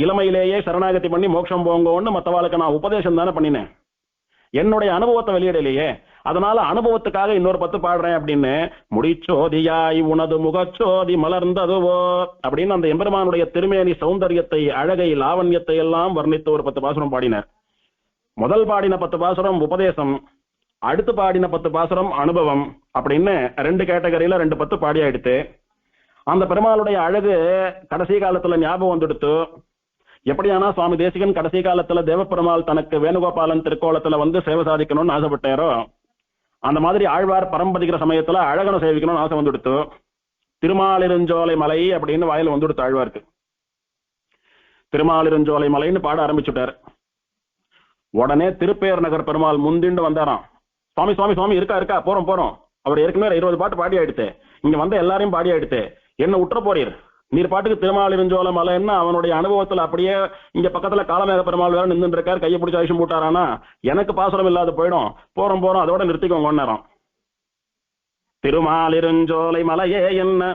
இளமையிலேயே சரணாகதி பண்ணி மோட்சம் போங்கன்னு மற்றவாளுக்கு நான் உபதேசம் தானே பண்ணினேன், என்னுடைய அனுபவத்தை வெளியிடலையே. அதனால அனுபவத்துக்காக இன்னொரு 10 பாடுறேன் அப்படின்னு, முடிச்சோதியாய் உனது முகச்சோதி மலர்ந்ததுவோ அப்படின்னு அந்த எம்பெருமானுடைய திருமேனி சௌந்தரியத்தை, அழகை, லாவண்யத்தை எல்லாம் வர்ணித்து ஒரு 10 பாசுரம் பாடினார். முதல் பாடின 10 பாசுரம் உபதேசம், அடுத்து பாடின 10 பாசுரம் அனுபவம் அப்படின்னு 2 கேட்டகரியில 2 10 பாடி ஆயிடுத்து. அந்த பெருமாளுடைய அழகு கடைசி காலத்துல ஞாபகம் வந்துடுத்து. எப்படியானா சுவாமி தேசிகன் கடைசி காலத்துல தேவப்பெருமாள் தனக்கு வேணுகோபாலன் திருக்கோலத்துல வந்து சேவை சாதிக்கணும்னு ஆசைப்பட்டாரோ, அந்த மாதிரி ஆழ்வார் பரம்பதிக்கிற சமயத்துல அழகனை சேவிக்கணும்னு ஆசை வந்துடுத்து. திருமாலிருஞ்சோலை மலை அப்படின்னு வாயில வந்துடுத்து ஆழ்வாருக்கு. திருமாலிருஞ்சோலை மலைன்னு பாட ஆரம்பிச்சுட்டார். உடனே திருப்பேர் நகர் பெருமாள் முந்திண்டு வந்தாராம். சுவாமி சுவாமி சுவாமி இருக்கா இருக்கா, போறோம் போறோம். அவர் ஏற்கனவே 20 பாட்டு பாடி ஆயிடுத்து, இங்க வந்த எல்லாரையும் பாடி ஆயிடுத்து, என்ன உற்ற போறீர் நீர் பாட்டுக்கு திருமாலிருஞ்சோலை மலைன்னா அவனுடைய அனுபவத்துல அப்படியே இங்க பக்கத்துல காலமேக பெருமாள் வேற நின்று இருக்கார், கையை பிடிச்சி அழிச்சு போட்டாரானா எனக்கு பாசுரம் இல்லாத போயிடும், போறோம் போறோம் அதோட நிறுத்திக்கோங்க நேரம். திருமாலிருஞ்சோலை மலையே என்ன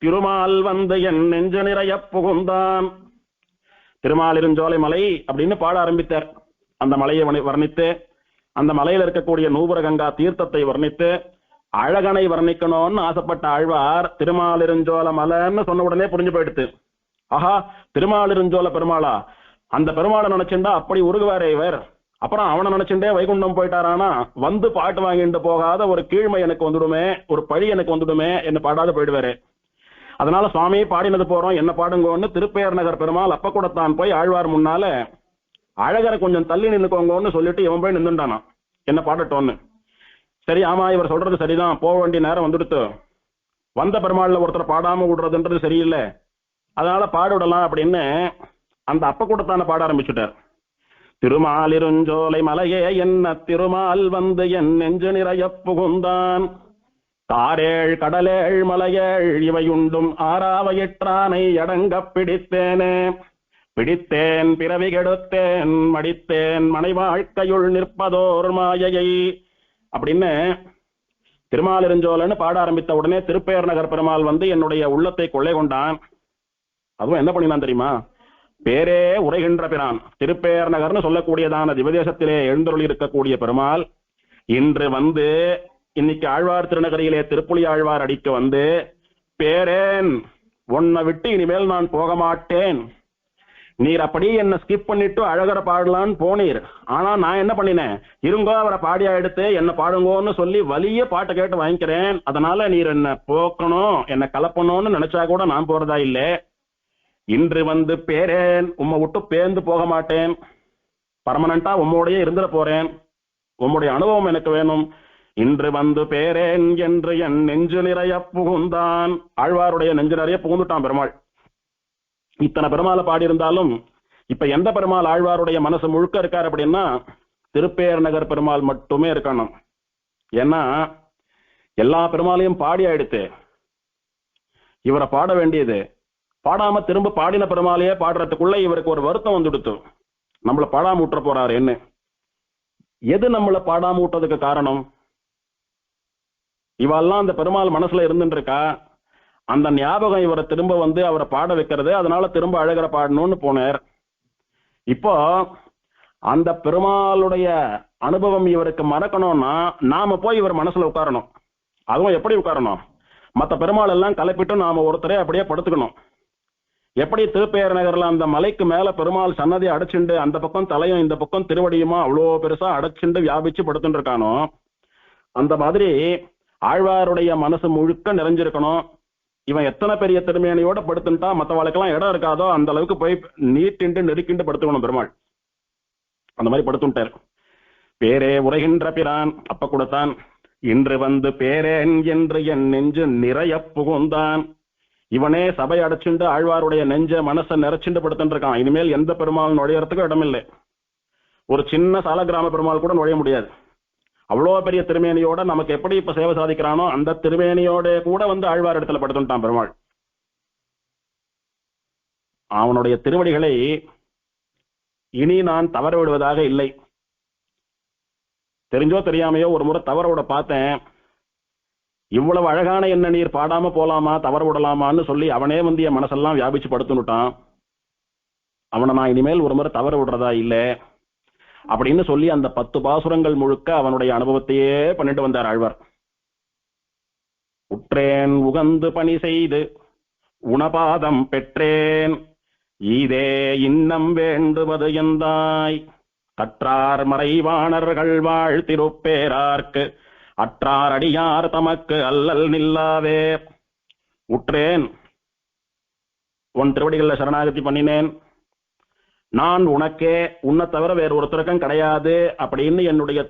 திருமால் வந்து என் நெஞ்ச நிறைய புகுந்தான். திருமாலிருஞ்சோலை மலை அப்படின்னு பாட ஆரம்பித்தார். அந்த மலையை வர்ணித்து, அந்த மலையில இருக்கக்கூடிய நூபுர கங்கா தீர்த்தத்தை வர்ணித்து, அழகனை வர்ணிக்கணும்னு ஆசைப்பட்ட ஆழ்வார் திருமாலிருஞ்சோலை மலைன்னு சொன்ன உடனே புரிஞ்சு போயிடுத்து. ஆஹா, திருமாலிருஞ்சோலை பெருமாளா, அந்த பெருமாளை நினைச்சுண்டா அப்படி உருகுவாரே இவர். அப்புறம் அவனை நினைச்சுட்டே வைகுண்டம் போயிட்டாரானா வந்து பாட்டு வாங்கிட்டு போகாத ஒரு கீழ்மை எனக்கு வந்துடுமே, ஒரு பழி எனக்கு வந்துடுமே, என்ன பாடாத போயிடுவாரு. அதனால சுவாமி பாடினது போறோம், என்ன பாடுங்கன்னு திருப்பேர் நகர் பெருமாள் அப்ப கூட தான் போய் ஆழ்வார் முன்னால அழகரை கொஞ்சம் தள்ளி நின்னுக்கோங்கன்னு சொல்லிட்டு இவன் போய் நின்றுட்டானா என்ன பாடட்டோன்னு. சரி, ஆமா இவர் சொல்றது சரிதான், போக வேண்டிய நேரம் வந்துடுத்து, வந்த பெருமாள்ல ஒருத்தர் பாடாம விடுறதுன்றது சரியில்லை, அதனால பாட விடலாம் அப்படின்னு அந்த அப்ப கூட்டத்தான பாட ஆரம்பிச்சுட்டார். திருமாலிருஞ்சோலை மலையே என்ன திருமால் வந்து என் நெஞ்சு நிறைய புகுந்தான், தாரேள் கடலேள் மலையேள் இவையுண்டும் ஆறாவையிற்றானை அடங்க பிடித்தேனே, பிடித்தேன் பிறவி கெடுத்தேன் மடித்தேன் மனை வாழ்க்கையுள் நிற்பதோர் மாயையை அப்படின்னு திருமாலிருஞ்சோலைன்னு பாட ஆரம்பித்த உடனே திருப்பேர் நகர் பெருமாள் வந்து என்னுடைய உள்ளத்தை கொள்ளை கொண்டான். அதுவும் என்ன பண்ணினான் தெரியுமா, பேரே உரைகின்ற பிரான், திருப்பேர் நகர்னு சொல்லக்கூடியதான திவதேசத்திலே எழுந்தருளி இருக்கக்கூடிய பெருமாள் இன்று வந்து இன்னைக்கு ஆழ்வார் திருநகரியிலே திருப்புலி ஆழ்வார் அடிக்க வந்து, பேரேன் உன்னை விட்டு இனிமேல் நான் போக மாட்டேன், நீர் அப்படி என்ன ஸ்கிப் பண்ணிட்டு அழகரை பாடலான்னு போனீர், ஆனா நான் என்ன பண்ணினேன், இருங்கோ அவரை பாடியா எடுத்து என்ன பாடுங்கோன்னு சொல்லி வலிய பாட்டை கேட்டு வாங்கிக்கிறேன், அதனால நீர் என்ன போக்கணும் என்ன கலப்பணும்னு நினைச்சா கூட நான் போறதா இல்லை, இன்று வந்து பேரேன் உம்மை விட்டு பேர்ந்து போக மாட்டேன், பர்மனண்டா உம்மோடையே இருந்துட போறேன், உம்முடைய அனுபவம் எனக்கு வேணும், இன்று வந்து பேரேன் என்று என் நெஞ்சு நிறைய புகுந்தான். ஆழ்வாருடைய நெஞ்சு நிறைய புகுந்துட்டான் பெருமாள். இத்தனை பெருமாளை பாடியிருந்தாலும் இப்ப எந்த பெருமாள் ஆழ்வாருடைய மனசு முழுக்க இருக்காரு அப்படின்னா திருப்பேர் நகர் பெருமாள் மட்டுமே இருக்கணும். ஏன்னா எல்லா பெருமாளையும் பாடி ஆயிடுத்து, இவரை பாட வேண்டியது, பாடாம திரும்ப பாடின பெருமாளையே பாடுறதுக்குள்ள இவருக்கு ஒரு வருத்தம் வந்துடுத்து, நம்மளை பாடாம விட்டுற போறாரு என்ன. எது நம்மளை பாடாம விட்டதுக்கு காரணம், இவெல்லாம் அந்த பெருமாள் மனசுல இருந்துட்டு இருக்கா, அந்த ஞாபகம் இவரை திரும்ப வந்து அவரை பாட வைக்கிறது. அதனால திரும்ப அழகரை பாடணும்னு போனார். இப்போ அந்த பெருமாளுடைய அனுபவம் இவருக்கு மறக்கணும்னா நாம போய் இவர் மனசுல உட்காரணும். அதுவும் எப்படி உட்காரணும்? மற்ற பெருமாள் எல்லாம் கலப்பிட்டு நாம ஒருத்தரே அப்படியே படுத்துக்கணும். எப்படி திருப்பேர் நகர்ல அந்த மலைக்கு மேல பெருமாள் சன்னதி அடைச்சுண்டு அந்த பக்கம் தலையும் இந்த பக்கம் திருவடியுமா அவ்வளோ பெருசா அடைச்சுண்டு வியாபிச்சு படுத்துட்டு இருக்கானோ, அந்த மாதிரி ஆழ்வாருடைய மனசு முழுக்க நிறைஞ்சிருக்கணும். இவன் எத்தனை பெரிய திருமேனியோட படுத்துட்டா மற்றவாளுக்கெல்லாம் இடம் இருக்காதோ அந்த அளவுக்கு போய் நீட்டிண்டு நெருக்கிண்டு படுத்துக்கணும் பெருமாள். அந்த மாதிரி படுத்துட்டார். பேரே உரைகின்ற பிரான் அப்ப கொடுத்தான், இன்று வந்து பேரேன் என்று என் நெஞ்சு நிறைய புகுந்தான். இவனே சபை அடைச்சுண்டு ஆழ்வாருடைய நெஞ்ச மனசை நிறைச்சுண்டு படுத்துட்டு இருக்கான். இனிமேல் எந்த பெருமாள் நுழையறதுக்கும் இடமில்லை. ஒரு சின்ன சால கிராம பெருமாள் கூட நுழைய முடியாது. அவ்வளோ பெரிய திருமேனியோட நமக்கு எப்படி இப்ப சேவை சாதிக்கிறானோ அந்த திருமேனியோட கூட வந்து ஆழ்வார் இடத்துல படுத்துட்டான் பெருமாள். அவனுடைய திருவடிகளை இனி நான் தவற விடுவதாக இல்லை. தெரிஞ்சோ தெரியாமையோ ஒரு முறை தவற விட பார்த்தேன். இவ்வளவு அழகான என்ன நீர் பாடாம போலாமா, தவற விடலாமான்னு சொல்லி அவனே வந்து என் மனசெல்லாம் வியாபிச்சு படுத்துனுட்டான். அவனை நான் இனிமேல் ஒரு முறை தவற விடுறதா இல்லை அப்படின்னு சொல்லி அந்த 10 பாசுரங்கள் முழுக்க அவனுடைய அனுபவத்தையே பண்ணிட்டு வந்தார் ஆழ்வார். உற்றேன் உகந்து பணி செய்து உணபாதம் பெற்றேன், ஈதே இன்னம் வேண்டுவது எந்தாய், கற்றார் மறைவாணர்கள் வாழ் திருப்பேரார்க்கு அற்றார் அடியார் தமக்கு அல்லல் நில்லாவே. உற்றேன், உன் திருவடிகளில் சரணாகதி பண்ணினேன். நான் உனக்கே, உன்னை தவிர வேறு ஒருத்தருக்கும் கிடையாது அப்படின்னு என்னுடைய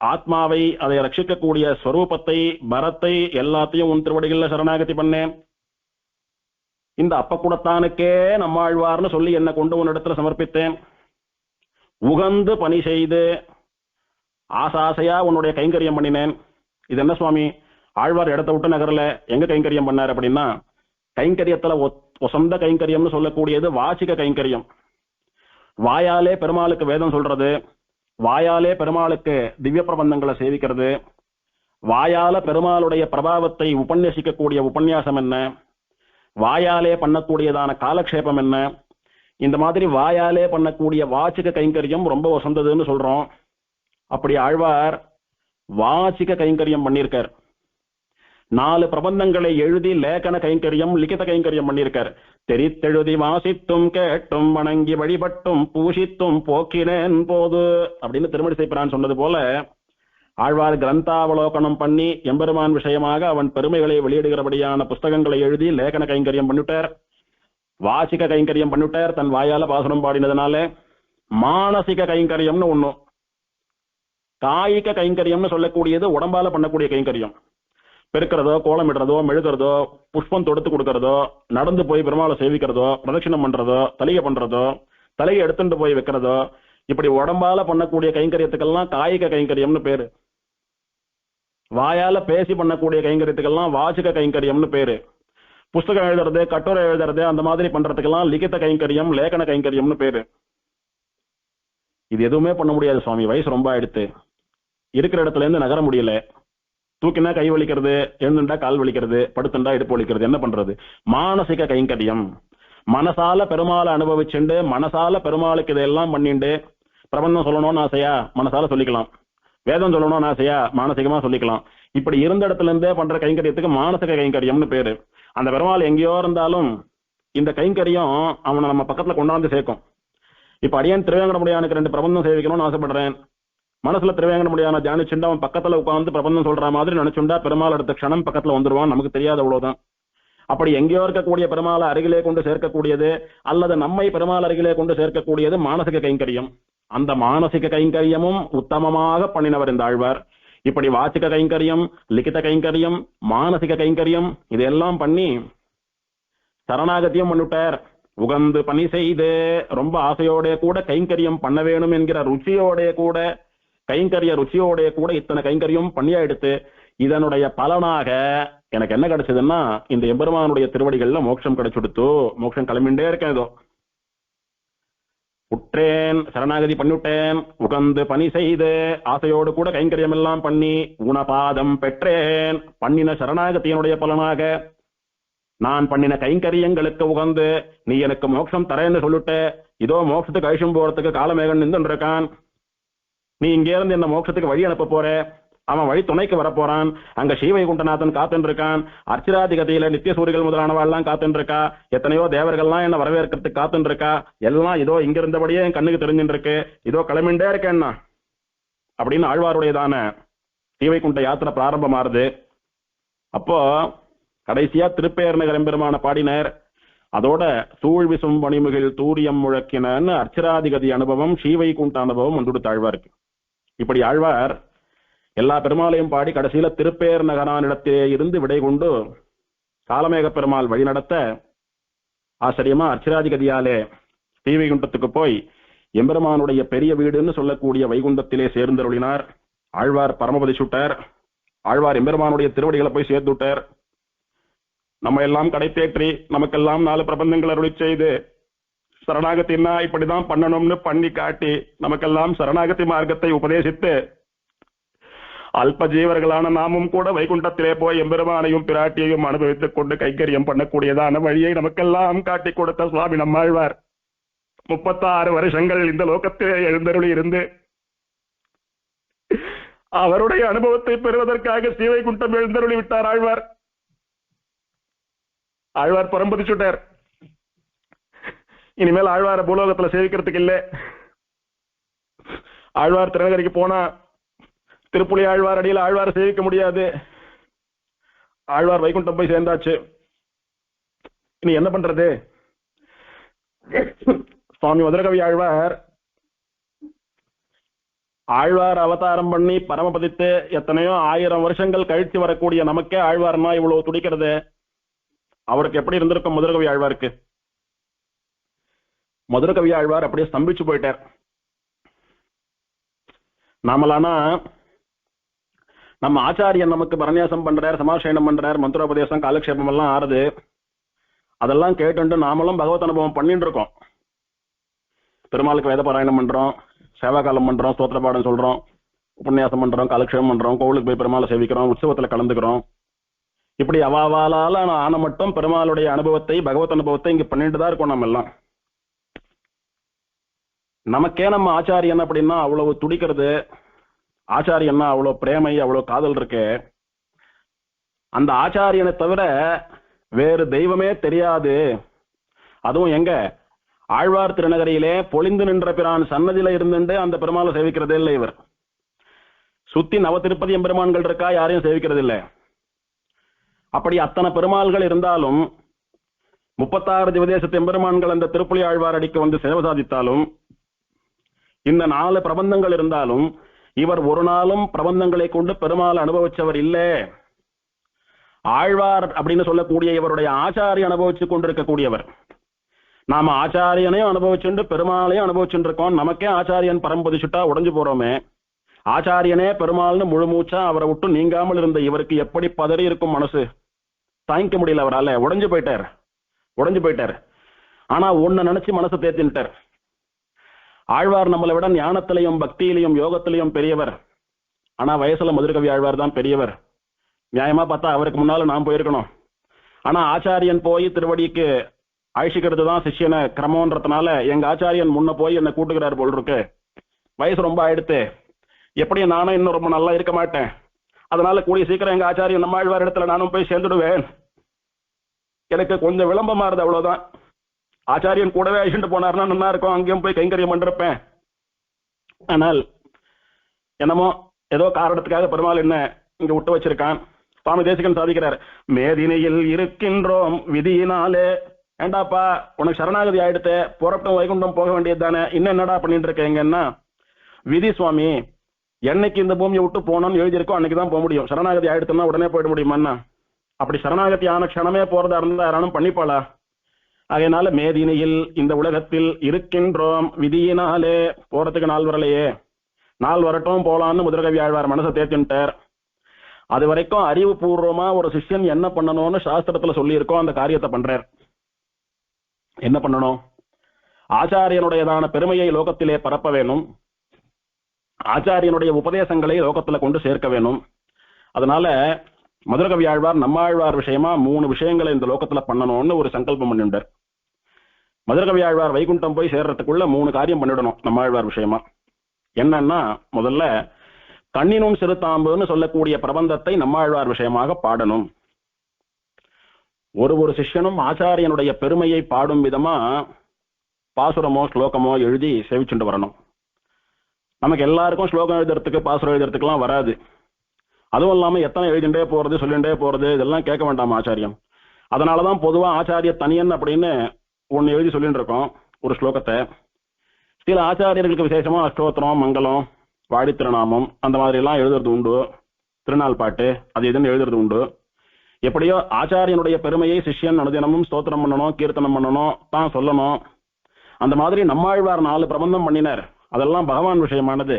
ஆத்மாவை அதை ரட்சிக்கக்கூடிய ஸ்வரூபத்தை பரத்தை எல்லாத்தையும் உன் திருவடிகளில் சரணாகதி பண்ணேன். இந்த அப்ப கூடத்தானுக்கே நம்மாழ்வார்னு சொல்லி என்னை கொண்டு உன்னிடத்துல சமர்ப்பித்தேன். உகந்து பணி செய்து ஆசாசையா உன்னுடைய கைங்கரியம் பண்ணினேன். இது என்ன சுவாமி, ஆழ்வார் இடத்த விட்டு நகரில் எங்க கைங்கரியம் பண்ணார் அப்படின்னா, கைங்கரியத்துல சொந்த கைங்கரியம்னு சொல்லக்கூடியது வாசிக கைங்கரியம். வாயாலே பெருமாளுக்கு வேதம் சொல்றது, வாயாலே பெருமாளுக்கு திவ்ய பிரபந்தங்களை சேவிக்கிறது, வாயால பெருமாளுடைய பிரபாவத்தை உபன்யசிக்கக்கூடிய உபன்யாசம் என்ன, வாயாலே பண்ணக்கூடியதான காலக்ஷேபம் என்ன, இந்த மாதிரி வாயாலே பண்ணக்கூடிய வாச்சிக கைங்கரியம் ரொம்ப வசந்ததுன்னு சொல்றோம். அப்படி ஆழ்வார் வாச்சிக கைங்கரியம் பண்ணியிருக்கார். 4 பிரபந்தங்களை எழுதி லேகன கைங்கரியம் லிখিত கைங்கரியம் பண்ணியிருக்கார். தெரித்தெழுதி வாசித்தும் கேட்டும் வணங்கி வழிபட்டும் பூஷித்தும் போக்கினேன் போது அப்படின்னு திருமணி செய்கிறான் சொன்னது போல ஆழ்வார் கிரந்தாவலோகனம் பண்ணி எம்பெருமான் விஷயமாக அவன் பெருமைகளை வெளியிடுகிறபடியான புஸ்தகங்களை எழுதி லேகன கைங்கரியம் பண்ணிட்டார். வாசிக கைங்கரியம் பண்ணிட்டார் தன் வாயால பாசுரம் பாடினதுனால. மானசிக கைங்கரியம்னு ஒண்ணு, காய்க கைங்கரியம்னு சொல்லக்கூடியது உடம்பால பண்ணக்கூடிய கைங்கரியம். பெருக்கிறதோ கோலமிடுறதோ மெழுகிறதோ புஷ்பம் தொடுத்து கொடுக்கறதோ நடந்து போய் பெருமாளை சேவிக்கிறதோ பிரதட்சிணம் பண்றதோ தலையை பண்றதோ தலையை எடுத்துட்டு போய் வைக்கிறதோ இப்படி உடம்பால பண்ணக்கூடிய கைங்கரியத்துக்கெல்லாம் காய்க கைங்கரியம்னு பேரு. வாயால பேசி பண்ணக்கூடிய கைங்கரியத்துக்கெல்லாம் வாசிக கைங்கரியம்னு பேரு. புஸ்தகம் எழுதுறது கட்டுரை எழுதுறது அந்த மாதிரி பண்றதுக்கெல்லாம் லிখিত கைங்கரியம் லேகன கைங்கரியம்னு பேரு. இது எதுவுமே பண்ண முடியாது சுவாமி, வயசு ரொம்ப ஆயிடுத்து, இருக்கிற இடத்துல இருந்து நகர முடியல, தூக்கினா கை வலிக்கிறது, எழுந்துட்டா கால் வலிக்கிறது, படுத்துண்டா இடுப்பு வலிக்கிறது, என்ன பண்றது? மானசிக கைங்கரியம். மனசால பெருமாளை அனுபவிச்சுண்டு மனசால பெருமாளுக்கு இதெல்லாம் பண்ணிண்டு பிரபந்தம் சொல்லணும்னு ஆசையா மனசால சொல்லிக்கலாம், வேதம் சொல்லணும்னு ஆசையா மானசிகமா சொல்லிக்கலாம். இப்படி இருந்த இடத்துல இருந்தே பண்ற கைங்கரியத்துக்கு மானசிக கைங்கரியம்னு பேரு. அந்த பெருமாள் எங்கேயோ இருந்தாலும் இந்த கைங்கரியம் அவனை நம்ம பக்கத்துல கொண்டாந்து சேர்க்கும். இப்ப அடியேன் திருவேங்கடமுடியானுக்கு 2 பிரபந்தம் சேவிக்கணும்னு ஆசைப்படுறேன். மனசுல திருவேங்கடமுடியான தியானிச்சுண்டா அவன் பக்கத்துல உட்காந்து பிரபந்தம் சொல்ற மாதிரி நினைச்சுண்டா பெருமாள் அடுத்த க்ஷணம் பக்கத்துல வந்துருவான், நமக்கு தெரியாது, அவ்வளவுதான். அப்படி எங்கேயோ இருக்கக்கூடிய பெருமாளை அருகிலே கொண்டு சேர்க்கக்கூடியது அல்லது நம்மை பெருமாள் அருகிலே கொண்டு சேர்க்கக்கூடியது மானசிக கைங்கரியம். அந்த மானசிக கைங்கரியமும் உத்தமமாக பண்ணினவர் இந்த ஆழ்வார். இப்படி வாசிக கைங்கரியம் லிখিত கைங்கரியம் மானசிக கைங்கரியம் இதெல்லாம் பண்ணி சரணாகத்தியம் பண்ணிவிட்டார். உகந்து பணி செய்து ரொம்ப ஆசையோட கூட கைங்கரியம் பண்ண வேணும் என்கிற ருச்சியோட கூட கைங்கரிய ருச்சியோட கூட இத்தனை கைங்கரியம் பண்ணியா எடுத்து இதனுடைய பலனாக எனக்கு என்ன கிடைச்சதுன்னா இந்த எம்பெருமானுடைய திருவடிகள்ல மோட்சம் கிடைச்சுடுத்து. மோட்சம் கிளம்பிண்டே இருக்கேன். ஏதோ உற்றேன், சரணாகதி பண்ணிவிட்டேன், உகந்து பணி செய்து ஆசையோடு கூட கைங்கரியம் எல்லாம் பண்ணி உணபாதம் பெற்றேன். பண்ணின சரணாகத்தியினுடைய பலனாக நான் பண்ணின கைங்கரியங்களுக்கு உகந்து நீ எனக்கு மோட்சம் தரேன்னு சொல்லிட்டு இதோ மோட்சத்துக்கு அழிச்சும் போறதுக்கு காலமேகன் நின்று இருக்கான். நீ இங்கே இருந்து என்ன மோட்சத்துக்கு வழி அனுப்ப போற. அவன் வழி துணைக்கு வரப்போறான். அங்க ஸ்ரீவைகுண்டநாதன் காத்துன்னு இருக்கான். அர்ச்சிராதிகதியில நித்திய சூரிகள் முதலானவாள்லாம் காத்துன்னு இருக்கா. எத்தனையோ தேவர்கள்லாம் என்ன வரவேற்கிறதுக்கு காத்துன்னு இருக்கா. எல்லாம் இதோ இங்க இருந்தபடியே என் கண்ணுக்கு தெரிஞ்சுட்டு இருக்கு. இதோ கிளம்பிண்டே இருக்கேன்னா அப்படின்னு ஆழ்வாருடையதான ஸ்ரீவைகுண்ட யாத்திரை பிராரம்பமாறுது. அப்போ கடைசியா திருப்பேர் நகர் எம்பெருமான பாடினர். அதோட சூழ் விசும் பணிமுகில் தூரியம் முழக்கினன்னு அர்ச்சராதிகதி அனுபவம் ஸ்ரீவைகுண்ட அனுபவம் வந்துடு ஆழ்வாருக்கு. இப்படி ஆழ்வார் எல்லா பெருமாளையும் பாடி கடைசியில திருப்பேர் நகரானிடத்திலே இருந்து விடை கொண்டு காலமேக பெருமாள் வழி நடத்த ஆச்சரியமா அர்ச்சராதிகதியாலே ஸ்ரீவைகுண்டத்துக்கு போய் எம்பெருமானுடைய பெரிய வீடுன்னு சொல்லக்கூடிய வைகுண்டத்திலே சேர்ந்தருளினார். ஆழ்வார் பரமபதி சுட்டார். ஆழ்வார் எம்பெருமானுடைய திருவடிகளை போய் சேர்த்து விட்டார். நம்ம எல்லாம் கடை தேற்றி நமக்கெல்லாம் 4 பிரபந்தங்கள் அருளி செய்து சரணாகத்தின்னா இப்படிதான் பண்ணணும்னு பண்ணி காட்டி நமக்கெல்லாம் சரணாகதி மார்க்கத்தை உபதேசித்து அல்ப ஜீவர்களான நாமும் கூட வைகுண்டத்திலே போய் எம்பெருமானையும் பிராட்டியையும் அனுபவித்துக் கொண்டு கைங்கரியம் பண்ணக்கூடியதான வழியை நமக்கெல்லாம் காட்டி கொடுத்த சுவாமி நம்மாழ்வார் 36 வருஷங்கள் இந்த லோகத்திலே எழுந்தருளி இருந்து அவருடைய அனுபவத்தை பெறுவதற்காக ஸ்ரீவைகுண்டம் எழுந்தருளி விட்டார் ஆழ்வார். ஆழ்வார் பரம்பதி சுட்டார். இனிமேல் ஆழ்வார பூலோகத்துல சேவிக்கிறதுக்கு இல்லை. ஆழ்வார் திருநகரிக்கு போனா திருப்புலி ஆழ்வார் அடியில் ஆழ்வார் சேவிக்க முடியாது. ஆழ்வார் வைகுண்டம் போய் சேர்ந்தாச்சு. இனி என்ன பண்றது? சுவாமி மதுரகவி ஆழ்வார் ஆழ்வார் அவதாரம் பண்ணி பரமபதித்து எத்தனையோ 1000 வருஷங்கள் கழித்து வரக்கூடிய நமக்கே ஆழ்வார்னா இவ்வளவு துடிக்கிறது. அவருக்கு எப்படி இருந்திருக்கும் மதுரகவி ஆழ்வாருக்கு? மதுரகவி ஆழ்வார் அப்படியே ஸ்தம்பிச்சு போயிட்டார். நாமலானா நம்ம ஆச்சாரியன் நமக்கு பரநியாசம் பண்றார், சமாசயனம் பண்றார், மந்திரோபதேசம் காலக்ஷேபம் எல்லாம் ஆறுது. அதெல்லாம் கேட்டு நாமளும் பகவத் அனுபவம் பண்ணிட்டு இருக்கோம். பெருமாளுக்கு வேத பாராயணம் பண்றோம், சேவா காலம் பண்றோம், ஸ்தோத்திர பாடம் சொல்றோம், உபன்யாசம் பண்றோம், காலக்ஷேபம் பண்றோம், கோவிலுக்கு போய் பெருமாளை சேவிக்கிறோம், உற்சவத்துல கலந்துக்கிறோம். இப்படி அவாவாலால ஆன மட்டும் பெருமாளுடைய அனுபவத்தை பகவத் அனுபவத்தை இங்க பண்ணிட்டு தான் இருக்கோம். நம்ம எல்லாம் நமக்கே நம்ம ஆச்சாரியன் அப்படின்னா அவ்வளவு துடிக்கிறது, ஆச்சாரியன்னா அவ்வளவு பிரேமை, அவ்வளவு காதல் இருக்கு. அந்த ஆச்சாரியனை தவிர வேறு தெய்வமே தெரியாது. அதுவும் எங்க ஆழ்வார் திருநகரியிலே பொழிந்து நின்ற பிரான் சன்னதியில இருந்துட்டு அந்த பெருமாளை சேவிக்கிறதே இல்லை. இவர் சுத்தி நவதிருப்பதி எம்பெருமான்கள் இருக்கா, யாரையும் சேவிக்கிறது இல்லை. அப்படி அத்தனை பெருமாள்கள் இருந்தாலும் 36 திவதேசத்து எம்பெருமான்கள் அந்த திருப்புலி ஆழ்வார் அடிக்கு வந்து சேவை சாதித்தாலும் இந்த 4 பிரபந்தங்கள் இருந்தாலும் இவர் ஒரு நாளும் பிரபந்தங்களை கொண்டு பெருமாள் அனுபவிச்சவர் இல்லை. ஆழ்வார் அப்படின்னு சொல்லக்கூடிய இவருடைய ஆச்சாரிய அனுபவிச்சு கொண்டிருக்கக்கூடியவர். நாம ஆச்சாரியனையும் அனுபவிச்சுட்டு பெருமாளையும் அனுபவிச்சுட்டு இருக்கோம். நமக்கே ஆச்சாரியன் பரம்பதி சுட்டா உடஞ்சு போறோமே. ஆச்சாரியனே பெருமாள்னு முழு மூச்சா அவரை விட்டு நீங்காமல் இருந்த இவருக்கு எப்படி பதறி இருக்கும் மனசு? தாங்கிக்க முடியல. அவரால உடஞ்சு போயிட்டார். ஆனா ஒன்ன நினைச்சு மனசை தேத்தின்ட்டார். ஆழ்வார் நம்மளை விட ஞானத்திலையும் பக்தியிலையும் யோகத்திலையும் பெரியவர். ஆனா வயசுல மதுரகவி ஆழ்வார் தான் பெரியவர். நியாயமா பார்த்தா அவருக்கு முன்னால நான் போயிருக்கணும். ஆனா ஆச்சாரியன் போய் திருவடிக்கு அழிச்சிக்கிறது தான் சிஷ்யனை கிரமன்றதுனால எங்க ஆச்சாரியன் முன்ன போய் என்ன கூட்டுக்கிறார் போல் இருக்கு. வயசு ரொம்ப ஆயிடுத்து, எப்படியும் நானும் இன்னும் ரொம்ப நல்லா இருக்க மாட்டேன். அதனால கூடிய சீக்கிரம் எங்க ஆச்சாரியன் நம்ம ஆழ்வார் இடத்துல நானும் போய் சேர்ந்துடுவேன். எனக்கு கொஞ்சம் விளம்பமா இருது, அவ்வளவுதான். ஆச்சாரியன் கூடவே அழிச்சுட்டு போனார்னா நல்லா இருக்கும், அங்கேயும் போய் கைங்கரியம் பண்ணிருப்பேன். ஆனால் என்னமோ ஏதோ காரணத்துக்காக பெருமாள் என்ன இங்க விட்டு வச்சிருக்கான். சுவாமி தேசிகன் சாதிக்கிறார், மேதினியில் இருக்கின்றோம் விதியினாலே. ஏண்டாப்பா உனக்கு சரணாகதி ஆயிடுத்து, புறப்பட்டும் வைகுண்டம் போக வேண்டியது தானே, இன்னும் என்னடா பண்ணிட்டு இருக்கீங்கன்னா விதி சுவாமி. என்னைக்கு இந்த பூமியை விட்டு போனோம்னு எழுதியிருக்கோம் அன்னைக்கு தான் போக முடியும். சரணாகதி ஆயிடுத்துன்னா உடனே போயிட முடியுமாண்ணா? அப்படி சரணாகதி ஆன க்ஷணமே போறதா இருந்தா யாரானும் பண்ணிப்பாளா? அதனால மேதினியில் இந்த உலகத்தில் இருக்கின்றோம் விதியினாலே. போறதுக்கு நாள் வரலையே, நாள் வரட்டும் போலான்னு மதுரகவி ஆழ்வார் மனசை தேத்தின்ட்டார். அது வரைக்கும் அறிவுபூர்வமா ஒரு சிஷ்யன் என்ன பண்ணணும்னு சாஸ்திரத்துல சொல்லி இருக்கோம், அந்த காரியத்தை பண்றார். என்ன பண்ணணும்? ஆச்சாரியனுடையதான பெருமையை லோகத்திலே பரப்ப வேணும். ஆச்சாரியனுடைய உபதேசங்களை லோகத்துல கொண்டு சேர்க்க வேணும். அதனால மதுரகவி ஆழ்வார் நம்மாழ்வார் விஷயமா 3 விஷயங்களை இந்த லோகத்துல பண்ணணும்னு ஒரு சங்கல்பம் பண்ணிட்டார். மதுரகவி ஆழ்வார் வைகுண்டம் போய் சேர்றதுக்குள்ள 3 காரியம் பண்ணிடணும் நம்மாழ்வார் விஷயமா. என்னன்னா, முதல்ல கண்ணினும் சிறுதாம்புன்னு சொல்லக்கூடிய பிரபந்தத்தை நம்மாழ்வார் விஷயமாக பாடணும். ஒரு சிஷ்யனும் ஆச்சாரியனுடைய பெருமையை பாடும் விதமா பாசுரமோ ஸ்லோகமோ எழுதி சேவிச்சுட்டு வரணும். நமக்கு எல்லாருக்கும் ஸ்லோகம் எழுதுறதுக்கு பாசுரம் எழுதுறதுக்குலாம் வராது. அதுவும் இல்லாம எத்தனை எழுதிண்டே போறது சொல்லிண்டே போறது இதெல்லாம் கேட்க வேண்டாம் ஆச்சாரியம். அதனாலதான் பொதுவா ஆச்சாரிய தனியன் அப்படின்னு ஒன்னு எழுதி சொல்லிட்டு இருக்கோம் ஒரு ஸ்லோகத்தை. சில ஆச்சாரியர்களுக்கு விசேஷமா அஷ்டோத்திரம், மங்களம், வாடி திருநாமம் அந்த மாதிரி எல்லாம் எழுதுறது உண்டு. திருநாள் பாட்டு அது இதுன்னு எழுதுறது உண்டு. எப்படியோ ஆச்சாரியனுடைய பெருமையை சிஷ்யன் அனுதினமும் ஸ்தோத்திரம் பண்ணணும், கீர்த்தனம் பண்ணணும், தான் சொல்லணும். அந்த மாதிரி நம்மாழ்வார் 4 பிரபந்தம் பண்ணினார். அதெல்லாம் பகவான் விஷயமானது.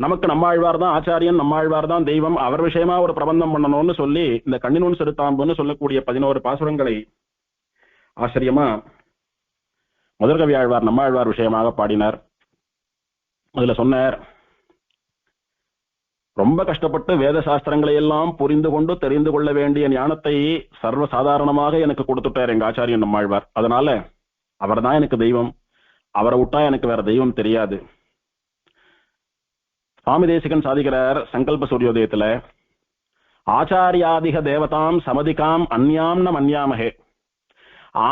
நமக்கு நம்மாழ்வார் தான் ஆச்சாரியன், நம்மாழ்வார் தான் தெய்வம், அவர் விஷயமா ஒரு பிரபந்தம் பண்ணணும்னு சொல்லி இந்த கண்ணினுன் சிறுதாம்புன்னு சொல்லக்கூடிய 11 பாசுரங்களை ஆச்சரியமா மதுரகவி ஆழ்வார் நம்மாழ்வார் விஷயமாக பாடினார். அதுல சொன்னார், ரொம்ப கஷ்டப்பட்டு வேத சாஸ்திரங்களை எல்லாம் புரிந்து கொண்டு தெரிந்து கொள்ள வேண்டிய ஞானத்தை சர்வ சாதாரணமாக எனக்கு கொடுத்துட்டார் எங்க ஆச்சாரியன் நம்மாழ்வார். அதனால அவர் தான் எனக்கு தெய்வம், அவரை விட்டா எனக்கு வேற தெய்வம் தெரியாது. சுவாமி தேசிகன் சாதிக்கிறார் சங்கல்ப சூரியோதயத்துல, ஆச்சாரியாதிக தேவதாம் சமதிகாம் அந்யாம் ந மன்யாமகே.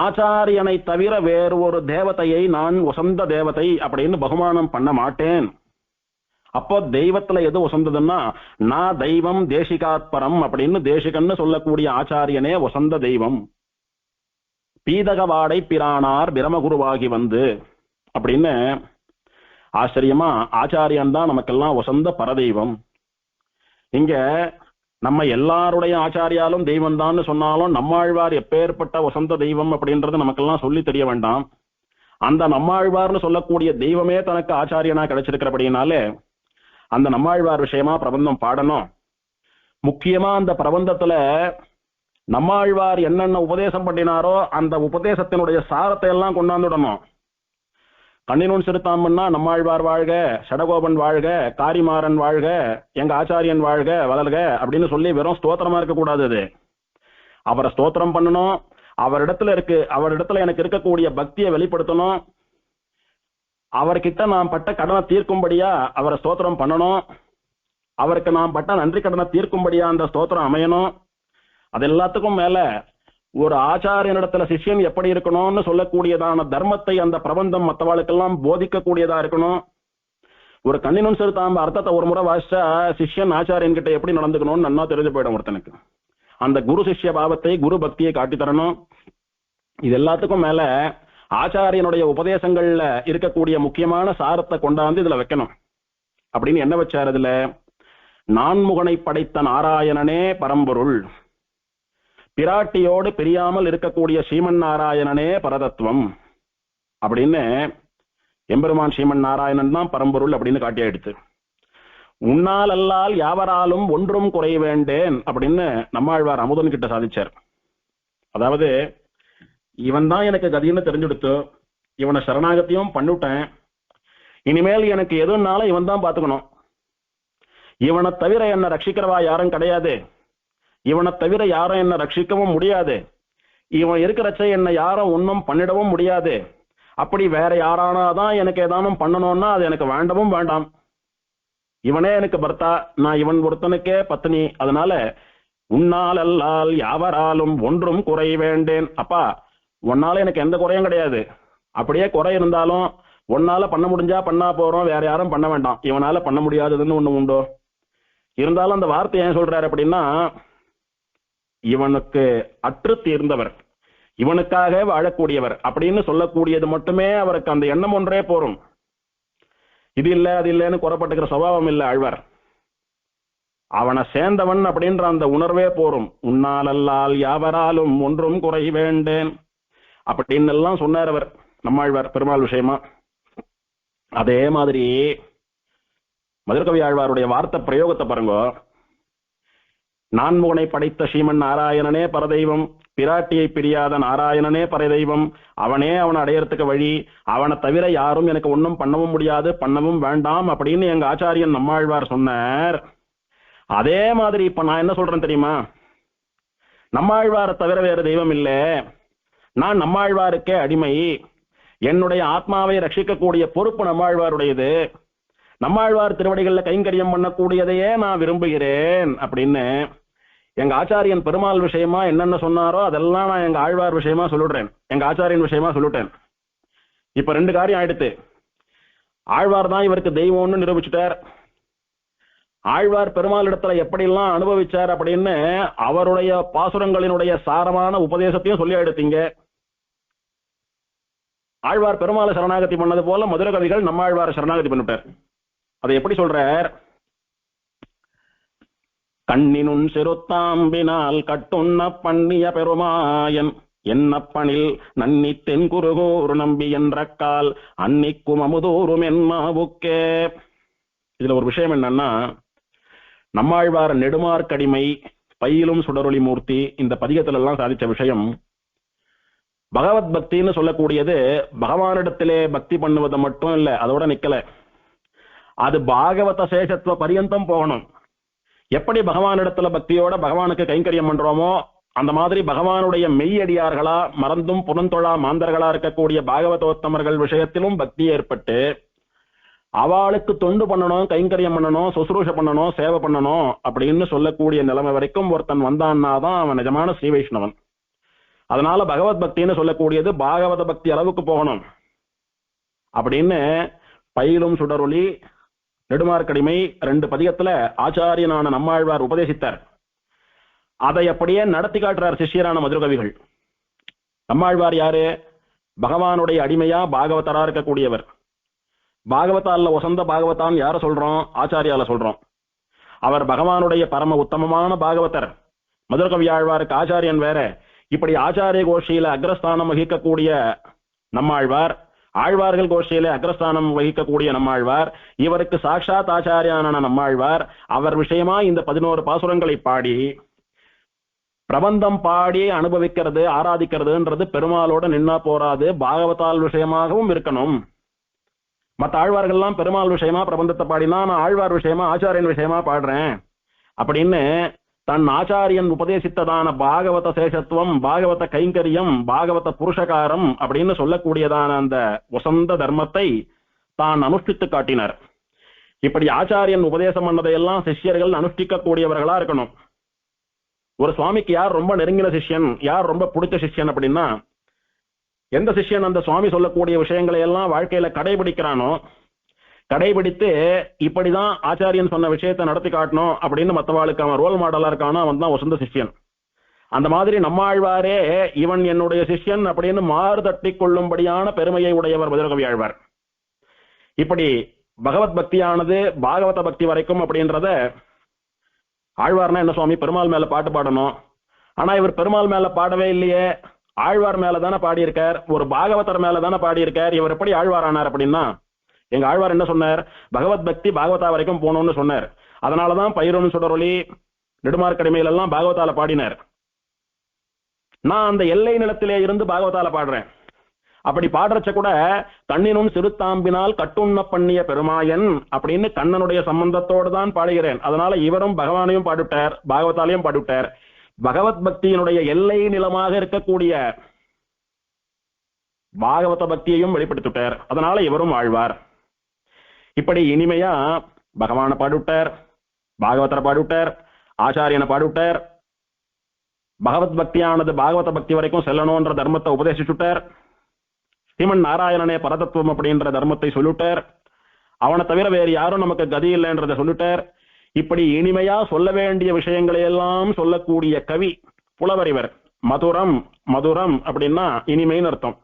ஆச்சாரியனை தவிர வேறு ஒரு தேவதையை நான் உசந்த தேவதை அப்படின்னு பகுமானம் பண்ண மாட்டேன். அப்போ தெய்வத்துல எது உசந்ததுன்னா, நான் தெய்வம் தேசிகாத்பரம் அப்படின்னு தேசிகன்னு சொல்லக்கூடிய ஆச்சாரியனே உசந்த தெய்வம். பீதக வாடை பிரானார் பிரமகுருவாகி வந்து அப்படின்னு ஆச்சரியமா ஆச்சாரியன் தான் நமக்கெல்லாம் உசந்த பரதெய்வம். இங்க நம்ம எல்லாருடைய ஆச்சாரியாலும் தெய்வம் தான் சொன்னாலும் நம்மாழ்வார் எப்பேற்பட்ட வசந்த தெய்வம் அப்படின்றது நமக்கெல்லாம் சொல்லி தெரிய வேண்டாம். அந்த நம்மாழ்வார்னு சொல்லக்கூடிய தெய்வமே தனக்கு ஆச்சாரியனா கிடைச்சிருக்கிறபடினாலே அந்த நம்மாழ்வார் விஷயமா பிரபந்தம் பாடணும். முக்கியமா அந்த பிரபந்தத்துல நம்மாழ்வார் என்னென்ன உபதேசம் பண்ணினாரோ அந்த உபதேசத்தினுடைய சாரத்தை எல்லாம் கொண்டாந்துடணும். கண்ணினுன் சிறுதாம்புன்னா நம்மாழ்வார் வாழ்க, சடகோபன் வாழ்க, காரிமாறன் வாழ்க, எங்க ஆச்சாரியன் வாழ்க வளர்க அப்படின்னு சொல்லி வெறும் ஸ்தோத்திரமா இருக்கக்கூடாது. அது அவரை ஸ்தோத்திரம் பண்ணணும். அவரிடத்துல எனக்கு இருக்கக்கூடிய பக்தியை வெளிப்படுத்தணும். அவர்கிட்ட நான் பட்ட கடனை தீர்க்கும்படியா அவரை ஸ்தோத்திரம் பண்ணணும். அவருக்கு நான் பட்ட நன்றி கடனை தீர்க்கும்படியா அந்த ஸ்தோத்திரம் அமையணும். அது எல்லாத்துக்கும் மேல ஒரு ஆச்சாரியனிடத்துல சிஷ்யன் எப்படி இருக்கணும்னு சொல்லக்கூடியதான தர்மத்தை அந்த பிரபந்தம் மற்றவாளுக்கெல்லாம் போதிக்கக்கூடியதா இருக்கணும். ஒரு கண்ணினுன் சிறுதாம்பு அர்த்தத்தை ஒரு முறை வாசிச்சா சிஷ்யன் ஆச்சாரியன் கிட்ட எப்படி நடந்துக்கணும்னு நல்லா தெரிஞ்சு போயிடும் ஒருத்தனுக்கு. அந்த குரு சிஷ்ய பாவத்தை, குரு பக்தியை காட்டி தரணும். இது எல்லாத்துக்கும் மேல ஆச்சாரியனுடைய உபதேசங்கள்ல இருக்கக்கூடிய முக்கியமான சாரத்தை கொண்டாந்து இதுல வைக்கணும். அப்படின்னு என்ன வச்சார் இதுல? நான்முகனை படைத்த நாராயணனே பரம்பொருள், பிராட்டியோடு பிரியாமல் இருக்கக்கூடிய ஸ்ரீமன் நாராயணனே பரதத்துவம் அப்படின்னு எம்பெருமான் ஸ்ரீமன் நாராயணன் தான் பரம்பொருள் அப்படின்னு காட்டியாயிடுச்சு. உன்னால் அல்லால் யாவராலும் ஒன்றும் குறை வேண்டேன் அப்படின்னு நம்மாழ்வார் அமுதன் கிட்ட சாதிச்சார். அதாவது இவன் தான் எனக்கு கதின்னு தெரிஞ்சுடுத்து, இவனை சரணாகத்தியும் பண்ணிவிட்டேன், இனிமேல் எனக்கு எதுனாலும் இவன் தான் பாத்துக்கணும், இவனை தவிர என்ன ரட்சிக்கிறவா யாரும் கிடையாது, இவனை தவிர யாரும் என்ன ரட்சிக்கவும் முடியாது, இவன் இருக்கிறச்ச என்னை யாரும் ஒன்னும் பண்ணிடவும் முடியாது, அப்படி வேற யாரானாதான் எனக்கு ஏதானும் பண்ணணும்னா அது எனக்கு வேண்டவும் வேண்டாம், இவனே எனக்கு பர்த்தா, நான் இவன் ஒருத்தனுக்கே பத்னி, அதனால உன்னால் அல்லால் யாவராலும் ஒன்றும் குறை வேண்டேன். அப்பா உன்னால எனக்கு எந்த குறையும் கிடையாது, அப்படியே குறை இருந்தாலும் உன்னால பண்ண முடிஞ்சா பண்ணா போறோம், வேற யாரும் பண்ண வேண்டாம், இவனால பண்ண முடியாததுன்னு ஒண்ணு உண்டோ? இருந்தாலும் அந்த வார்த்தை ஏன் சொல்றாரு அப்படின்னா, இவனுக்கு அற்று தீர்ந்தவர், இவனுக்காக வாழக்கூடியவர் அப்படின்னு சொல்லக்கூடியது மட்டுமே அவருக்கு அந்த எண்ணம் ஒன்றே போரும். இது இல்ல அது இல்லைன்னு குறப்பட்டுக்கிற சுபாவம் இல்லை ஆழ்வார். அவனை சேர்ந்தவன் அப்படின்ற அந்த உணர்வே போரும். உன்னால் அல்லால் யாவராலும் ஒன்றும் குறை வேண்டேன் அப்படின்னு எல்லாம் சொன்னார் அவர் நம்மாழ்வார் பெருமாள் விஷயமா. அதே மாதிரி மதுரகவி ஆழ்வாருடைய வார்த்தை பிரயோகத்தை பாருங்க. நான்முகனை படைத்த ஸ்ரீமன் நாராயணனே பரதெய்வம், பிராட்டியை பிரியாத நாராயணனே பரதெய்வம், அவனே அவனை அடையறதுக்கு வழி, அவனை தவிர யாரும் எனக்கு ஒன்றும் பண்ணவும் முடியாது, பண்ணவும் வேண்டாம் அப்படின்னு எங்க ஆச்சாரியன் நம்மாழ்வார் சொன்னார். அதே மாதிரி இப்ப நான் என்ன சொல்றேன் தெரியுமா? நம்மாழ்வாரை தவிர வேறு தெய்வம் இல்லை, நான் நம்மாழ்வாருக்கே அடிமை, என்னுடைய ஆத்மாவை ரட்சிக்கக்கூடிய பொறுப்பு நம்மாழ்வாருடையது, நம்மாழ்வார் திருவடிகளில் கைங்கரியம் பண்ணக்கூடியதையே நான் விரும்புகிறேன் அப்படின்னு எங்க ஆச்சாரியன் பெருமாள் விஷயமா என்னென்ன சொன்னாரோ அதெல்லாம் நான் எங்க ஆழ்வார் விஷயமா சொல்லிடுறேன், எங்க ஆச்சாரியன் விஷயமா சொல்லிட்டேன். இப்ப ரெண்டு காரியம் ஆயிடுத்து. ஆழ்வார் தான் இவருக்கு தெய்வம்னு நிரூபிச்சுட்டார். ஆழ்வார் பெருமாள் இடத்துல எப்படிலாம் அனுபவிச்சார் அப்படின்னு அவருடைய பாசுரங்களினுடைய சாரமான உபதேசத்தையும் சொல்லி எடுத்தீங்க. ஆழ்வார் பெருமாளை சரணாகதி பண்ணது போல மதுர கவிகள் நம்மாழ்வாரை சரணாகதி பண்ணிட்டார். அதை எப்படி சொல்றார்? கண்ணினுன் சிறுத்தாம்பினால் கட்டுண்ண பண்ணிய பெருமாயன் என்னப்பனில் நன்னி தென்குருகூர் நம்பி என்ற கால் அன்னிக்கும் அமுதூரும் என்மாவுக்கே. இதுல ஒரு விஷயம் என்னன்னா, நம்மாழ்வார் நெடுமார்க்கடிமை பையிலும் சுடரொளி மூர்த்தி இந்த பதிகத்துல எல்லாம் சாதிச்ச விஷயம், பகவத் பக்தின்னு சொல்லக்கூடியது பகவானிடத்திலே பக்தி பண்ணுவது மட்டும் இல்ல, அதோட நிக்கல, அது பாகவத சேஷத்துவ பரியந்தம் போகணும். எப்படி பகவானிடத்துல பக்தியோட பகவானுக்கு கைங்கரியம் பண்றோமோ அந்த மாதிரி பகவானுடைய மெய்யடியார்களா மறந்தும் புறந்தொழா மாந்தர்களா இருக்கக்கூடிய பாகவதோத்தமர்கள் விஷயத்திலும் பக்தி ஏற்பட்டு அவளுக்கு தொண்டு பண்ணணும், கைங்கரியம் பண்ணணும், சுசுரூஷ பண்ணணும், சேவை பண்ணணும் அப்படின்னு சொல்லக்கூடிய நிலைமை வரைக்கும் ஒருத்தன் வந்தான்னா தான் அவன் நிஜமான ஸ்ரீ வைஷ்ணவன். அதனால பகவத் பக்தின்னு சொல்லக்கூடியது பாகவத பக்தி அளவுக்கு போகணும் அப்படின்னு பயிலும் சுடரொளி நெடுமார்க்கடிமை ரெண்டு பதிகத்துல ஆச்சாரியனான நம்மாழ்வார் உபதேசித்தார். அதை அப்படியே நடத்தி காட்டுறார் சிஷ்யரான மதுரகவிகள். நம்மாழ்வார் யாரு? பகவானுடைய அடிமையா பாகவதரா இருக்கக்கூடியவர். பாகவதால வசந்த பாகவதான் யார சொல்றோம்? ஆச்சாரியால சொல்றோம். அவர் பகவானுடைய பரம உத்தமமான பாகவதர். மதுரகவி ஆழ்வாருக்கு ஆச்சாரியன் வேற. இப்படி ஆச்சாரிய கோஷ்டியில அக்ரஸ்தானம் வகிக்கக்கூடிய நம்மாழ்வார், ஆழ்வார்கள் கோஷ்டியிலே அக்ரஸ்தானம் வகிக்கக்கூடிய நம்மாழ்வார், இவருக்கு சாட்சாத் ஆச்சாரியான நம்மாழ்வார் அவர் விஷயமா இந்த 11 பாசுரங்களை பாடி பிரபந்தம் பாடி அனுபவிக்கிறது ஆராதிக்கிறதுன்றது பெருமாளோட நின்னா போராது, பாகவதால் விஷயமாகவும் இருக்கணும். மற்ற ஆழ்வார்கள்லாம் பெருமாள் விஷயமா பிரபந்தத்தை பாடினா நான் ஆழ்வார் விஷயமா ஆச்சாரியன் விஷயமா பாடுறேன் அப்படின்னு தன் ஆச்சாரியன் உபதேசித்ததான பாகவத சேஷத்துவம், பாகவத கைங்கரியம், பாகவத புருஷகாரம் அப்படின்னு சொல்லக்கூடியதான அந்த வசந்த தர்மத்தை தான் அனுஷ்டித்து காட்டினார். இப்படி ஆச்சாரியன் உபதேசம் பண்ணதையெல்லாம் சிஷ்யர்கள் அனுஷ்டிக்க கூடியவர்களா இருக்கணும். ஒரு சுவாமிக்கு யார் ரொம்ப நெருங்கின சிஷ்யன், யார் ரொம்ப பிடிச்ச சிஷ்யன் அப்படின்னா, எந்த சிஷ்யன் அந்த சுவாமி சொல்லக்கூடிய விஷயங்களை எல்லாம் வாழ்க்கையில கடைபிடிக்கிறானோ, கடைபிடித்து இப்படிதான் ஆச்சாரியன் சொன்ன விஷயத்தை நடத்தி காட்டணும் அப்படின்னு மற்றவாளுக்கு அவன் ரோல் மாடலா இருக்கானோ அவன் தான் வசந்த சிஷ்யன். அந்த மாதிரி நம்மாழ்வாரே இவன் என்னுடைய சிஷ்யன் அப்படின்னு மாறு தட்டி கொள்ளும்படியான பெருமையை உடையவர் மதுரகவி ஆழ்வார். இப்படி பகவத் பக்தியானது பாகவத பக்தி வரைக்கும் அப்படின்றத ஆழ்வார்னா என்ன சுவாமி பெருமாள் மேல பாட்டு பாடணும், ஆனா இவர் பெருமாள் மேல பாடவே இல்லையே, ஆழ்வார் மேல தானே பாடியிருக்கார், ஒரு பாகவதர் மேல தானே பாடியிருக்கார், இவர் எப்படி ஆழ்வார் ஆனார் அப்படின்னா, எங்க ஆழ்வார் என்ன சொன்னார்? பகவத் பக்தி பாகவதா வரைக்கும் போகணும்னு சொன்னார். அதனாலதான் பயிரும் சுடரொளி நெடுமார்க்கடிமையில எல்லாம் பாகவதால பாடினார். நான் அந்த எல்லை நிலத்திலே இருந்து பாகவதால பாடுறேன். அப்படி பாடுறச்ச கூட கண்ணினும் சிறுத்தாம்பினால் கட்டுண்ண பண்ணிய பெருமாயன் அப்படின்னு கண்ணனுடைய சம்பந்தத்தோடு தான் பாடுகிறேன். அதனால இவரும் பகவானையும் பாடுட்டார், பாகவதாலையும் பாடுட்டார். பகவத் பக்தியினுடைய எல்லை நிலமாக இருக்கக்கூடிய பாகவத பக்தியையும் வெளிப்படுத்திட்டார். அதனால இவரும் ஆழ்வார். இப்படி இனிமையா பகவானை பாடுட்டார், பாகவதரை பாடுட்டார், ஆச்சாரியனை பாடுட்டார், பகவத் பக்தியானது பாகவத பக்தி வரைக்கும் செல்லணும்ன்ற தர்மத்தை உபதேசிச்சுட்டார், ஸ்ரீமன் நாராயணனே பரதத்துவம் அப்படின்ற தர்மத்தை சொல்லிட்டார், அவனை தவிர வேறு யாரும் நமக்கு கதி இல்லைன்றதை சொல்லிட்டார். இப்படி இனிமையா சொல்ல வேண்டிய விஷயங்களை எல்லாம் சொல்லக்கூடிய கவி புலவர் இவர். மதுரம், மதுரம் அப்படின்னா இனிமைன்னு அர்த்தம்.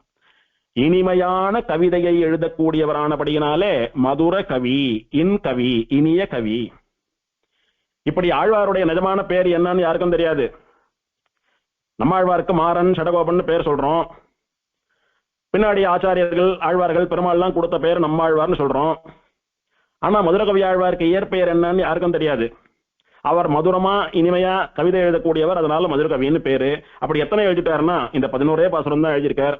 இனிமையான கவிதையை எழுதக்கூடியவரானபடியினாலே மதுர கவி, இன் கவி, இனிய கவி. இப்படி ஆழ்வாருடைய நிஜமான பேர் என்னன்னு யாருக்கும் தெரியாது. நம்மாழ்வாருக்கு மாறன் சடகோபன் பேர் சொல்றோம், பின்னாடி ஆச்சாரியர்கள் ஆழ்வார்கள் பெருமாள்லாம் கொடுத்த பேர் நம்மாழ்வார்னு சொல்றோம். ஆனா மதுரகவி ஆழ்வாருக்கு இயற்பெயர் என்னன்னு யாருக்கும் தெரியாது. அவர் மதுரமா இனிமையா கவிதை எழுதக்கூடியவர், அதனால மதுரகவின்னு பேரு. அப்படி எத்தனை எழுதிட்டாருன்னா இந்த 11 பாசுரம் தான் எழுதியிருக்கார்.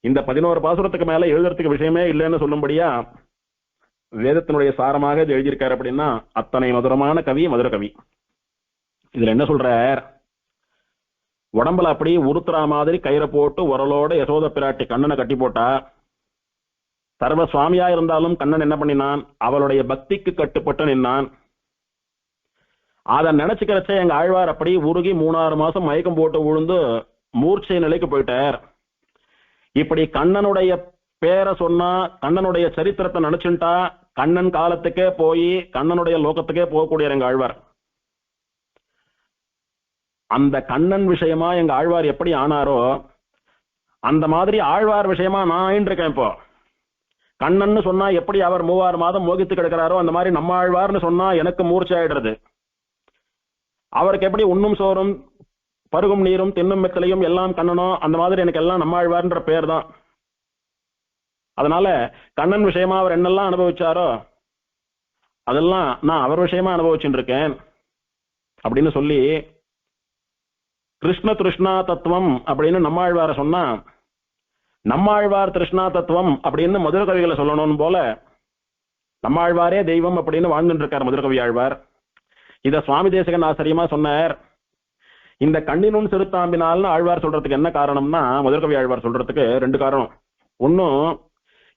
இந்த 11 பாசுரத்துக்கு மேல எழுதுறதுக்கு விஷயமே இல்லைன்னு சொல்லும்படியா வேதத்தினுடைய சாரமாக இது எழுதியிருக்காரு. அப்படின்னா அத்தனை மதுரமான கவி மதுரகவி. இதுல என்ன சொல்றார்? உடம்புல அப்படி உருத்துறா மாதிரி கயிறை போட்டு உரலோட யசோத பிராட்டி கண்ணனை கட்டி போட்டா. சர்வ சுவாமியா இருந்தாலும் கண்ணன் என்ன பண்ணினான்? அவளுடைய பக்திக்கு கட்டுப்பட்டு நின்னான். அதை நினைச்சுக்கிறச்சே எங்க ஆழ்வார் அப்படி உருகி 3-6 மாசம் மயக்கம் போட்டு விழுந்து மூர்ச்சை நிலைக்கு போயிட்டார். இப்படி கண்ணனுடைய பேரை சொன்னா, கண்ணனுடைய சரித்திரத்தை நினைச்சுட்டா கண்ணன் காலத்துக்கே போய் கண்ணனுடைய லோகத்துக்கே போகக்கூடிய எங்க ஆழ்வார். அந்த கண்ணன் விஷயமா எங்க ஆழ்வார் எப்படி ஆனாரோ அந்த மாதிரி ஆழ்வார் விஷயமா நான் ஆயின்றிருக்கேன். இப்போ கண்ணன்னு சொன்னா எப்படி அவர் 3-6 மாதம் மோகித்து கிடக்கிறாரோ அந்த மாதிரி நம்ம ஆழ்வார்னு சொன்னா எனக்கு மூர்ச்சை ஆயிடுறது. அவருக்கு எப்படி உண்ணும் சோறும் பருகும் நீரும் தின்னும் மெத்தலையும் எல்லாம் கண்ணனோ அந்த மாதிரி எனக்கு எல்லாம் நம்ம ஆழ்வார்ன்ற பேர் தான். அதனால கண்ணன் விஷயமா அவர் என்னெல்லாம் அனுபவிச்சாரோ அதெல்லாம் நான் அவர் விஷயமா அனுபவிச்சுட்டு இருக்கேன் அப்படின்னு சொல்லி கிருஷ்ண திருஷ்ணா தத்துவம் அப்படின்னு நம்மாழ்வார சொன்னா, நம்மாழ்வார் திருஷ்ணா தத்துவம் அப்படின்னு மதுர கவிகளை சொல்லணும் போல நம்மாழ்வாரே தெய்வம் அப்படின்னு வாழ்ந்துட்டு இருக்கார் மதுர கவி ஆழ்வார். இத சுவாமி தேசிகன் ஆச்சரியமா சொன்னார். இந்த கண்ணினும் சிறுத்தாம்பினால்னு ஆழ்வார் சொல்றதுக்கு என்ன காரணம்னா, மதுர கவி ஆழ்வார் சொல்றதுக்கு 2 காரணம். ஒன்னும்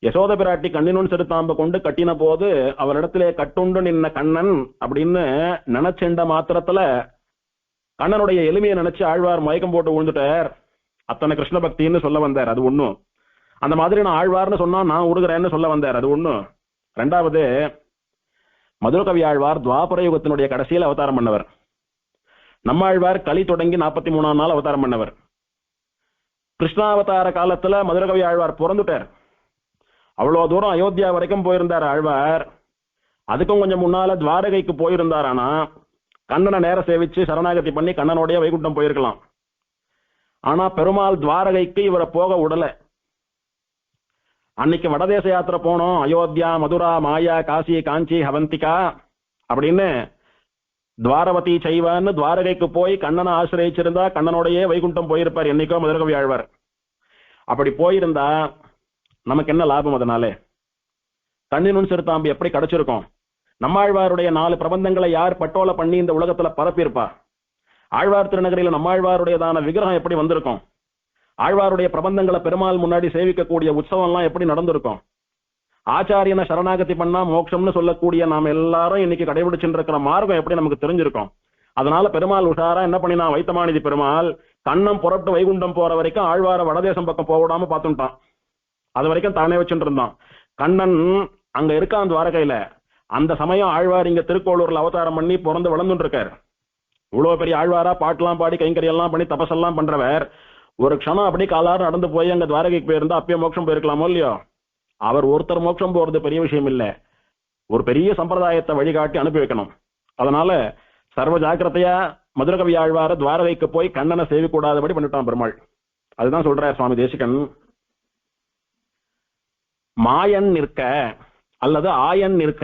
யசோத பிராட்டி கண்ணினும் சிறுத்தாம்பை கொண்டு கட்டின போது அவரிடத்திலே கட்டுண்டு நின்ன கண்ணன் அப்படின்னு நினைச்செண்ட மாத்திரத்துல கண்ணனுடைய எளிமையை நினைச்சு ஆழ்வார் மயக்கம் போட்டு விழுந்துட்டார். அத்தனை கிருஷ்ண பக்தின்னு சொல்ல வந்தார், அது ஒண்ணும். அந்த மாதிரி நான் ஆழ்வார்னு சொன்னா நான் உருகிறேன்னு சொல்ல வந்தார், அது ஒண்ணும். 2வது, மதுர கவி ஆழ்வார் துவாபர யுகத்தினுடைய கடைசியில் அவதாரம் பண்ணவர். நம்ம ஆழ்வார் களி தொடங்கி 43ஆம் நாள் அவதாரம் பண்ணவர். கிருஷ்ணாவதார காலத்துல மதுர கவி ஆழ்வார் பிறந்துட்டார். அவ்வளவு தூரம் அயோத்தியா வரைக்கும் போயிருந்தார் ஆழ்வார். அதுக்கும் கொஞ்சம் முன்னால துவாரகைக்கு போயிருந்தார். ஆனா கண்ணனை நேர சேவிச்சு சரணாகதி பண்ணி கண்ணனுடைய வைகுண்டம் போயிருக்கலாம். ஆனா பெருமாள் துவாரகைக்கு இவரை போக விடல. அன்னைக்கு வடதேச யாத்திரை போனோம், அயோத்தியா மதுரா மாயா காசி காஞ்சி ஹவந்திகா அப்படின்னு துவாரவதி செய்வான்னு துவாரகைக்கு போய் கண்ணனை ஆசிரியச்சிருந்தா கண்ணனுடைய வைகுண்டம் போயிருப்பார் என்னைக்கோ மதுர கவி ஆழ்வார். அப்படி போயிருந்தா நமக்கு என்ன லாபம்? அதனாலே கண்ணினும் சிறுத்தாம்பு எப்படி கிடைச்சிருக்கும்? நம்மாழ்வாருடைய 4 பிரபந்தங்களை யார் பட்டோல பண்ணி இந்த உலகத்துல பரப்பியிருப்பா? ஆழ்வார் திருநகரில நம்மாழ்வாருடையதான விக்கிரகம் எப்படி வந்திருக்கும்? ஆழ்வாருடைய பிரபந்தங்களை பெருமாள் முன்னாடி சேவிக்கக்கூடிய உற்சவம் எல்லாம் எப்படி நடந்திருக்கும்? ஆச்சாரியனை சரணாகதி பண்ணா மோட்சம்னு சொல்லக்கூடிய நாம எல்லாரும் இன்னைக்கு கடைபிடிச்சுட்டு இருக்கிற மார்க்கம் எப்படி நமக்கு தெரிஞ்சிருக்கும்? அதனால பெருமாள் உஷாரா என்ன பண்ணினா, வைத்தமாநிதி பெருமாள் கண்ணம் புறப்பட்டு வைகுண்டம் போற வரைக்கும் ஆழ்வார வடதேசம் பக்கம் போக விடாம பார்த்துட்டான். அது வரைக்கும் தானே வச்சுட்டு இருந்தான். கண்ணன் அங்க இருக்கான் துவாரகையில. அந்த சமயம் ஆழ்வார் இங்க திருக்கோளூர்ல அவதாரம் பண்ணி பிறந்து வளர்ந்துட்டு இருக்காரு. இவ்வளவு பெரிய ஆழ்வாரா பாட்டெல்லாம் பாடி கைங்கரியெல்லாம் பண்ணி தபசெல்லாம் பண்றவர் ஒரு க்ஷணம் அப்படி காலாறு நடந்து போய் அங்க துவாரகைக்கு போயிருந்தா அப்பயே மோட்சம் போயிருக்கலாமோ இல்லையோ? அவர் ஒருத்தர் மோட்சம் போறது பெரிய விஷயம் இல்ல, ஒரு பெரிய சம்பிரதாயத்தை வழிகாட்டி அனுப்பி வைக்கணும். அதனால சர்வ ஜாக்கிரதையா மதுர கவி ஆழ்வார துவாரகைக்கு போய் கண்ணனை சேவிக்கூடாதபடி பண்ணிட்டான் பெருமாள். அதுதான் சொல்றார் சுவாமி தேசிகன். மாயன் நிற்க அல்லது ஆயன் நிற்க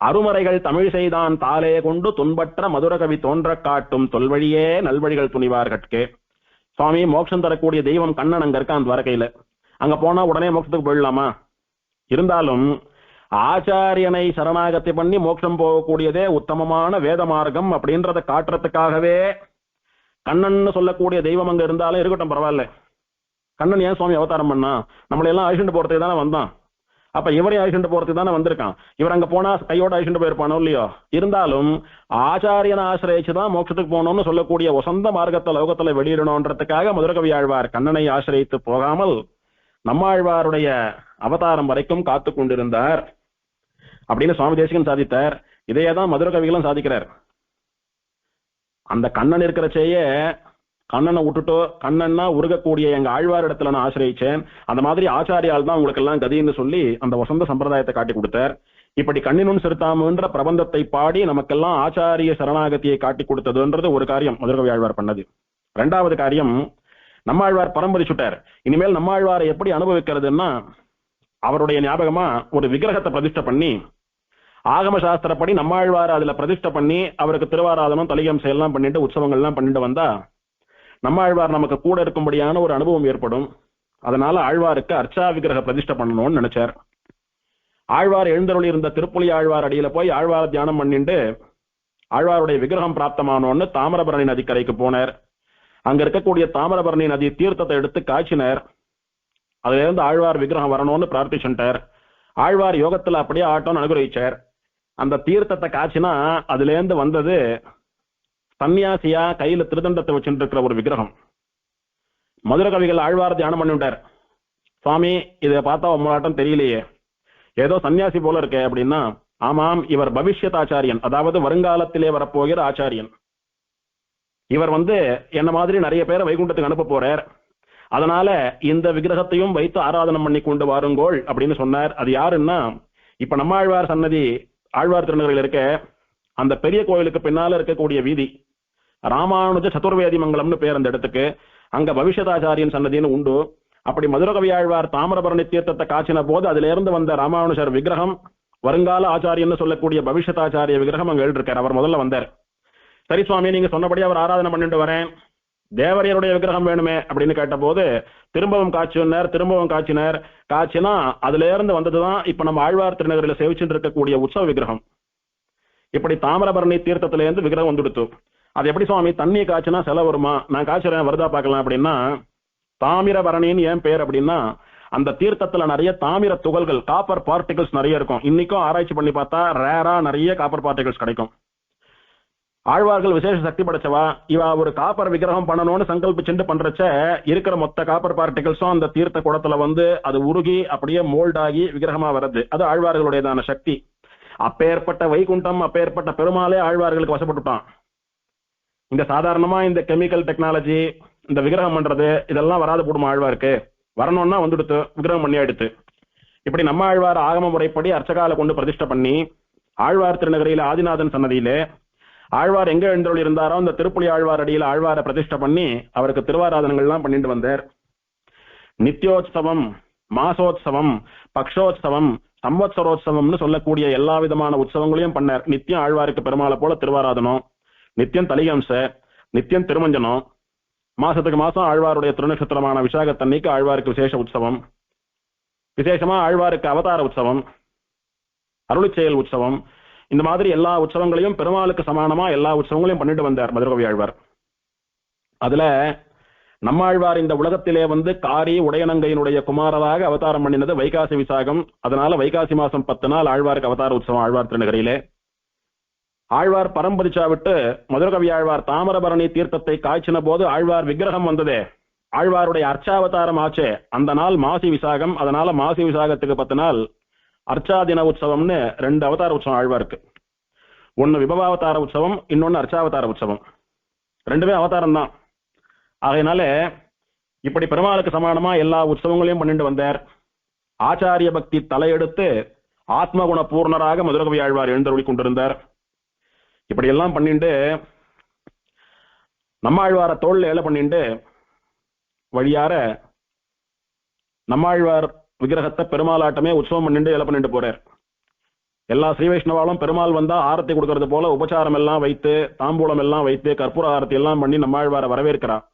அருமறைகள் தமிழ் செய்தான் தாலே கொண்டு துன்பற்ற மதுர கவி தோன்ற காட்டும் தொல்வழியே நல்வழிகள் துணிவார்கட்கே. சுவாமி மோட்சம் தரக்கூடிய தெய்வம் கண்ணன் அங்க இருக்கான் துவாரகையில. அங்க போனா உடனே மோட்சத்துக்கு போயிடலாமா? இருந்தாலும் ஆச்சாரியனை சரணாகதி பண்ணி மோட்சம் போகக்கூடியதே உத்தமமான வேத மார்க்கம் அப்படின்றத காட்டுறதுக்காகவே கண்ணன் சொல்லக்கூடிய தெய்வம் அங்க இருந்தாலும் இருக்கட்டும், பரவாயில்ல. கண்ணன் ஏன் சுவாமி அவதாரம் பண்ணா? நம்மளை எல்லாம் அழிச்சுட்டு போறதுக்கு தானே வந்தான். அப்ப இவரையும் அழிச்சுட்டு போறதுக்கு தானே வந்திருக்கான். இவர் அங்க போனா கையோட அழிச்சுட்டு போயிருப்பானோ இல்லையோ? இருந்தாலும் ஆச்சாரியனை ஆசிரியச்சுதான் மோட்சத்துக்கு போகணும்னு சொல்லக்கூடிய வசந்த மார்க்கத்தை லோகத்துல வெளியிடணும்ன்றதுக்காக மதுர கவி ஆழ்வார் கண்ணனை ஆசிரியத்து போகாமல் நம்மாழ்வாருடைய அவதாரம் வரைக்கும் காத்து கொண்டிருந்தார் அப்படின்னு சுவாமி தேசிகன் சாதித்தார். இதையேதான் மதுர கவிகளும் சாதிக்கிறார். அந்த கண்ணன் இருக்கிறச்சேயே கண்ணனை விட்டுட்டோ, கண்ணன்னா உருகக்கூடிய எங்க ஆழ்வார் இடத்துல நான் ஆசிரியச்சேன், அந்த மாதிரி ஆச்சாரியால் தான் உங்களுக்கு எல்லாம் கதின்னு சொல்லி அந்த வசந்த சம்பிரதாயத்தை காட்டி கொடுத்தார். இப்படி கண்ணினும் சிறுத்தாமுன்ற பிரபந்தத்தை பாடி நமக்கெல்லாம் ஆச்சாரிய சரணாகதியை காட்டி கொடுத்ததுன்றது ஒரு காரியம் மதுர கவி ஆழ்வார் பண்ணது. 2வது காரியம், நம்மாழ்வார் பரம்பரிச்சுட்டார். இனிமேல் நம்மாழ்வாரை எப்படி அனுபவிக்கிறதுன்னா, அவருடைய ஞாபகமா ஒரு விக்கிரகத்தை பிரதிஷ்டை பண்ணி ஆகம சாஸ்திரப்படி நம்மாழ்வார் அதுல பிரதிஷ்டை பண்ணி அவருக்கு திருவாராதனம் தலிகம் செயல்லாம் பண்ணிட்டு உற்சவங்கள்லாம் பண்ணிட்டு வந்தா நம்மாழ்வார் நமக்கு கூட இருக்கும்படியான ஒரு அனுபவம் ஏற்படும். அதனால ஆழ்வாருக்கு அர்ச்சா விக்கிரக பிரதிஷ்டை பண்ணணும்னு நினைச்சார். ஆழ்வார் எழுந்தருளி இருந்த திருப்புலி ஆழ்வார் அடியில போய் ஆழ்வார தியானம் பண்ணிட்டு ஆழ்வாருடைய விக்கிரகம் பிராப்தமானோன்னு தாமிரபரணி நதிக்கரைக்கு போனார். அங்க இருக்கக்கூடிய தாமிரபரணி நதி தீர்த்தத்தை எடுத்து காய்ச்சினர். அதுல இருந்து ஆழ்வார் விக்கிரகம் வரணும்னு பிரார்த்திச்சுட்டார். ஆழ்வார் யோகத்துல அப்படியே ஆட்டோன்னு அனுகிரகிச்சார். அந்த தீர்த்தத்தை காய்ச்சினா அதுல இருந்து வந்தது சன்னியாசியா கையில திருதண்டத்தை வச்சுட்டு இருக்கிற ஒரு விக்கிரகம். மதுர கவிகள் ஆழ்வார் தியானம் பண்ணிவிட்டார். சுவாமி இதை பார்த்தா உங்களாட்டம் தெரியலையே, ஏதோ சன்னியாசி போல இருக்கே அப்படின்னா, ஆமாம் இவர் பவிஷ்யத் ஆச்சாரியன், அதாவது வருங்காலத்திலே வரப்போகிற ஆச்சாரியன். இவர் என்ன மாதிரி நிறைய பேரை வைகுண்டத்துக்கு அனுப்ப போறார். அதனால இந்த விக்கிரகத்தையும் வைத்து ஆராதனம் பண்ணி கொண்டு வாருங்கோள் அப்படின்னு சொன்னார். அது யாருன்னா, இப்ப நம்மாழ்வார் சன்னதி ஆழ்வார் திருநகரில் இருக்க அந்த பெரிய கோயிலுக்கு பின்னால இருக்கக்கூடிய வீதி ராமானுஜ சதுர்வேதி மங்கலம்னு பேர் அந்த இடத்துக்கு. அங்க பவிஷ்யதாச்சாரியன் சன்னதின்னு உண்டு. அப்படி மதுரகவி ஆழ்வார் தாமிரபரணி தீர்த்தத்தை காய்ச்சின போது அதுல இருந்து வந்த ராமானுஜர் விக்கிரகம், வருங்கால ஆச்சாரியன்னு சொல்லக்கூடிய பவிஷ்யதாச்சாரிய விக்கிரகம் அங்க எழுதிருக்கார். அவர் முதல்ல வந்தார். சரி சுவாமி, நீங்க சொன்னபடி அவர் ஆராதனை பண்ணிட்டு வரேன், தேவரையருடைய விக்கிரகம் வேணுமே அப்படின்னு கேட்ட போது திரும்பவும் காய்ச்சினார். திரும்பவும் காய்ச்சினா அதுல இருந்து வந்ததுதான் இப்ப நம்ம ஆழ்வார் திருநகரில் சேவிச்சுட்டு இருக்கக்கூடிய உற்சவ விக்கிரகம். இப்படி தாமிரபரணி தீர்த்தத்துல இருந்து விக்கிரகம் வந்துடுத்து. அது எப்படி சுவாமி, தண்ணி காய்ச்சினா செலவு வருமா? நான் காய்ச்சறேன், வருதா பார்க்கலாம் அப்படின்னா, தாமிரபரணின்னு ஏன் பேர் அப்படின்னா, அந்த தீர்த்தத்துல நிறைய தாமிர துகள்கள், காப்பர் பார்ட்டிகல்ஸ் நிறைய இருக்கும். இன்னைக்கும் ஆராய்ச்சி பண்ணி பார்த்தா ரேரா நிறைய காப்பர் பார்ட்டிகல்ஸ் கிடைக்கும். ஆழ்வார்கள் விசேஷ சக்தி படைச்சவா. இவ ஒரு காப்பர் விக்கிரகம் பண்ணணும்னு சங்கல்பிச்சுட்டு பண்றச்ச இருக்கிற மொத்த காப்பர் பார்ட்டிகல்ஸும் அந்த தீர்த்த குடத்துல அது உருகி அப்படியே மோல்ட் ஆகி விக்கிரகமா வருது. அது ஆழ்வார்களுடையதான சக்தி. அப்பேற்பட்ட வைகுண்டம், அப்பேற்பட்ட பெருமாளே ஆழ்வார்களுக்கு வசப்பட்டுட்டான். இந்த சாதாரணமா இந்த கெமிக்கல் டெக்னாலஜி, இந்த விக்கிரகம் பண்றது இதெல்லாம் வராது போடுமா ஆழ்வாருக்கு? வரணும்னா வந்துடுத்து, விக்கிரகம் பண்ணி எடுத்து. இப்படி நம்ம ஆழ்வார் ஆகம முறைப்படி அர்ச்சகால கொண்டு பிரதிஷ்டை பண்ணி ஆழ்வார் திருநகரியில ஆதிநாதன் சன்னதியிலே ஆழ்வார் எங்க எழுந்தருள் இருந்தாரோ அந்த திருப்புலி ஆழ்வார் அடியில் ஆழ்வாரை பிரதிஷ்டை பண்ணி அவருக்கு திருவாராதனங்கள்லாம் பண்ணிட்டு வந்தார். நித்யோத்சவம், மாசோத்சவம், பக்ஷோத்சவம், சம்வத்சரோத்சவம்னு சொல்லக்கூடிய எல்லா விதமான உற்சவங்களையும் பண்ணார். நித்தியம் ஆழ்வாருக்கு பெருமாளை போல திருவாராதனம், நித்தியம் தலிகம்ச, நித்தியம் திருமஞ்சனம், மாசத்துக்கு மாசம் ஆழ்வாருடைய திருநட்சத்திரமான விசாகத்தன்னைக்கு ஆழ்வாருக்கு விசேஷ உற்சவம், விசேஷமா ஆழ்வாருக்கு அவதார உற்சவம், அருளிச்செயல் உற்சவம், இந்த மாதிரி எல்லா உற்சவங்களையும் பெருமாளுக்கு சமானமா எல்லா உற்சவங்களையும் பண்ணிட்டு வந்தார் மதுரகவி ஆழ்வார். அதுல நம்மாழ்வார் இந்த உலகத்திலே காரி உடையனங்கையினுடைய குமாரராக அவதாரம் பண்ணினது வைகாசி விசாகம். அதனால வைகாசி மாசம் 10 நாள் ஆழ்வாருக்கு அவதார உற்சவம் ஆழ்வார் திருநகரிலே. ஆழ்வார் பரம்பதிச்சா விட்டு மதுரகவி ஆழ்வார் தாமிரபரணி தீர்த்தத்தை காய்ச்சின போது ஆழ்வார் விக்கிரகம் வந்ததே, ஆழ்வாருடைய அர்ச்சாவதாரம் ஆச்சே, அந்த நாள் மாசி விசாகம். அதனால மாசி விசாகத்துக்கு 10 நாள் அர்ச்சாதின உற்சவம்னு 2 அவதார உற்சவம் ஆழ்வாருக்கு. ஒன்னு விபவாவதார உற்சவம், இன்னொன்னு அர்ச்சாவதார உற்சவம். ரெண்டுமே அவதாரம் தான். ஆகையினால இப்படி பெருமாளுக்கு சமானமா எல்லா உற்சவங்களையும் பண்ணிட்டு வந்தார். ஆச்சாரிய பக்தி தலையெடுத்து ஆத்மகுண பூர்ணராக மதுரகவி ஆழ்வார் எழுந்தருளி கொண்டிருந்தார். இப்படி எல்லாம் பண்ணிட்டு நம்மாழ்வார தோல்ல ஏல பண்ணிட்டு வழியார நம்மாழ்வார் விக்கிரகத்தை பெருமாளாட்டமே உற்சவம் பண்ணிட்டு ஏல பண்ணிட்டு போறார். எல்லா ஸ்ரீ வைஷ்ணவாலும் பெருமாள் வந்தா ஆரத்தி கொடுக்கறது போல உபச்சாரம் எல்லாம் வைத்து, தாம்பூலம் எல்லாம் வைத்து, கற்பூர ஆரத்தி எல்லாம் பண்ணி நம்மாழ்வாரை வரவேற்கிறார்.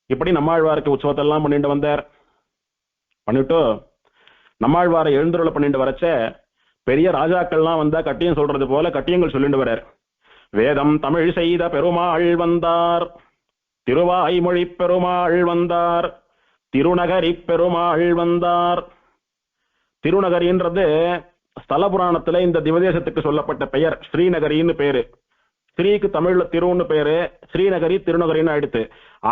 இப்படி நம்மாழ்வாருக்கு உற்சவத்தை எல்லாம் பண்ணிட்டு வந்தார். பண்ணிட்டு நம்மாழ்வாரை எழுந்தருளை பண்ணிட்டு வரச்ச பெரிய ராஜாக்கள்லாம் வந்தா கட்டியம் சொல்றது போல கட்டியங்கள் சொல்லிட்டு வர்றார். வேதம் தமிழ் செய்த பெருமாள் வந்தார், திருவாய்மொழி பெருமாள் வந்தார், திருநகரி பெருமாள் வந்தார். திருநகரின்றது ஸ்தல புராணத்துல இந்த திவதேசத்துக்கு சொல்லப்பட்ட பெயர். ஸ்ரீநகரின்னு பேரு. ஸ்ரீக்கு தமிழ்ல திருன்னு பேரு, ஸ்ரீநகரி திருநகரின்னு ஆயிடுத்து.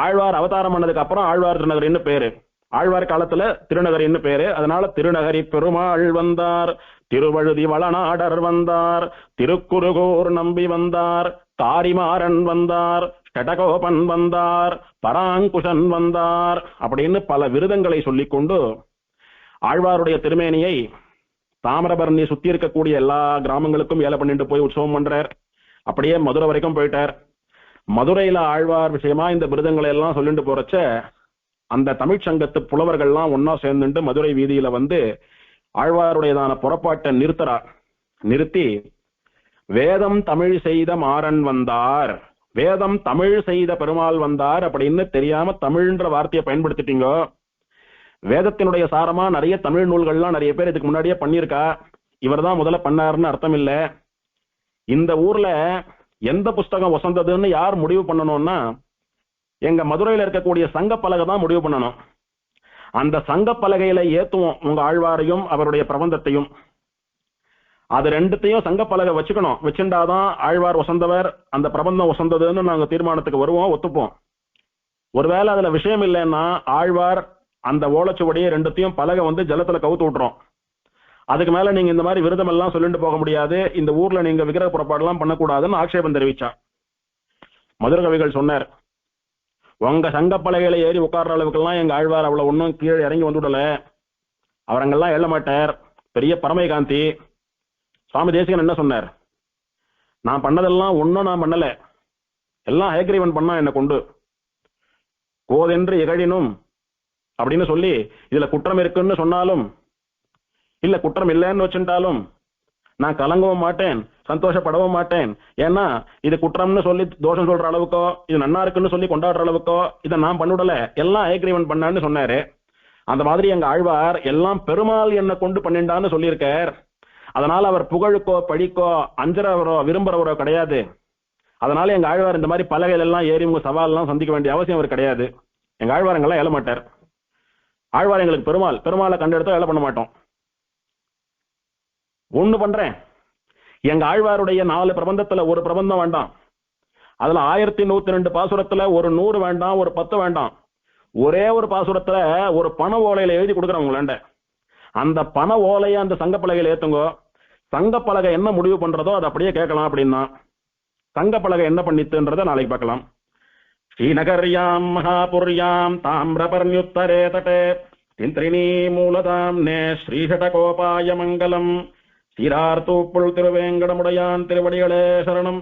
ஆழ்வார் அவதாரம் பண்ணதுக்கு அப்புறம் ஆழ்வார் திருநகரின்னு பேரு. ஆழ்வார் காலத்துல திருநகரின்னு பேரு. அதனால திருநகரி பெருமாள் வந்தார், திருவழுதி வளநாடர் வந்தார், திருக்குறுகூர் நம்பி வந்தார், தாரிமாறன் வந்தார், கடகோபன் வந்தார், பராங்குஷன் வந்தார் அப்படின்னு பல விருதங்களை சொல்லிக்கொண்டு ஆழ்வாருடைய திருமேனியை தாமிரபரணி சுத்தி இருக்கக்கூடிய எல்லா கிராமங்களுக்கும் ஏல பண்ணிட்டு போய் உற்சவம் பண்றார். அப்படியே மதுரை வரைக்கும் போயிட்டார். மதுரையில ஆழ்வார் விஷயமா இந்த விருதங்களை எல்லாம் சொல்லிட்டு போறச்ச அந்த தமிழ்ச்சங்கத்து புலவர்கள்லாம் ஒன்னா சேர்ந்துட்டு மதுரை வீதியில ஆழ்வாருடையதான புறப்பாட்டை நிறுத்தி வேதம் தமிழ் செய்த மாறன் வந்தார், வேதம் தமிழ் செய்த பெருமாள் வந்தார் அப்படின்னு தெரியாம தமிழ்ன்ற வார்த்தையை பயன்படுத்திட்டீங்க. வேதத்தினுடைய சாரமா நிறைய தமிழ் நூல்கள்லாம் நிறைய பேர் இதுக்கு முன்னாடியே பண்ணியிருக்கா. இவர் தான் முதல்ல பண்ணாருன்னு அர்த்தம் இல்ல. இந்த ஊர்ல எந்த புஸ்தகம் வசந்ததுன்னு யார் முடிவு பண்ணணும்னா எங்க மதுரையில இருக்கக்கூடிய சங்க பலகை தான் முடிவு பண்ணணும். அந்த சங்க பலகையில ஏத்துவோம் உங்க ஆழ்வாரையும் அவருடைய பிரபந்தத்தையும். அது ரெண்டுத்தையும் சங்க பலகை வச்சுக்கணும். வச்சுட்டாதான் ஆழ்வார் வசந்தவர், அந்த பிரபந்தம் வசந்ததுன்னு நாங்க தீர்மானத்துக்கு வருவோம், ஒத்துப்போம். ஒருவேளை அதுல விஷயம் இல்லைன்னா ஆழ்வார் அந்த ஓலைச்சுவடியை ரெண்டுத்தையும் பலகை ஜலத்துல கவுத்து விட்டுறோம். அதுக்கு மேல நீங்க இந்த மாதிரி விரதம் எல்லாம் சொல்லிட்டு போக முடியாது, இந்த ஊர்ல நீங்க விக்கிரக புறப்பாடு எல்லாம் பண்ணக்கூடாதுன்னு ஆட்சேபம் தெரிவிச்சா. மதுர கவிகள் சொன்னார், உங்க சங்க பலகையில ஏறி உட்கார்ற அளவுக்குலாம் எங்க ஆழ்வார் அவ்வளவு ஒன்னும் கீழே இறங்கி வந்துடல, அவரங்கெல்லாம் எழ மாட்டார், பெரிய பரமகாந்தி. சுவாமி தேசிகன் என்ன சொன்னார், நான் பண்ணதெல்லாம் ஒன்னும் நான் பண்ணல, எல்லாம் ஹயக்ரீவன் பண்ணா என்ன கொண்டு, கோதென்று இகழினும் அப்படின்னு சொல்லி இதுல குற்றம் இருக்குன்னு சொன்னாலும் இல்ல குற்றம் இல்லைன்னு வச்சுட்டாலும் நான் கலங்கவும் மாட்டேன், சந்தோஷப்படவும் மாட்டேன். ஏன்னா இது குற்றம்னு சொல்லி தோஷம் சொல்ற அளவுக்கோ, இது நன்னா இருக்குன்னு சொல்லி கொண்டாடுற அளவுக்கோ இதை நான் பண்ணுடல, எல்லாம் ஹயக்ரீவன் பண்ணான்னு சொன்னாரு. அந்த மாதிரி எங்க ஆழ்வார் எல்லாம் பெருமாள் என்ன கொண்டு பண்ணிண்டான்னு சொல்லியிருக்கார். அதனால அவர் புகழுக்கோ பழிக்கோ அஞ்சறவரோ விரும்புறவரோ கிடையாது. அதனால எங்க ஆழ்வார் இந்த மாதிரி பலகைகள் எல்லாம் ஏறி உங்க சவால் எல்லாம் சந்திக்க வேண்டிய அவசியம் அவர் கிடையாது. எங்க ஆழ்வாரங்கெல்லாம் எழ மாட்டார். ஆழ்வார் எங்களுக்கு பெருமாள், பெருமாளை கண்டெடுத்தோ எழ பண்ண மாட்டோம். ஒண்ணு பண்றேன், எங்க ஆழ்வாருடைய 4 பிரபந்தத்துல ஒரு பிரபந்தம் வேண்டாம், அதுல 1102 பாசுரத்துல ஒரு 100 வேண்டாம், ஒரு 10 வேண்டாம், ஒரே ஒரு பாசுரத்துல ஒரு பண ஓலையில எழுதி கொடுக்குறவங்களாண்ட அந்த பண ஓலையை அந்த சங்கப்பலகையில ஏத்துங்கோ. சங்கப்பலகை என்ன முடிவு பண்றதோ அதை அப்படியே கேட்கலாம் அப்படின்னா சங்கப்பலகை என்ன பண்ணித்துன்றதை நாளைக்கு பார்க்கலாம். ஸ்ரீநகர்யாம் மகாபுர்யாம் தாமிரபர்ணியுத்தரே தட்டே இந்திரிணி மூலதாம் நே ஸ்ரீஷடகோபாய மங்கலம். சீரார்த்தூப்புள் திருவேங்கடமுடையான் திருவடிகளே சரணம்.